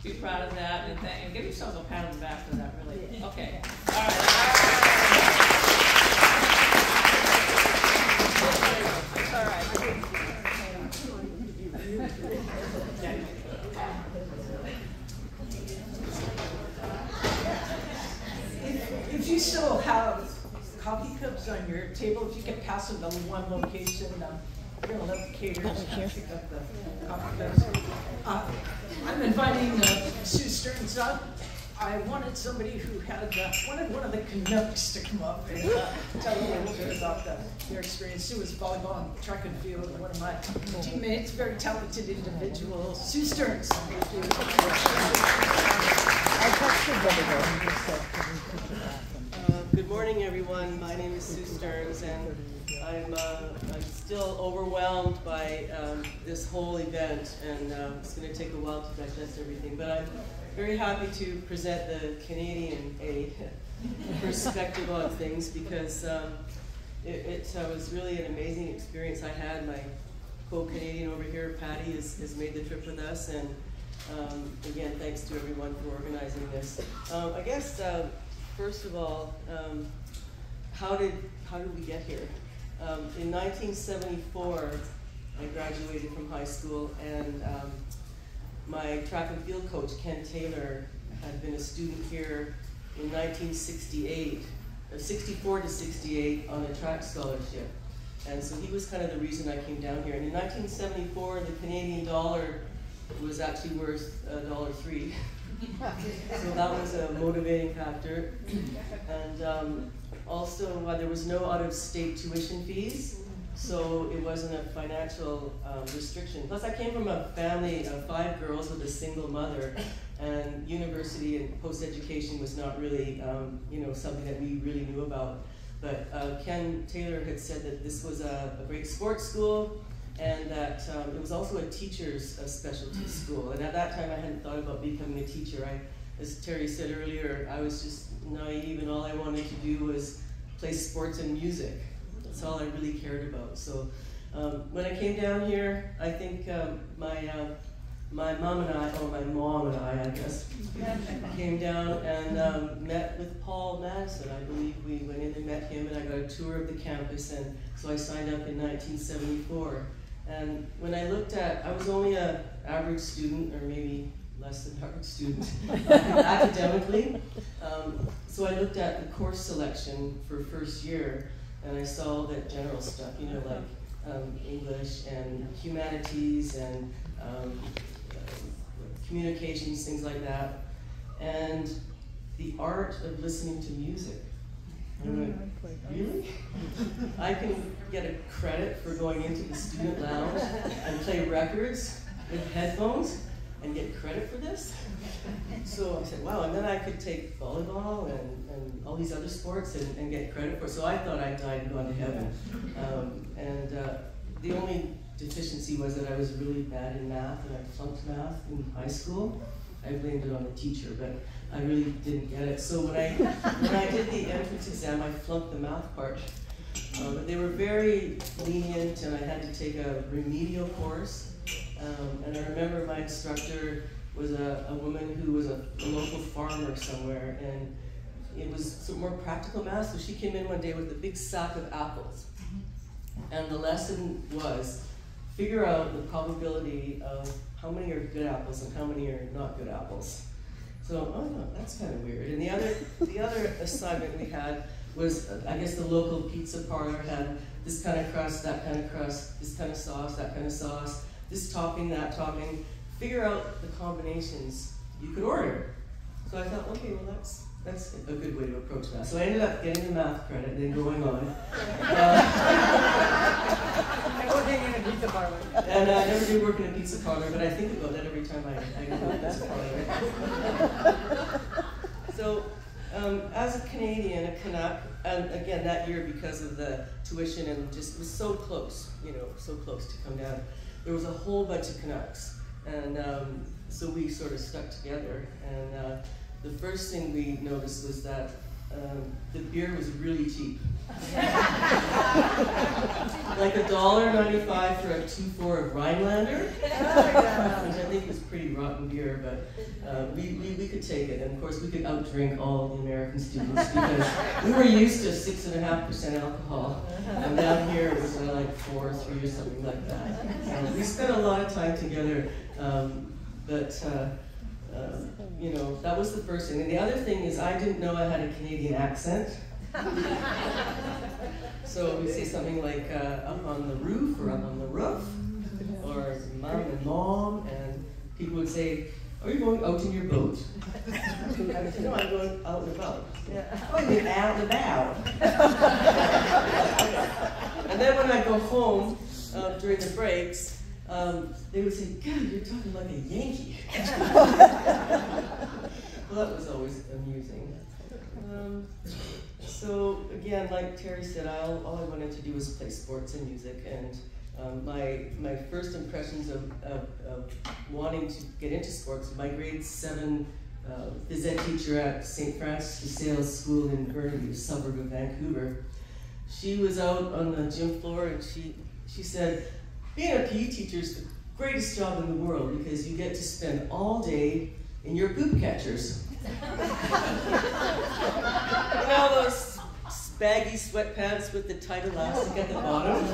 be proud of that, and give yourselves a pat on the back for that, really. Okay. All right. All right. If you still have coffee cups on your table, if you can pass them to one location, we're going to let the caterers pick up the coffee cups. I'm inviting Sue Stearns up. I wanted somebody who had wanted one of the Canucks to come up and tell a little bit about their experience. Sue was volleyball and track and field, one of my teammates, very talented individual. Sue Stearns. Thank you. I texted them. Good morning, everyone. My name is Sue Stearns, and I'm still overwhelmed by this whole event, and it's going to take a while to digest everything. But I'm very happy to present the Canadian perspective on things, because it was really an amazing experience. I had my co-Canadian over here, Patty, has made the trip with us, and again, thanks to everyone for organizing this. I guess, first of all, how did we get here? In 1974, I graduated from high school, and my track and field coach, Ken Taylor, had been a student here in 1968, 64 to 68 on a track scholarship. And so he was kind of the reason I came down here. And in 1974, the Canadian dollar was actually worth $1.03. So that was a motivating factor. And also, there was no out-of-state tuition fees, so it wasn't a financial restriction. Plus, I came from a family of 5 girls with a single mother, and university and post-education was not really, something that we really knew about. But Ken Taylor had said that this was a great sports school, and that it was also a teacher's specialty school. And at that time, I hadn't thought about becoming a teacher. As Terri said earlier, I was just naive, and all I wanted to do was play sports and music. That's all I really cared about. So when I came down here, I think my mom and I guess, came down and met with Paul Madison. I believe we went in and met him, and I got a tour of the campus, and so I signed up in 1974. And when I looked at, I was only an average student, or maybe less than average student, academically. So I looked at the course selection for first year, and I saw all that general stuff, like English and humanities and communications, things like that, and the art of listening to music. I went, really? I can get a credit for going into the student lounge and play records with headphones and get credit for this? So I said, wow, and then I could take volleyball and all these other sports and get credit for it. So I thought I died and gone to heaven. The only deficiency was that I was really bad in math, and I flunked math in high school. I blamed it on the teacher, but I really didn't get it. So when I did the entrance exam, I flunked the math part. But they were very lenient, and I had to take a remedial course. And I remember my instructor was a woman who was a local farmer somewhere, and it was some more practical math. So she came in one day with a big sack of apples, and the lesson was figure out the probability of how many are good apples and how many are not good apples. So, oh no, that's kind of weird. And the other assignment we had was, I guess the local pizza parlor had this kind of crust, that kind of crust, this kind of sauce, that kind of sauce, this topping, that topping. Figure out the combinations you could order. So I thought, okay, well that's a good way to approach math. So I ended up getting the math credit and then going on. Working in a pizza parlor. And I never did work in a pizza parlor, but I think about that every time I go to a pizza parlor. So as a Canadian, a Canuck, and again that year because of the tuition and just it was so close, so close to come down. There was a whole bunch of Canucks, and so we sort of stuck together. And the first thing we noticed was that the beer was really cheap. Like $1.95 for a 2.4 of Rhinelander, which I think was pretty rotten beer, but we could take it. And of course we could outdrink all the American students because we were used to 6.5% alcohol. And down here it was like 4 or 3 or something like that. We spent a lot of time together, that was the first thing. And the other thing is I didn't know I had a Canadian accent. So we say something like up on the roof or up on the roof, or mom and mom, and people would say, are you going out in your boat? I would say, no, I'm going out and about. Oh, you mean out and about. And then when I go home during the breaks, they would say, God, you're talking like a Yankee. Well, that was always amusing. So again, like Terri said, all I wanted to do was play sports and music, and my first impressions of wanting to get into sports, my grade 7 phys ed teacher at St. Francis de Sales School in Burnaby, a suburb of Vancouver, she was out on the gym floor and she said, being a PE teacher is the greatest job in the world because you get to spend all day in your poop catchers. You know those baggy sweatpants with the tight elastic at the bottom?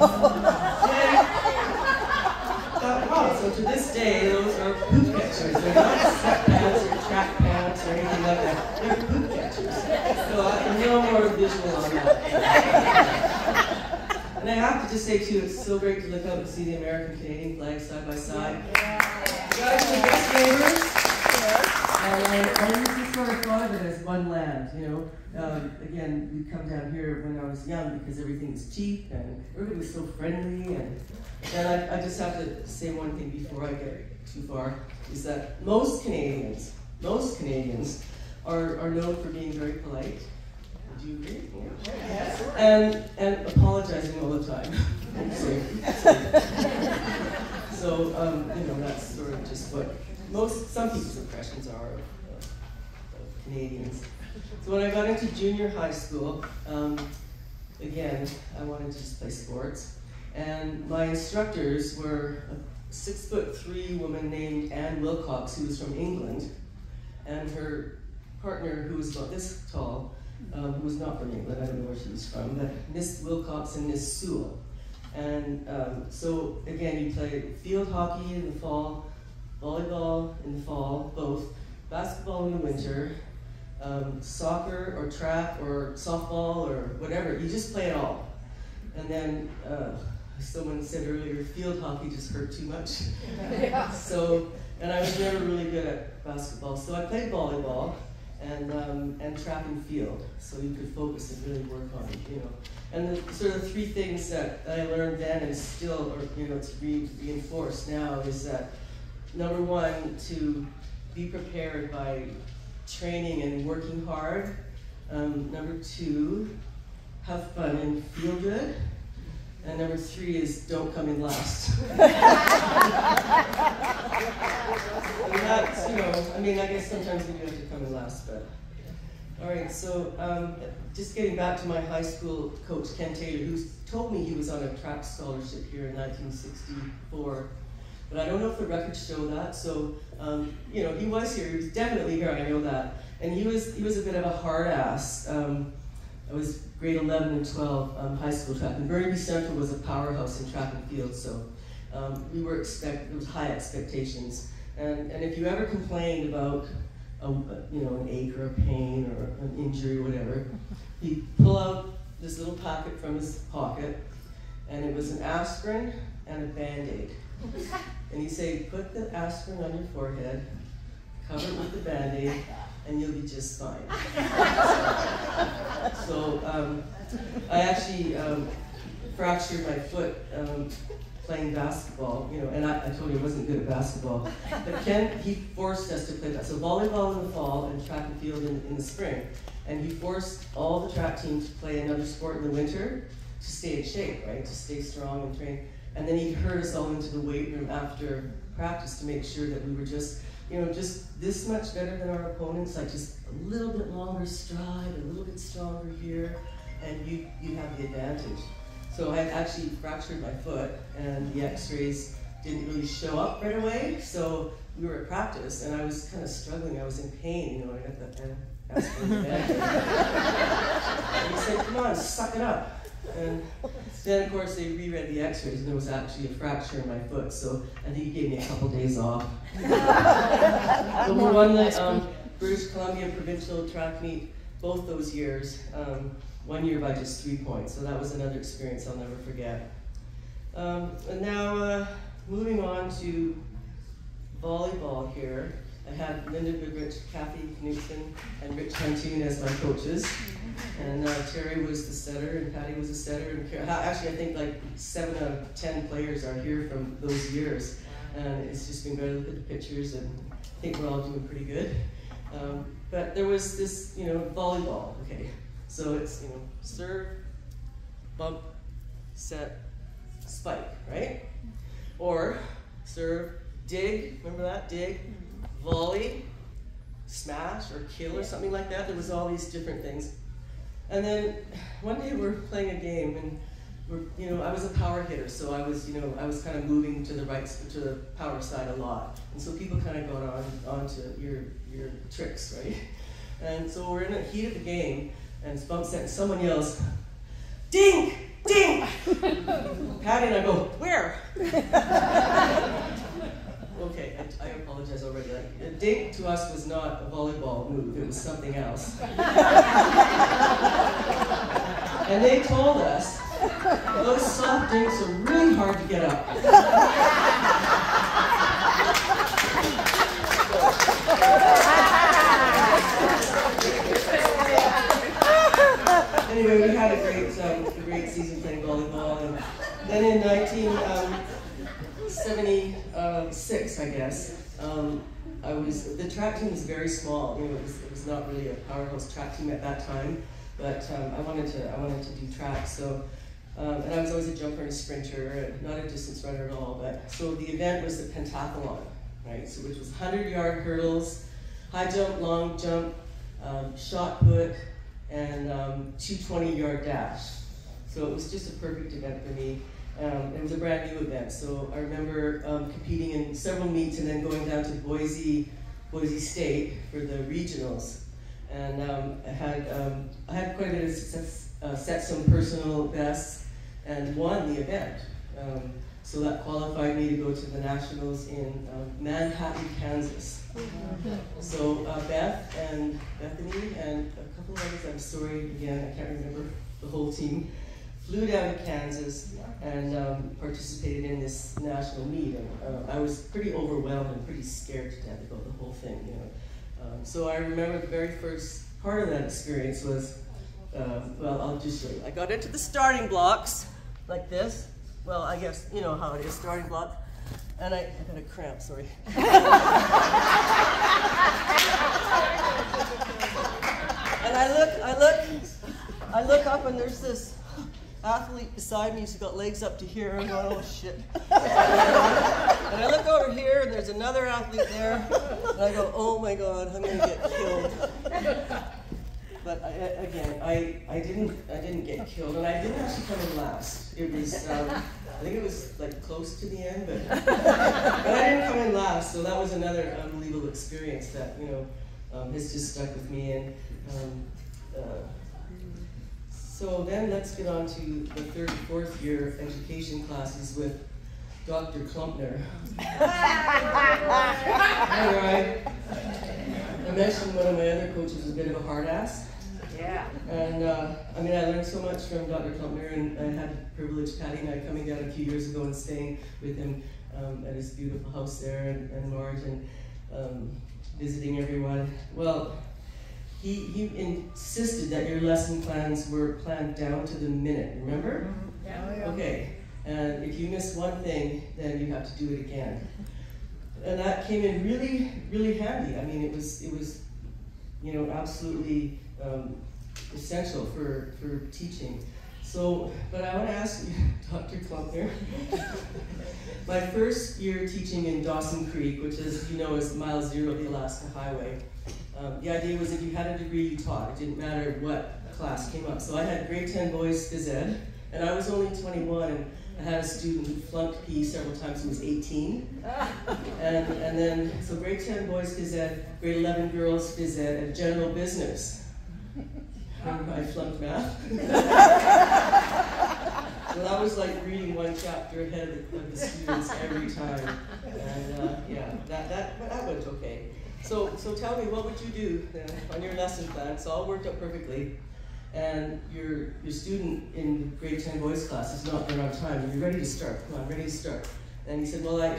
Wow, so to this day, those are poop catchers. They're not sweatpants or track pants or anything like that. They're poop catchers. So no more visual on that. And I have to just say too, it's so great to look out and see the American-Canadian flag side by side. You guys are the best neighbors. I just sort of thought of it as one land, you know. Again, we come down here when I was young because everything was cheap and everybody was so friendly. And I just have to say one thing before I get too far, is that most Canadians are known for being very polite. Do you agree? Yes. And apologizing all the time. So, you know, that's sort of just what some people's impressions are of Canadians. So when I got into junior high school, again, I wanted to just play sports. And my instructors were a 6'3" woman named Anne Wilcox, who was from England, and her partner, who was about this tall, who was not from England, I don't know where she was from, but Miss Wilcox and Miss Sewell. And so again, you play field hockey in the fall, volleyball in the fall, both, basketball in the winter, soccer or track or softball or whatever, you just play it all. And then someone said earlier, field hockey just hurt too much. So, and I was never really good at basketball, so I played volleyball and track and field, so you could focus and really work on it, you know. And the sort of three things that I learned then and still, or you know, it's reinforced now, is that number one, to be prepared by training and working hard. Number two, have fun and feel good. And number three is don't come in last. And that's, you know, I mean, I guess sometimes we do have to come in last, but. All right, so just getting back to my high school coach, Ken Taylor, who told me he was on a track scholarship here in 1964. But I don't know if the records show that, so, you know, he was here, he was definitely here, I know that. And he was a bit of a hard ass. I was grade 11 and 12 high school track, and Burnaby Central was a powerhouse in track and field, so there was high expectations. And if you ever complained about you know, an ache or a pain or an injury or whatever, he'd pull out this little packet from his pocket, and it was an aspirin and a Band-Aid. And he'd say, put the aspirin on your forehead, cover it with the Band-Aid, and you'll be just fine. So I actually fractured my foot playing basketball, you know, and I told you I wasn't good at basketball. But Ken, he forced us to play that. So volleyball in the fall and track and field in the spring. And he forced all the track teams to play another sport in the winter to stay in shape, right? To stay strong and train. And then he herd us all into the weight room after practice to make sure that we were just, you know, just this much better than our opponents, like just a little bit longer stride, a little bit stronger here, and you have the advantage. So I had actually fractured my foot, and the x-rays didn't really show up right away, so we were at practice, and I was kind of struggling, I was in pain, you know, I got that aspirin in the bag. And he said, come on, suck it up. And then, of course, they reread the x-rays, and there was actually a fracture in my foot, so I think he gave me a couple days off. But we won the British Columbia provincial track meet both those years, one year by just 3 points, so that was another experience I'll never forget. And now, moving on to volleyball here. I had Linda Goodrich, Kathy Knutzen, and Rich Huntoon as my coaches. And Terri was the setter, and Patty was a setter. And actually, I think like 7 out of 10 players are here from those years. And it's just been great to look at the pictures, and I think we're all doing pretty good. But there was this, you know, volleyball, okay. So it's, you know, serve, bump, set, spike, right? Or serve, dig, remember that, dig, volley, smash, or kill, or something like that. There was all these different things. And then one day we're playing a game, and you know, I was a power hitter, so I was, you know, I was kind of moving to the right, to the power side a lot. And so people kind of got on to your tricks, right? And so we're in the heat of the game, and it's bump set, and someone yells, "Dink! Dink!" Patty and I go, "Where?" Okay, I apologize already. Like, a dink to us was not a volleyball move, it was something else. And they told us, those soft dinks are really hard to get up. Anyway, we had a great season playing volleyball, and then in 1976, I guess, the track team was very small. You know, it was not really a powerhouse track team at that time, but I wanted to do track. So, and I was always a jumper and a sprinter, not a distance runner at all. But so the event was the pentathlon, right? So which was 100-yard hurdles, high jump, long jump, shot put, and 220-yard dash. So it was just a perfect event for me. It was a brand new event, so I remember competing in several meets and then going down to Boise State for the regionals. And I had quite a bit of success, set some personal bests, and won the event. So that qualified me to go to the nationals in Manhattan, Kansas. So Beth and Bethany and a couple of others, I'm sorry, again, I can't remember the whole team, flew down to Kansas and participated in this national meet. And I was pretty overwhelmed and pretty scared to death about the whole thing, you know. So I remember the very first part of that experience was, well, I'll just show you. I got into the starting blocks like this. Well, I guess you know how it is, starting block. And I got a cramp, sorry. And I look up and there's this athlete beside me. She's got legs up to here. I'm going, oh shit. And I look over here and there's another athlete there. And I go, oh my God, I'm going to get killed. But I didn't get killed, and I didn't actually come in last. It was, I think it was like close to the end, but I didn't come in last. So that was another unbelievable experience that has just stuck with me. And so then let's get on to the third and fourth year education classes with Dr. Klumpner. All right. I mentioned one of my other coaches was a bit of a hard ass. Yeah. And I learned so much from Dr. Klumpner, and I had the privilege, Patty and I, coming down a few years ago and staying with him at his beautiful house there in March and visiting everyone. Well, he insisted that your lesson plans were planned down to the minute, remember? Mm-hmm. Yeah. Okay. And if you miss one thing, then you have to do it again. And that came in really, really handy. I mean, it was absolutely essential for teaching. So, but I want to ask you, Dr. Klumpner, my first year teaching in Dawson Creek, which is mile 0 of the Alaska Highway, the idea was if you had a degree, you taught. It didn't matter what class came up. So I had grade 10 boys phys ed, and I was only 21, and I had a student who flunked PE several times who was 18. And then, so grade 10 boys phys ed, grade 11 girls phys ed, and general business. Remember I flunked math? Well, that was like reading one chapter ahead of the students every time. And that went okay. So tell me, what would you do then on your lesson plan? It's all worked out perfectly. And your student in the grade 10 boys class is not there on time. You're ready to start. Come on, ready to start. And he said, well, I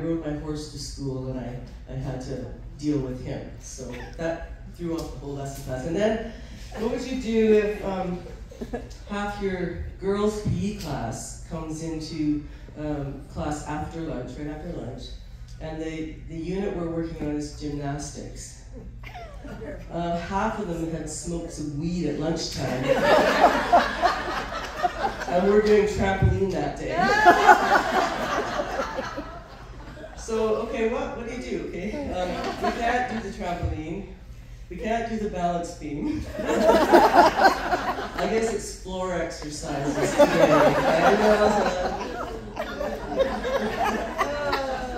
rode my horse to school and I had to deal with him. So that threw off the whole lesson class. And then what would you do if half your girls' PE class comes into class after lunch, right after lunch, and the unit we're working on is gymnastics. Half of them had smoked some weed at lunchtime. And we're doing trampoline that day. So, okay, what do you do, okay? We can't do the trampoline. We can't do the balance beam. I guess it's floor exercises today.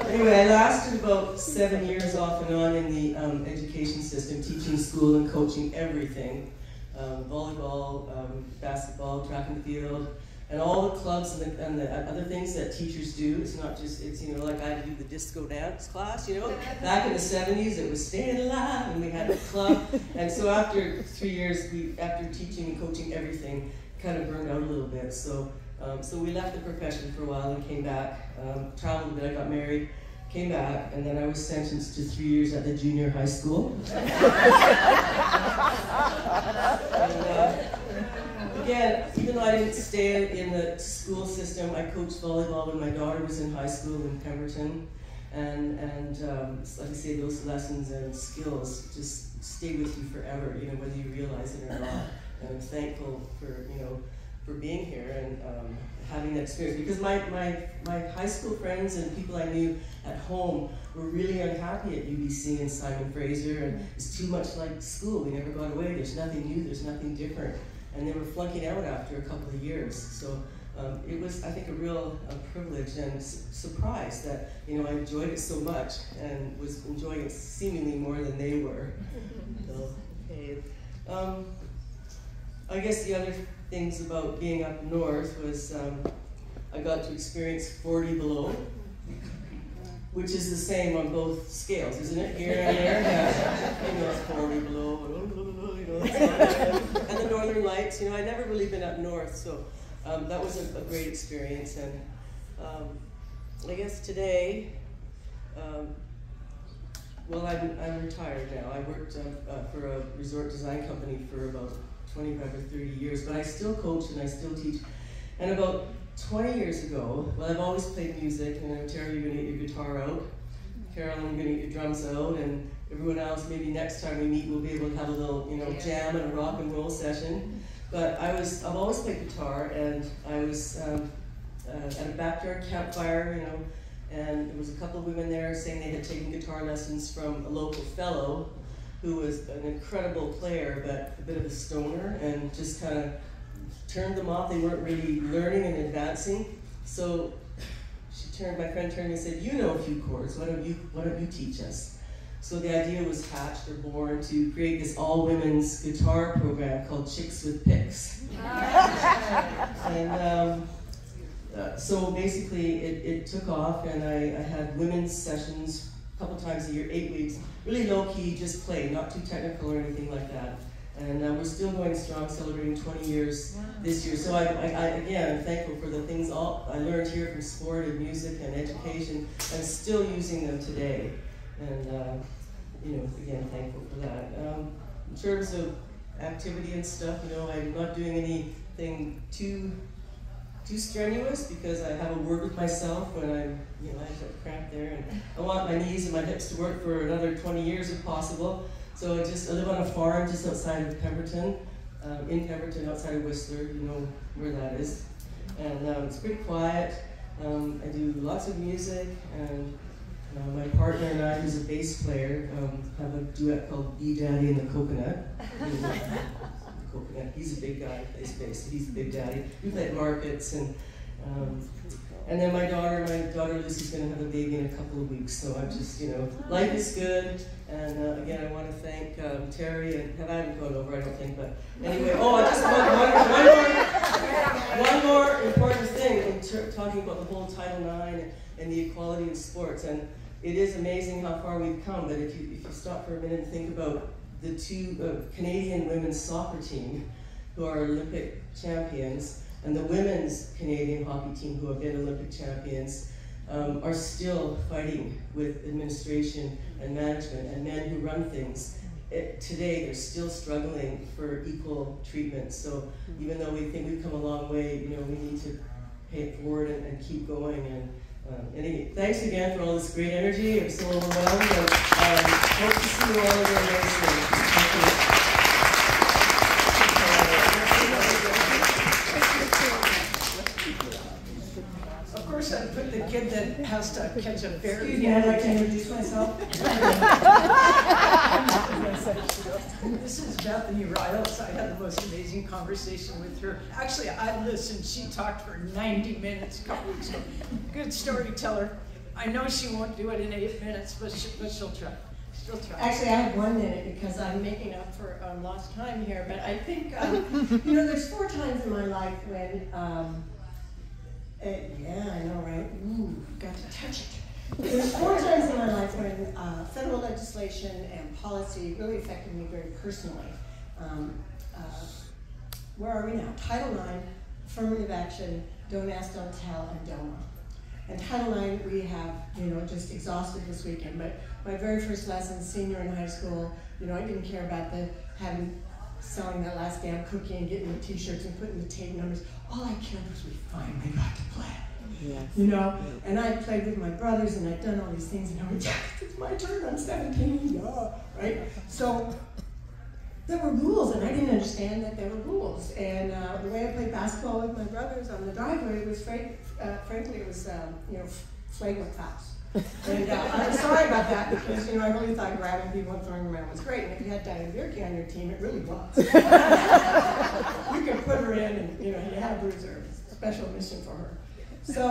Anyway, I lasted about 7 years off and on in the education system, teaching school and coaching everything. Volleyball, basketball, track and field, and all the clubs and the other things that teachers do. It's not just, it's, you know, like I had to do the disco dance class, you know. Back in the 70s, it was staying alive, and we had a club. And so after 3 years, after teaching and coaching everything, kind of burned out a little bit. So we left the profession for a while and came back, traveled a bit, I got married, came back, and then I was sentenced to 3 years at the junior high school. Again, even though I didn't stay in the school system, I coached volleyball when my daughter was in high school in Pemberton. And like I say, those lessons and skills just stay with you forever, you know, whether you realize it or not. And I'm thankful for, you know, for being here and having that experience. Because my high school friends and people I knew at home were really unhappy at UBC and Simon Fraser, and it's too much like school. We never got away. There's nothing new. There's nothing different. And they were flunking out after a couple of years. So it was, I think, a real privilege and surprise that, you know, I enjoyed it so much and was enjoying it seemingly more than they were. So, okay. I guess the other things about being up north was I got to experience 40 below, which is the same on both scales, isn't it? Here and there, yeah. You know, it's 40 below, you know, and the northern lights. You know, I'd never really been up north, so that was a great experience. And I guess today, well, I'm retired now. I worked for a resort design company for about 25 or 30 years, but I still coach and I still teach. And about 20 years ago, well, I've always played music, and Terri, you're gonna get your guitar out. Carolyn, you're gonna get your drums out, and everyone else, maybe next time we meet, we'll be able to have a little, you know, jam and a rock and roll session. But I've always played guitar, and I was at a backyard campfire, you know, and there was a couple of women there saying they had taken guitar lessons from a local fellow who was an incredible player, but a bit of a stoner, and just kind of turned them off. They weren't really learning and advancing. So my friend turned and said, "You know a few chords, why don't you teach us?" So the idea was hatched or born to create this all-women's guitar program called Chicks with Picks. And so basically it took off, and I had women's sessions a couple times a year, 8 weeks, really low-key, just play, not too technical or anything like that. And we're still going strong, celebrating 20 years this year. So again, I'm thankful for the things I learned here from sport and music and education, and still using them today. And you know, again, thankful for that. In terms of activity and stuff, you know, I'm not doing anything too strenuous, because I have a word with myself when I'm, you know, I have a cramp there, and I want my knees and my hips to work for another 20 years if possible. So I live on a farm just outside of Pemberton, in Pemberton, outside of Whistler. You know where that is. And it's pretty quiet. I do lots of music, and my partner and I, who's a bass player, have a duet called B Daddy and the Coconut. Coconut. He's a big guy, plays bass. He's the big daddy. We play at markets, and then my daughter Lucy's going to have a baby in a couple of weeks. So I'm just, you know, life is good. And again, I want to thank Terri, and I haven't gone over, I don't think, but anyway. Oh, I just one more important thing in talking about the whole Title IX and the equality in sports. And it is amazing how far we've come. But if you stop for a minute and think about the two Canadian women's soccer team who are Olympic champions, and the women's Canadian hockey team who have been Olympic champions, are still fighting with administration and management and men who run things. Today, they're still struggling for equal treatment. So even though we think we've come a long way, you know, we need to pay it forward and keep going. And anyway, thanks again for all this great energy. I'm so overwhelmed, and hope to see you all again very soon. Thank you. Of course, I put the kid that has to catch a ferry. Excuse me, I'd like to introduce myself. This is Bethany Ryals. I had the most amazing conversation with her. Actually, I listened. She talked for 90 minutes a couple weeks ago. Good storyteller. I know she won't do it in 8 minutes, but she'll try. She'll try. Actually, I have 1 minute because I'm making up for lost time here. But I think, you know, there's 4 times in my life when, yeah, I know, right? Ooh, got to touch it. There's 4 times in my life when federal legislation and policy really affected me very personally. Where are we now? Title IX, affirmative action, don't ask, don't tell, and DOMA. And Title IX, we have, you know, just exhausted this weekend. But my very first lesson, senior in high school, you know, I didn't care about selling that last damn cookie and getting the t-shirts and putting the tape numbers. All I cared was we finally got to play. Yes. You know, and I played with my brothers and I'd done all these things and I went, yes, it's my turn, I'm 17, yeah, right? So there were rules and I didn't understand that there were rules. And the way I played basketball with my brothers on the driveway was, frankly, it was, you know, flagrant fouls. And I'm sorry about that because, you know, I really thought grabbing people and throwing them around was great. And if you had Diane on your team, it really was. You could put her in and, you know, you had a bruiser, special mission for her. So,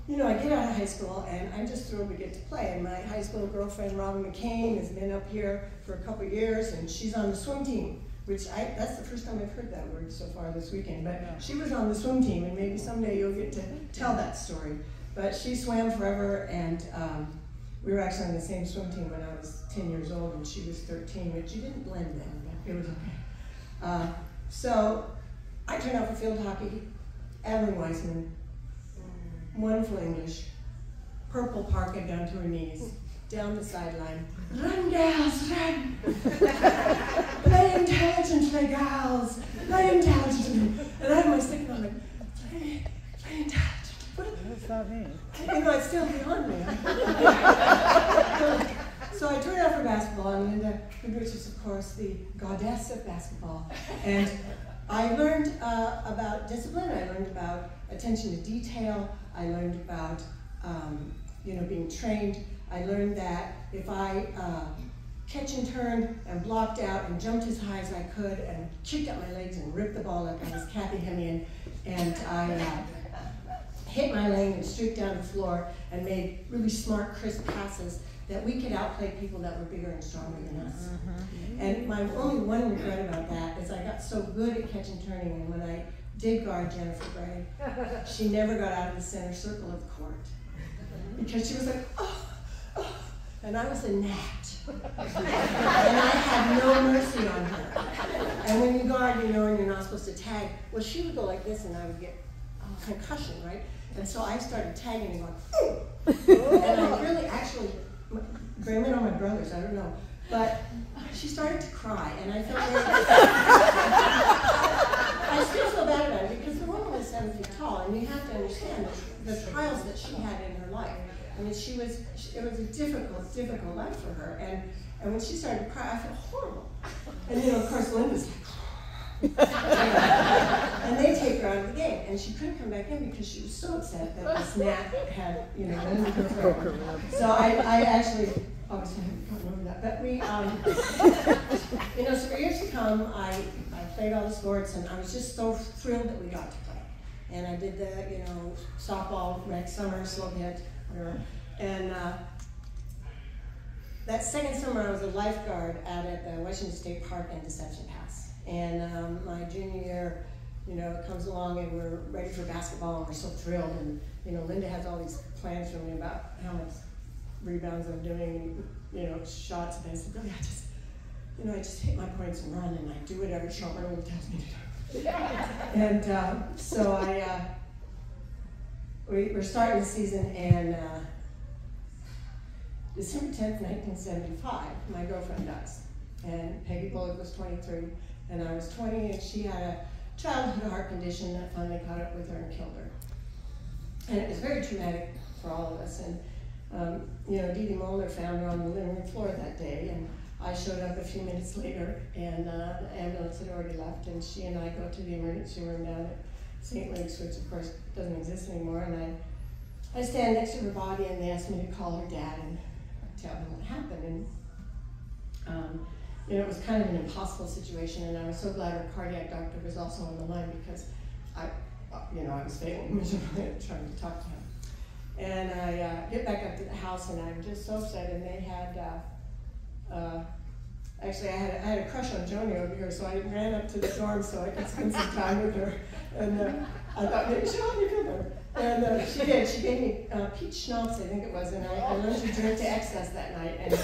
you know, I get out of high school and I'm just thrilled to get to play. And my high school girlfriend, Robin McMahan, has been up here for a couple of years and she's on the swim team, which that's the first time I've heard that word so far this weekend. But she was on the swim team and maybe someday you'll get to tell that story. But she swam forever and we were actually on the same swim team when I was 10 years old and she was 13, but she didn't blend then, but it was okay. So I turned out for field hockey. Evelyn Weissman, wonderful English, purple parka down to her knees, down the sideline. Run, gals, run! Play intelligently, gals! Play intelligently! And I have my stick and I'm like, play intelligently. What does that mean? You know, it's still beyond me. So I turned out for basketball, and Linda, which is, of course, the goddess of basketball. And I learned about discipline, I learned about attention to detail, I learned about you know, being trained. I learned that if I catch and turned and blocked out and jumped as high as I could and kicked out my legs and ripped the ball like I was Kathy Hemian, and I hit my lane and streaked down the floor and made really smart, crisp passes, that we could outplay people that were bigger and stronger than us. And my only one regret about that is I got so good at catch and turning, and when I did guard Jennifer Gray, she never got out of the center circle of the court. Because she was like, oh, oh, and I was a gnat. And I had no mercy on her. And when you guard, you know, and you're not supposed to tag, well, she would go like this and I would get a concussion, right? And so I started tagging and going, ooh. And I really actually, blame it on my brothers, I don't know. But she started to cry, and I felt very I still feel bad about it because the woman was 7 feet tall, and you have to understand the trials that she had in her life. I mean, it was a difficult life for her, and when she started to cry, I felt horrible. And you know, of course, Linda's like, and they take her out of the game, and she couldn't come back in because she was so upset that this gnat had, you know, moved her forever. So I actually, obviously, I don't remember that, but we, you know, so for years to come, I played all the sports, and I was just so thrilled that we got to play. And I did the, you know, softball, rec, summer, slow hit, whatever. And that second summer, I was a lifeguard out at the Washington State Park and Deception Pass. And my junior year, you know, it comes along and we're ready for basketball and we're so thrilled. And, you know, Linda has all these plans for me about how much rebounds I'm doing, you know, shots. And I said, really, I just hit my points and run and I do whatever Sean Martin tells me to do. And so we're starting the season, and December 10th, 1975, my girlfriend dies. And Peggy Bullock was 23, and I was 20, and she had a childhood heart condition that finally caught up with her and killed her. And it was very traumatic for all of us. And you know, Dee Dee Molnar found her on the living room floor that day, and I showed up a few minutes later, and the ambulance had already left, and she and I go to the emergency room down at St. Luke's, which of course doesn't exist anymore, and I stand next to her body, and they asked me to call her dad and tell him what happened. And you know, it was kind of an impossible situation, and I was so glad our cardiac doctor was also on the line because I was failing miserably at trying to talk to him. And I get back up to the house, and I'm just so upset, and they had, actually I had a crush on Joni over here, so I ran up to the dorm so I could spend some time with her. And I thought maybe she'll let me come there. And she did. She gave me peach schnapps, I think it was, and I learned to drink to excess that night. And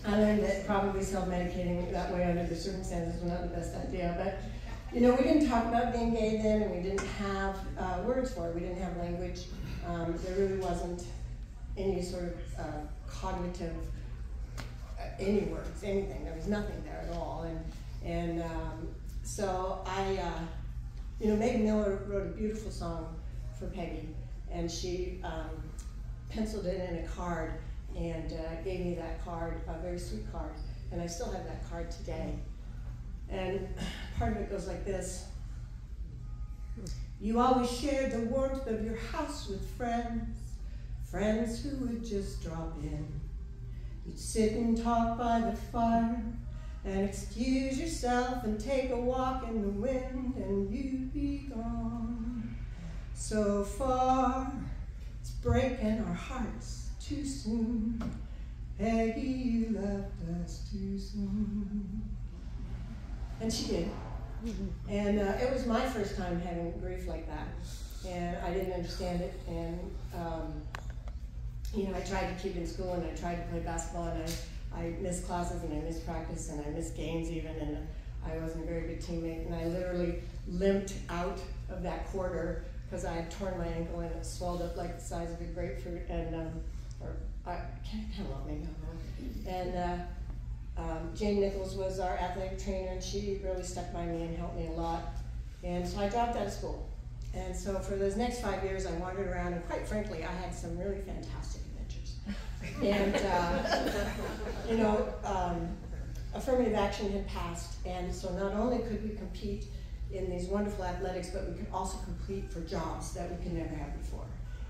I learned that probably self-medicating that way under the circumstances was not the best idea. But, you know, we didn't talk about being gay then, and we didn't have words for it. We didn't have language. There really wasn't any sort of cognitive, any words, anything. There was nothing there at all. And so I, you know, Meg Miller wrote a beautiful song for Peggy, and she penciled it in a card and gave me that card, a very sweet card, and I still have that card today. And part of it goes like this. You always shared the warmth of your house with friends who would just drop in. You'd sit and talk by the fire and excuse yourself and take a walk in the wind, and you'd be gone so far. It's breaking our hearts too soon. Peggy, you left us too soon. And she did. And it was my first time having grief like that, and I didn't understand it. And you know, I tried to keep in school, and I tried to play basketball, and I missed classes, and I missed practice, and I missed games even, and I wasn't a very good teammate, and I literally limped out of that quarter because I had torn my ankle, and it swelled up like the size of a grapefruit, and I can't help maybe I'm wrong. And Jane Nichols was our athletic trainer, and she really stuck by me and helped me a lot. And so I dropped out of school. And so for those next 5 years, I wandered around, and quite frankly, I had some really fantastic adventures. And, you know, affirmative action had passed, and so not only could we compete in these wonderful athletics, but we could also compete for jobs that we could never have before.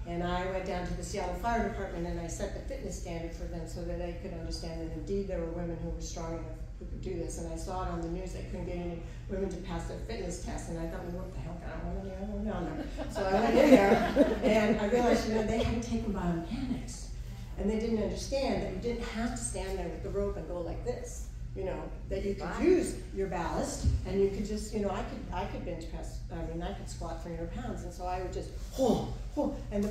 And I went down to the Seattle Fire Department, and I set the fitness standard for them so that they could understand that indeed there were women who were strong enough who could do this. And I saw it on the news, they couldn't get any women to pass their fitness test, and I thought, well, what the hell, I don't want any other one down there. So I went in there, and I realized, you know, they hadn't taken biomechanics, and they didn't understand that you didn't have to stand there with the rope and go like this. You know, that you could use your ballast, and you could just, you know, I could bench press, I mean, I could squat 300 pounds, and so I would just, and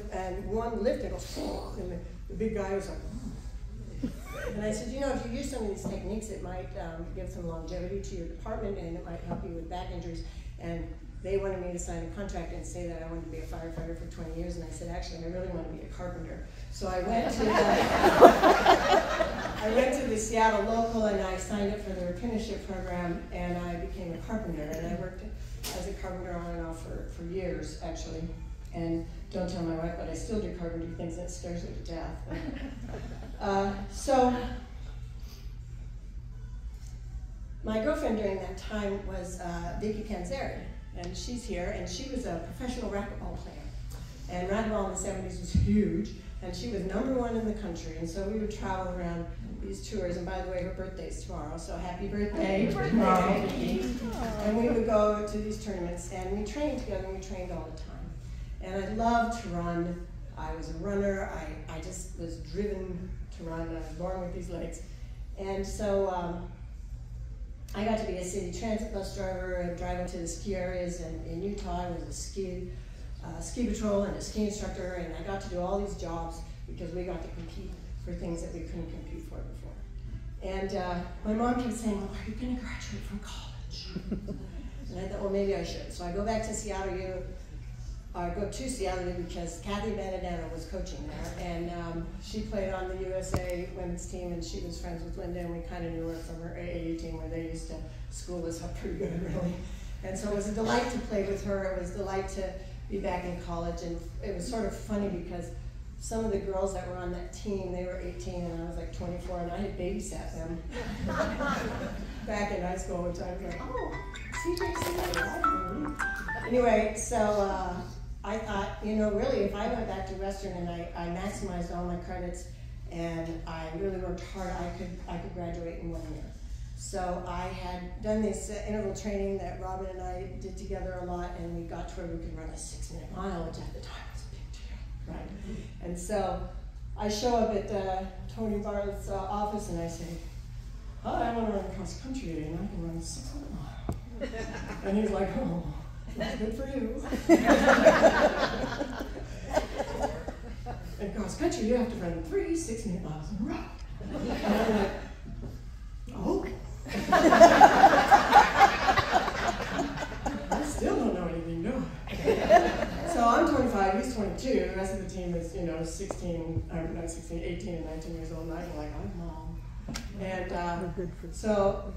one lift, it goes, and the big guy was like, and I said, you know, if you use some of these techniques, it might give some longevity to your department, and it might help you with back injuries. And they wanted me to sign a contract and say that I wanted to be a firefighter for 20 years, and I said, actually, I really want to be a carpenter. So I went to the Seattle local, and I signed up for their apprenticeship program, and I became a carpenter. And I worked as a carpenter on and off for years, actually. And don't tell my wife, but I still do carpentry things, and it scares her to death. So my girlfriend during that time was Vicky Canzeri, and she's here, and she was a professional racquetball player. And racquetball in the 70s was huge, and she was #1 in the country, and so we would travel around these tours, and by the way, her birthday's tomorrow, so happy birthday tomorrow, Vicky. And we would go to these tournaments, and we trained together, and we trained all the time. And I loved to run. I was a runner. I just was driven to run. I was born with these legs. And so I got to be a city transit bus driver and driving to the ski areas. And in Utah, I was a ski patrol and a ski instructor. And I got to do all these jobs because we got to compete for things that we couldn't compete for before. And my mom kept saying, well, are you going to graduate from college? And I thought, well, maybe I should. So I go back to Seattle U. I go to Seattle because Kathy Benedetto was coaching there, and she played on the USA women's team, and she was friends with Linda, and we kind of knew her from her AAU team where they used to school us up pretty good, really. And so it was a delight to play with her. It was a delight to be back in college, and it was sort of funny because some of the girls that were on that team, they were 18 and I was like 24, and I had babysat them back in high school, which I was like, oh, CJC. Anyway, so I thought, you know, really, if I went back to Western and I maximized all my credits and I really worked hard. I could graduate in 1 year. So I had done this interval training that Robin and I did together a lot, and we got to where we could run a 6-minute mile, which at the time was a big deal, right? And so I show up at Tony Bartlett's office and I say, "Hi, I want to run cross country today, and I can run a 6-minute mile." And he's like, "Oh, that's good for you." In cross country, you have to run 3 6-minute miles in a row. And I'm like, "Oh." I still don't know anything new. So I'm 25, he's 22. The rest of the team is, 18 and 19 years old, and I'm like, I'm mom. And so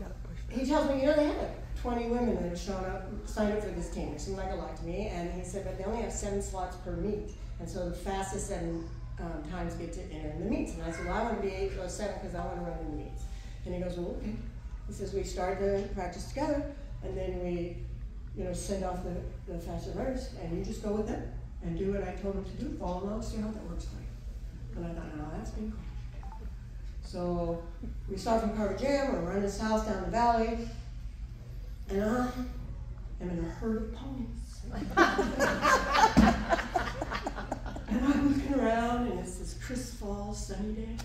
he tells me, they have like 20 women that have signed up for this team, which seemed like a lot to me. And he said, but they only have 7 slots per meet. And so the fastest 7 times get to enter in the meets. And I said, well, I want to be 8 or 7 because I want to run in the meets. And he goes, well, okay. He says, we start the practice together, and then we, send off the faster runners, and you just go with them and do what I told them to do, follow along, see how that works for you. And I thought, oh, that's been cool. So we start from Carver Jam, we're running south down the valley, and I am in a herd of ponies. And I'm looking around, and it's this crisp fall, sunny day,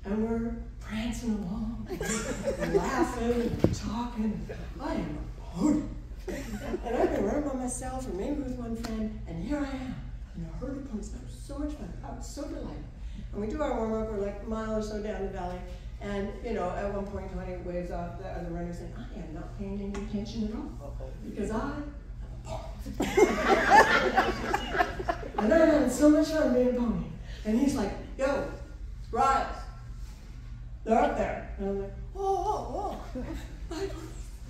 and we're prancing along, and laughing, and talking. I am a pony. And I've been running by myself, or maybe with one friend, and here I am, in a herd of ponies. That was so much fun. I was so delighted. And we do our warm-up, we're like a mile or so down the valley, and at one point, Tony waves off the other runners, and I am not paying any attention at all, because I am a pony. And I'm having so much fun being a pony. And he's like, yo, Ryals, they're up there. And I'm like, whoa.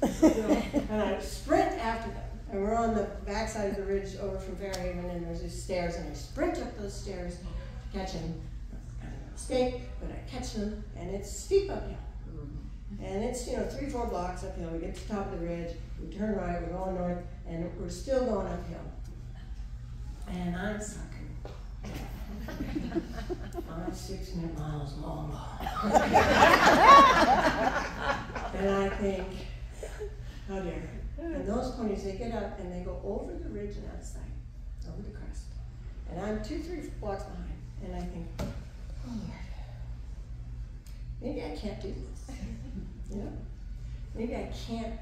And I sprint after them. And we're on the backside of the ridge over from Fairhaven, and there's these stairs, and I sprint up those stairs to catch them. Kind of a mistake, but I catch them, and it's steep uphill. And it's, 3-4 blocks uphill. We get to the top of the ridge, we turn right, we're going north, and we're still going uphill. And I'm sucking. 5 6-minute miles long. And I think, how dare. And those ponies, they get up and they go over the ridge and out of sight, over the crest. And I'm 2-3 blocks behind. And I think, oh Lord, maybe I can't do this. Maybe I can't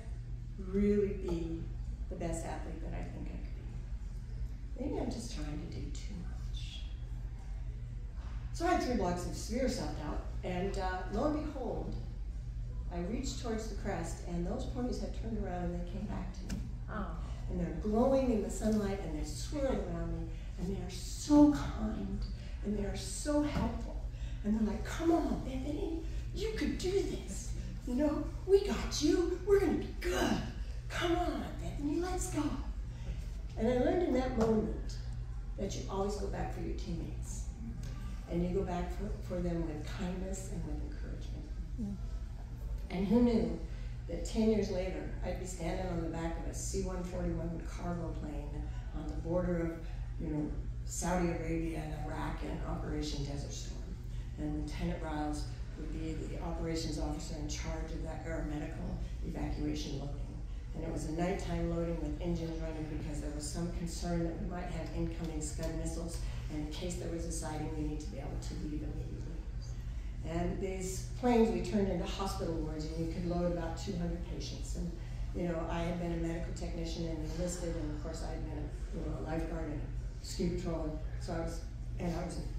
really be the best athlete that I think I could be. Maybe I'm just trying to do too much. So I had 3 blocks of severe self-doubt, and lo and behold, I reached towards the crest, and those ponies had turned around and they came back to me. Oh. And they're glowing in the sunlight, and they swirl around me, and they are so kind, and they are so helpful. And they're like, come on, Bethany, you could do this. We got you. We're going to be good. Come on, Bethany, let's go. And I learned in that moment that you always go back for your teammates. And you go back for them with kindness and with encouragement. Mm. And who knew that 10 years later, I'd be standing on the back of a C-141 cargo plane on the border of, Saudi Arabia and Iraq in Operation Desert Storm. And Lieutenant Ryals would be the operations officer in charge of that aeromedical evacuation loading. And it was a nighttime loading with engines running because there was some concern that we might have incoming Scud missiles, and in case there was a sighting, we need to be able to leave immediately. And these planes we turned into hospital wards, and you could load about 200 patients. And I had been a medical technician and enlisted, and of course I had been a lifeguard and a ski patrol. So I was a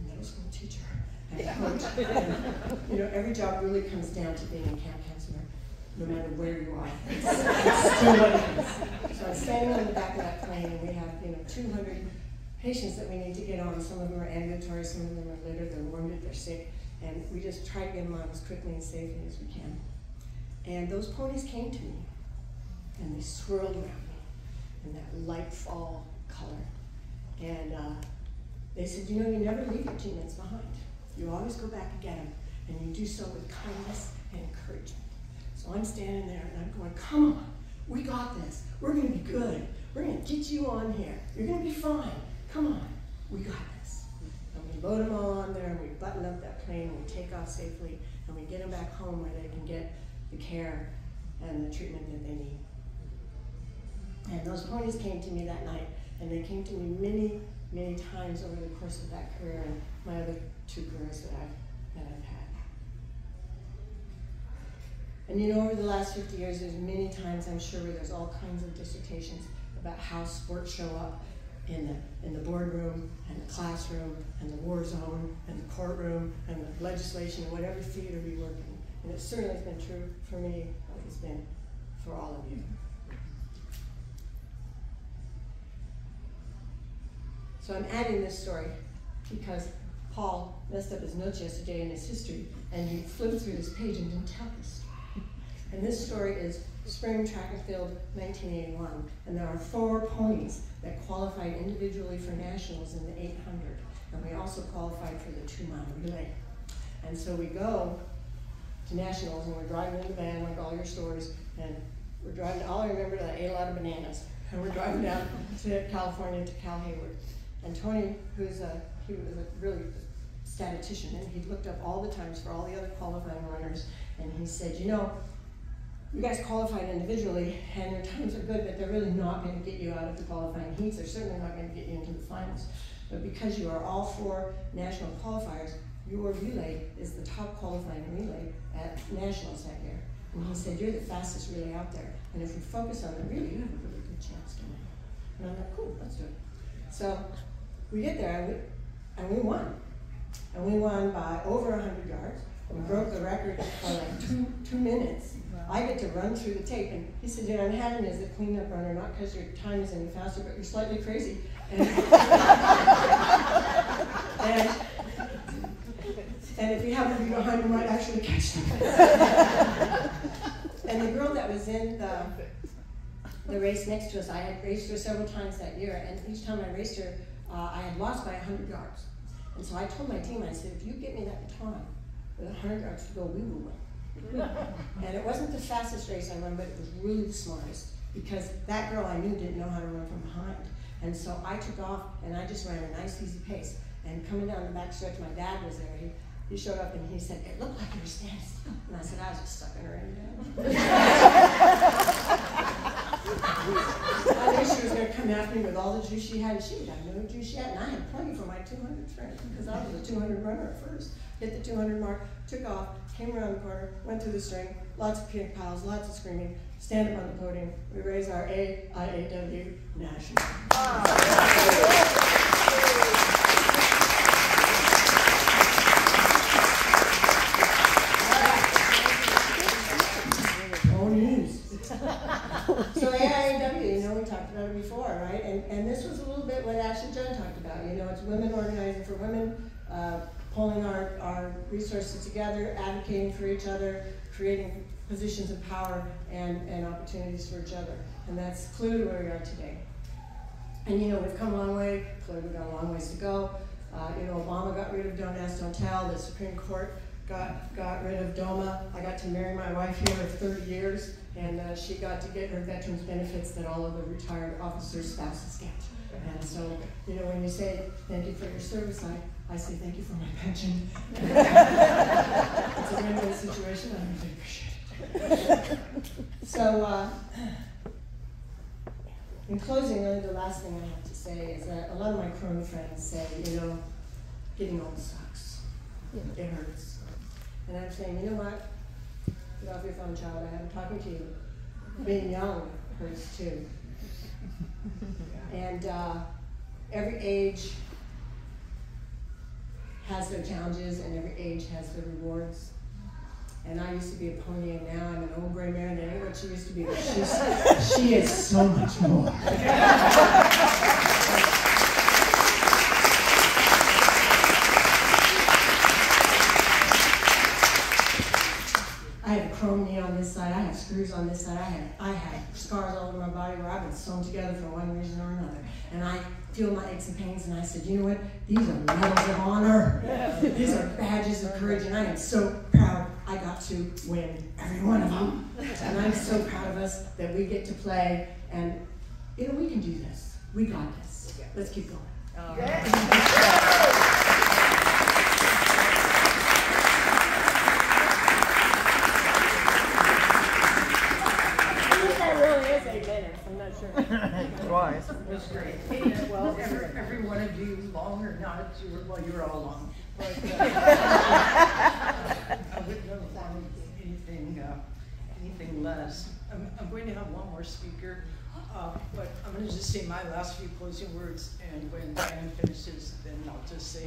middle school teacher and a coach. And, every job really comes down to being a camp counselor, no matter where you are. It's still what it is. So I'm standing on the back of that plane, and we have 200 patients that we need to get on. Some of them are ambulatory, some of them are littered, they're wounded, they're sick. And we just try to get them on as quickly and safely as we can. And those ponies came to me, and they swirled around me in that light fall color. And they said, you never leave your teammates behind. You always go back and get them, and you do so with kindness and encouragement. So I'm standing there, and I'm going, come on, we got this. We're going to be good. We're going to get you on here. You're going to be fine. Come on, we got this. And we load them all on there, and we button up that plane, and we take off safely, and we get them back home where they can get the care and the treatment that they need. And those ponies came to me that night, and they came to me many, many times over the course of that career and my other 2 careers that I've had. And you know, over the last 50 years, there's many times, I'm sure, where there's all kinds of dissertations about how sports show up in the boardroom and the classroom and the war zone and the courtroom and the legislation and whatever theater we work in. And it certainly has been true for me, like it's been for all of you. So I'm adding this story because Paul messed up his notes yesterday in his history, and he flipped through this page and didn't tell this story. And this story is Spring Track and Field 1981, and there are 4 ponies that qualified individually for nationals in the 800, and we also qualified for the 2-mile relay. And so we go to nationals, and we're driving in the van like all your stories, and we're driving, all I remember is I ate a lot of bananas, and we're driving down to California to Cal Hayward. And Tony, he was a really statistician, and he looked up all the times for all the other qualifying runners, and he said, you know, you guys qualified individually, and your times are good, but they're really not going to get you out of the qualifying heats. They're certainly not going to get you into the finals. But because you are all 4 national qualifiers, your relay is the top qualifying relay at nationals that year. And he said, you're the fastest relay out there, and if you focus on the relay, you have a really good chance to win. And I'm like, cool, let's do it. So we get there, and we won. And we won by over 100 yards. We broke the record by like two minutes. I get to run through the tape, and he said, I'm having you as a cleanup runner, not because your time is any faster, but you're slightly crazy. And if you happen to be behind, you might actually catch them. And the girl that was in the race next to us, I had raced her several times that year, and each time I raced her, I had lost by 100 yards. And so I told my team, I said, if you get me that baton with 100 yards to go, we will win. And it wasn't the fastest race I run, but it was really the smartest, because that girl I knew didn't know how to run from behind. And so I took off, and I just ran a nice, easy pace. And coming down the back stretch, my dad was there. He showed up, and he said, it looked like you were standing still. And I said, I was just sucking her in. I knew she was going to come after me with all the juice she had, and she would have no juice yet, and I had plenty for my 200 sprint, because I was a 200 runner at first. Hit the 200 mark, took off, came around the corner, went through the string, lots of pink piles, lots of screaming, stand up on the podium, we raise our AIAW national. So AIAW, you know, we talked about it before, right? And this was a little bit what Ash and Jen talked about. You know, it's women organizing for women, pulling our resources together, advocating for each other, creating positions of power and opportunities for each other. And that's clearly where we are today. And you know, we've come a long way. Clearly we've got a long ways to go. You know, Obama got rid of Don't Ask, Don't Tell. The Supreme Court got rid of DOMA. I got to marry my wife here for 30 years, and she got to get her veterans benefits that all of the retired officers' spouses get. And so, you know, when you say thank you for your service, I say thank you for my pension. It's a win-win situation. I really appreciate it. So, in closing, really the last thing I have to say is that a lot of my crony friends say, you know, getting old sucks. It hurts. And I'm saying, you know what? Get off your phone, child. I am talking to you. Being young hurts too. And every age has their challenges, and every age has their rewards. And I used to be a pony, and now I'm an old gray mare, and that ain't what she used to be, but she is so much more. I have a chrome knee on this side, I have screws on this side, I have scars all over my body where I've been sewn together for one reason or another. And I feel my aches and pains, and I said, you know what? These are medals of honor. Yeah. These are badges of courage, and I am so proud I got to win every one of them. And I'm so proud of us that we get to play, and you know, we can do this. We got this. Let's keep going. It was great. Well, every one of you, long or not, you were all long. But I wouldn't have wanted anything less. I'm going to have one more speaker, but I'm going to just say my last few closing words, and when Diane finishes, then I'll just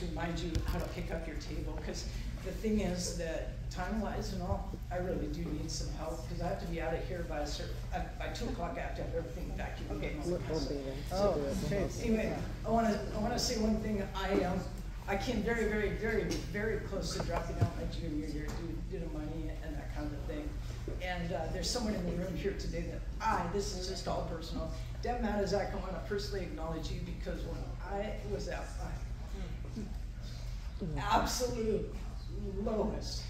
remind you how to pick up your table, because the thing is that time-wise and all, I really do need some help, because I have to be out of here by 2 o'clock. I have to have everything vacuumed. Okay. Anyway, I want to say one thing. I came very, very, very, very close to dropping out my junior year due to money and that kind of thing. And there's someone in the room here today that this is just all personal. Deb Matizak, I want to personally acknowledge you, because when I was at my absolute lowest,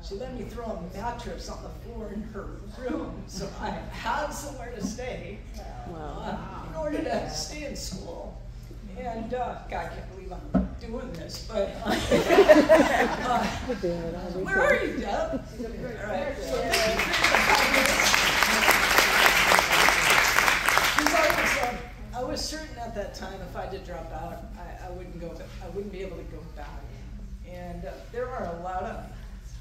she let me throw a mattress on the floor in her room so I had somewhere to stay in order to stay in school. And God, I can't believe I'm doing this, but where are you, Deb? All right. I was certain at that time if I did drop out, I wouldn't be able to go back. And there are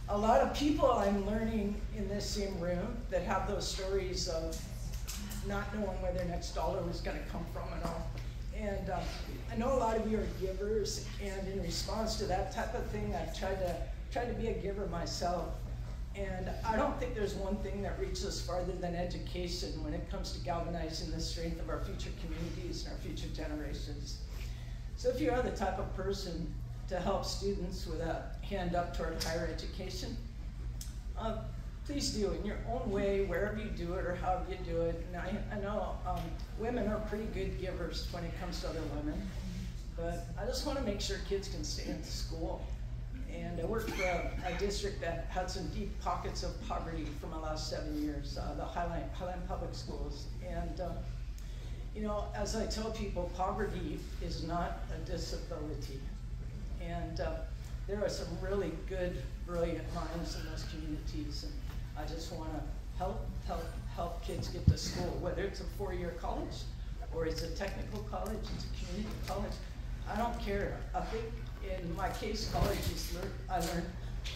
a lot of people I'm learning in this same room that have those stories of not knowing where their next dollar was going to come from and all. And I know a lot of you are givers, and in response to that type of thing, I've tried to be a giver myself. And I don't think there's one thing that reaches farther than education when it comes to galvanizing the strength of our future communities and our future generations. So if you are the type of person to help students with a hand up toward higher education, please do in your own way, wherever you do it or however you do it. And I know women are pretty good givers when it comes to other women, but I just want to make sure kids can stay in school. And I work for a district that had some deep pockets of poverty for my last 7 years, the Highline Public Schools. And you know, as I tell people, poverty is not a disability. And there are some really good, brilliant minds in those communities, and I just want to help kids get to school, whether it's a 4-year college, or it's a technical college, it's a community college. I don't care. I think in my case, I learned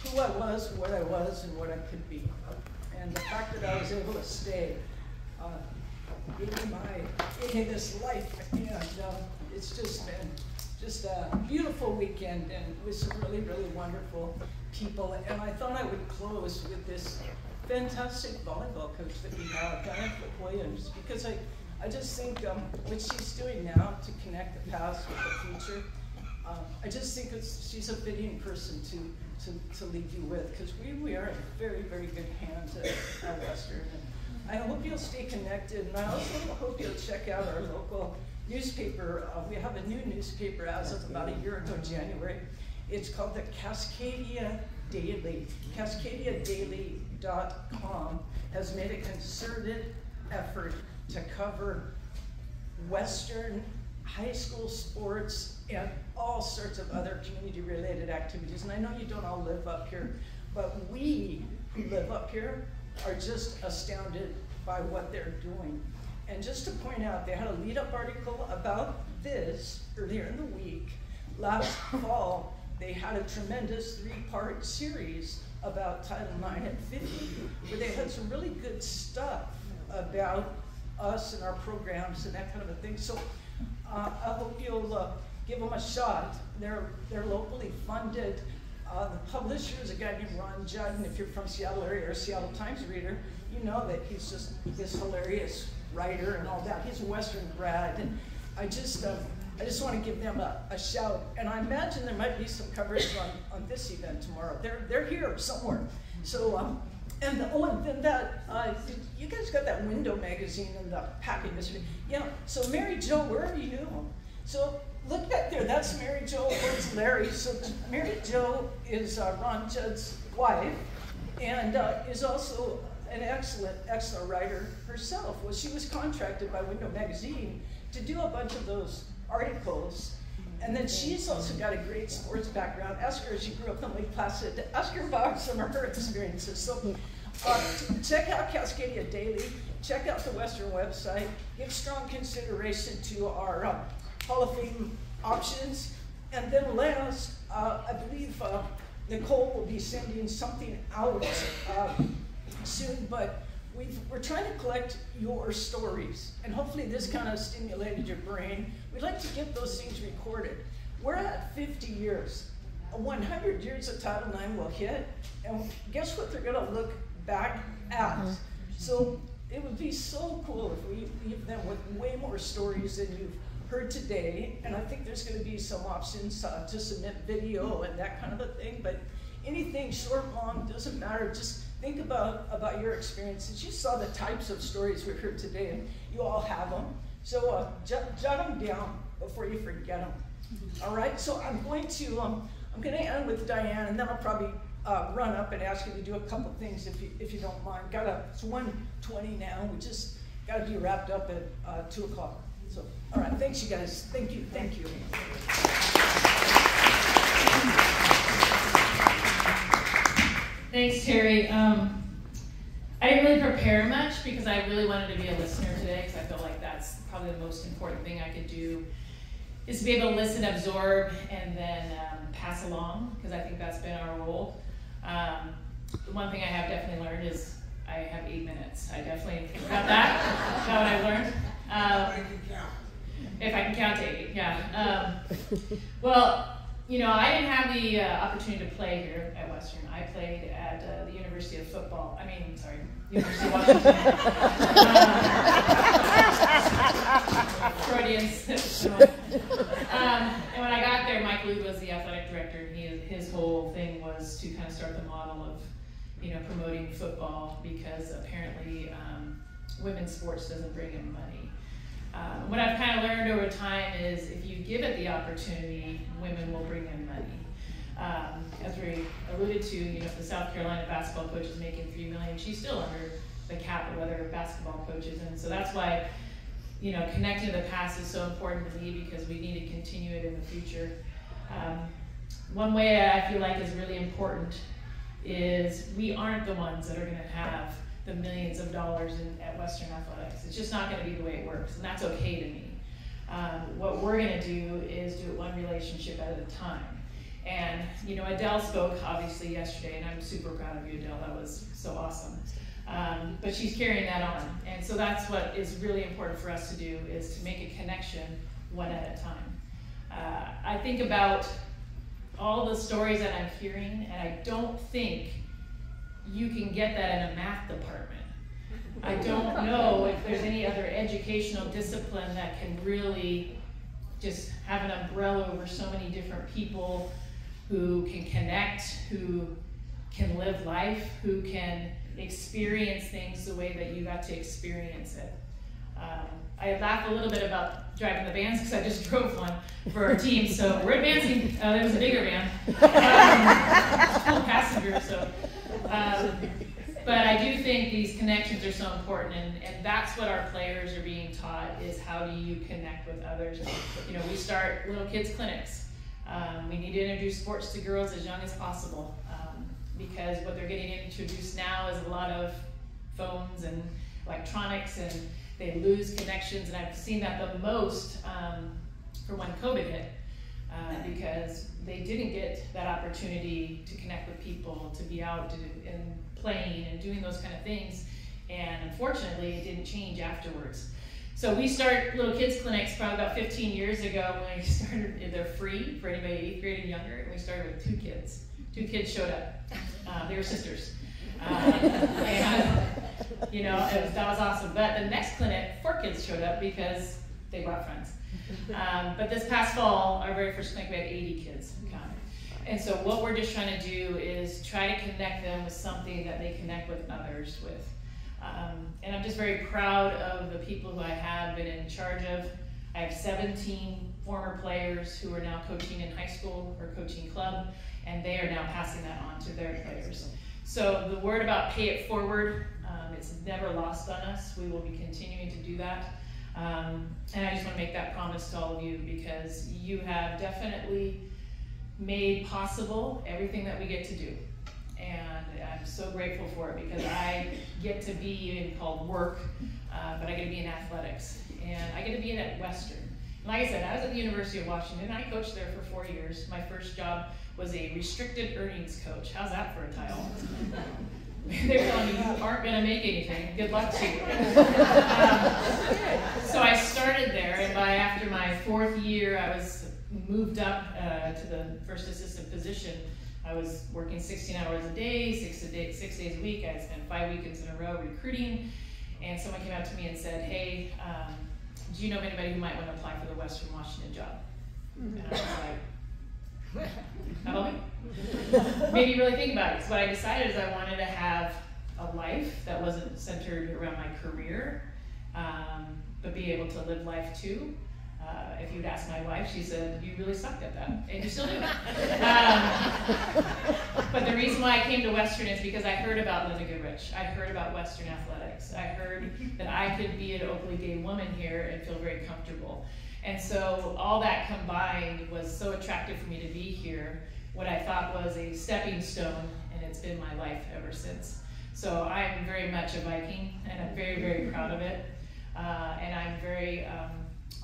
who I was, what I was, and what I could be. And the fact that I was able to stay gave me this life, and it's just been a beautiful weekend, and with some really, really wonderful people. And I thought I would close with this fantastic volleyball coach that we have, Diane Williams, because I just think what she's doing now to connect the past with the future, I just think she's a fitting person to leave you with, because we are in very, very good hands at Western. And I hope you'll stay connected, and I also hope you'll check out our local newspaper. We have a new newspaper as of about a year ago, January. It's called the Cascadia Daily. CascadiaDaily.com has made a concerted effort to cover Western high school sports and all sorts of other community-related activities. And I know you don't all live up here, but we who live up here are just astounded by what they're doing. And just to point out, they had a lead-up article about this earlier in the week. Last fall, they had a tremendous 3-part series about Title IX at 50, where they had some really good stuff about us and our programs and that kind of a thing. So I hope you'll give them a shot. They're locally funded. The publisher is a guy named Ron Judd, and if you're from Seattle area or Seattle Times reader, you know that he's just this hilarious writer and all that. He's a Western grad, and I just want to give them a shout. And I imagine there might be some coverage on this event tomorrow. They're here somewhere. So and then that you guys got that window magazine in the packing yesterday. Yeah. So Mary Jo, where are you? So look back there. That's Mary Jo. Where's Larry? So Mary Jo is Ron Judd's wife, and is also an excellent writer herself. Well, she was contracted by Window Magazine to do a bunch of those articles. And then she's also got a great sports background. Ask her, she grew up in Lake Placid. Ask her about some of her experiences. So Check out Cascadia Daily. Check out the Western website. Give strong consideration to our Hall of Fame options. And then last, I believe Nicole will be sending something out soon, but we're trying to collect your stories, and hopefully this kind of stimulated your brain. We'd like to get those things recorded. We're at 50 years. 100 years of Title IX will hit, and guess what they're gonna look back at? So it would be so cool if we leave them with way more stories than you've heard today, and I think there's gonna be some options to submit video and that kind of a thing, but anything short, long, doesn't matter. Just think about your experiences. You saw the types of stories we heard today, and you all have them. So jot them down before you forget them. All right, so I'm going to end with Diane, and then I'll probably run up and ask you to do a couple things if you don't mind. It's 1:20 now. We just got to be wrapped up at 2 o'clock. So, all right, thanks you guys. Thank you. Thanks, Terri. I didn't really prepare much because I really wanted to be a listener today, because I feel like that's probably the most important thing I could do, is to be able to listen, absorb, and then pass along, because I think that's been our role. The one thing I have definitely learned is I have 8 minutes. I definitely got that. That's what I've learned. If I can count to 8, yeah. Well, you know, I didn't have the opportunity to play here at Western. I played at the University of University of Washington. Freudians. And when I got there, Mike Lude was the athletic director, and his whole thing was to kind of start the model of, you know, promoting football, because apparently women's sports doesn't bring in money. What I've kind of learned over time is if you give it the opportunity, women will bring in money. As we alluded to, you know, if the South Carolina basketball coach is making $3 million, she's still under the cap of other basketball coaches, and so that's why, you know, connecting to the past is so important to me, because we need to continue it in the future. One way I feel like is really important is we aren't the ones that are going to have the millions of dollars at Western Athletics. It's just not going to be the way it works, and that's okay to me. What we're going to do is do it one relationship at a time. And, you know, Adele spoke obviously yesterday, and I'm super proud of you, Adele. That was so awesome. But she's carrying that on. And so that's what is really important for us to do, is to make a connection one at a time. I think about all the stories that I'm hearing, and I don't think you can get that in a math department. I don't know if there's any other educational discipline that can really just have an umbrella over so many different people who can connect, who can live life, who can experience things the way that you got to experience it. I laugh a little bit about driving the vans, because I just drove one for our team, so we're advancing. There was a bigger van, full passenger, so. But I do think these connections are so important, and that's what our players are being taught, is how do you connect with others. You know, we start little kids clinics. We need to introduce sports to girls as young as possible, because what they're getting introduced now is a lot of phones and electronics, and they lose connections, and I've seen that the most for when COVID hit, because they didn't get that opportunity to connect with people, to be out and playing and doing those kind of things, and unfortunately it didn't change afterwards. So we start little kids clinics probably about 15 years ago. When we started, they're free for anybody 8th grade and younger, and we started with 2 kids. 2 kids showed up. They were sisters. And, you know, that was awesome. But the next clinic, 4 kids showed up because they brought friends. But this past fall, our very first clinic, we had 80 kids come. And so what we're just trying to do is try to connect them with something that they connect with others with. And I'm just very proud of the people who I have been in charge of. I have 17 former players who are now coaching in high school or coaching club, and they are now passing that on to their players. So the word about pay it forward, it's never lost on us. We will be continuing to do that. And I just want to make that promise to all of you, because you have definitely made possible everything that we get to do. And I'm so grateful for it because I get to be called work, but I get to be in athletics, and I get to be in at Western. And like I said, I was at the University of Washington. I coached there for 4 years. My first job was a restricted earnings coach. How's that for a title? They're telling me you aren't going to make anything. Good luck to you. So I started there, and after my 4th year, I was moved up to the first assistant position. I was working 16 hours a day, 6 days a week. I had spent 5 weekends in a row recruiting, and someone came out to me and said, "Hey, do you know of anybody who might want to apply for the Western Washington job?" And I was like, not only. Maybe really think about it. So what I decided is I wanted to have a life that wasn't centered around my career, but be able to live life too. If you'd ask my wife, she said, "You really sucked at that," and you still do. But the reason why I came to Western is because I heard about Linda Goodrich. I heard about Western athletics. I heard that I could be an openly gay woman here and feel very comfortable. And so all that combined was so attractive for me to be here, what I thought was a stepping stone, and it's been my life ever since. So I'm very much a Viking, and I'm very, very proud of it. And I'm very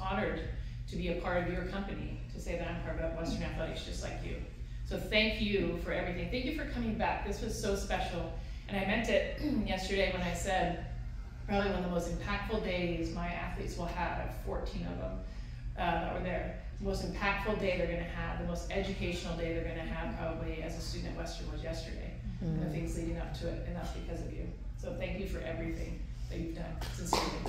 honored to be a part of your company, to say that I'm part of Western Athletics just like you. So thank you for everything. Thank you for coming back. This was so special. And I meant it yesterday when I said, probably one of the most impactful days my athletes will have. I have 14 of them that were there. The most impactful day they're gonna have, the most educational day they're gonna have probably as a student at Western was yesterday. And the things leading up to it, and that's because of you. So thank you for everything that you've done, sincerely.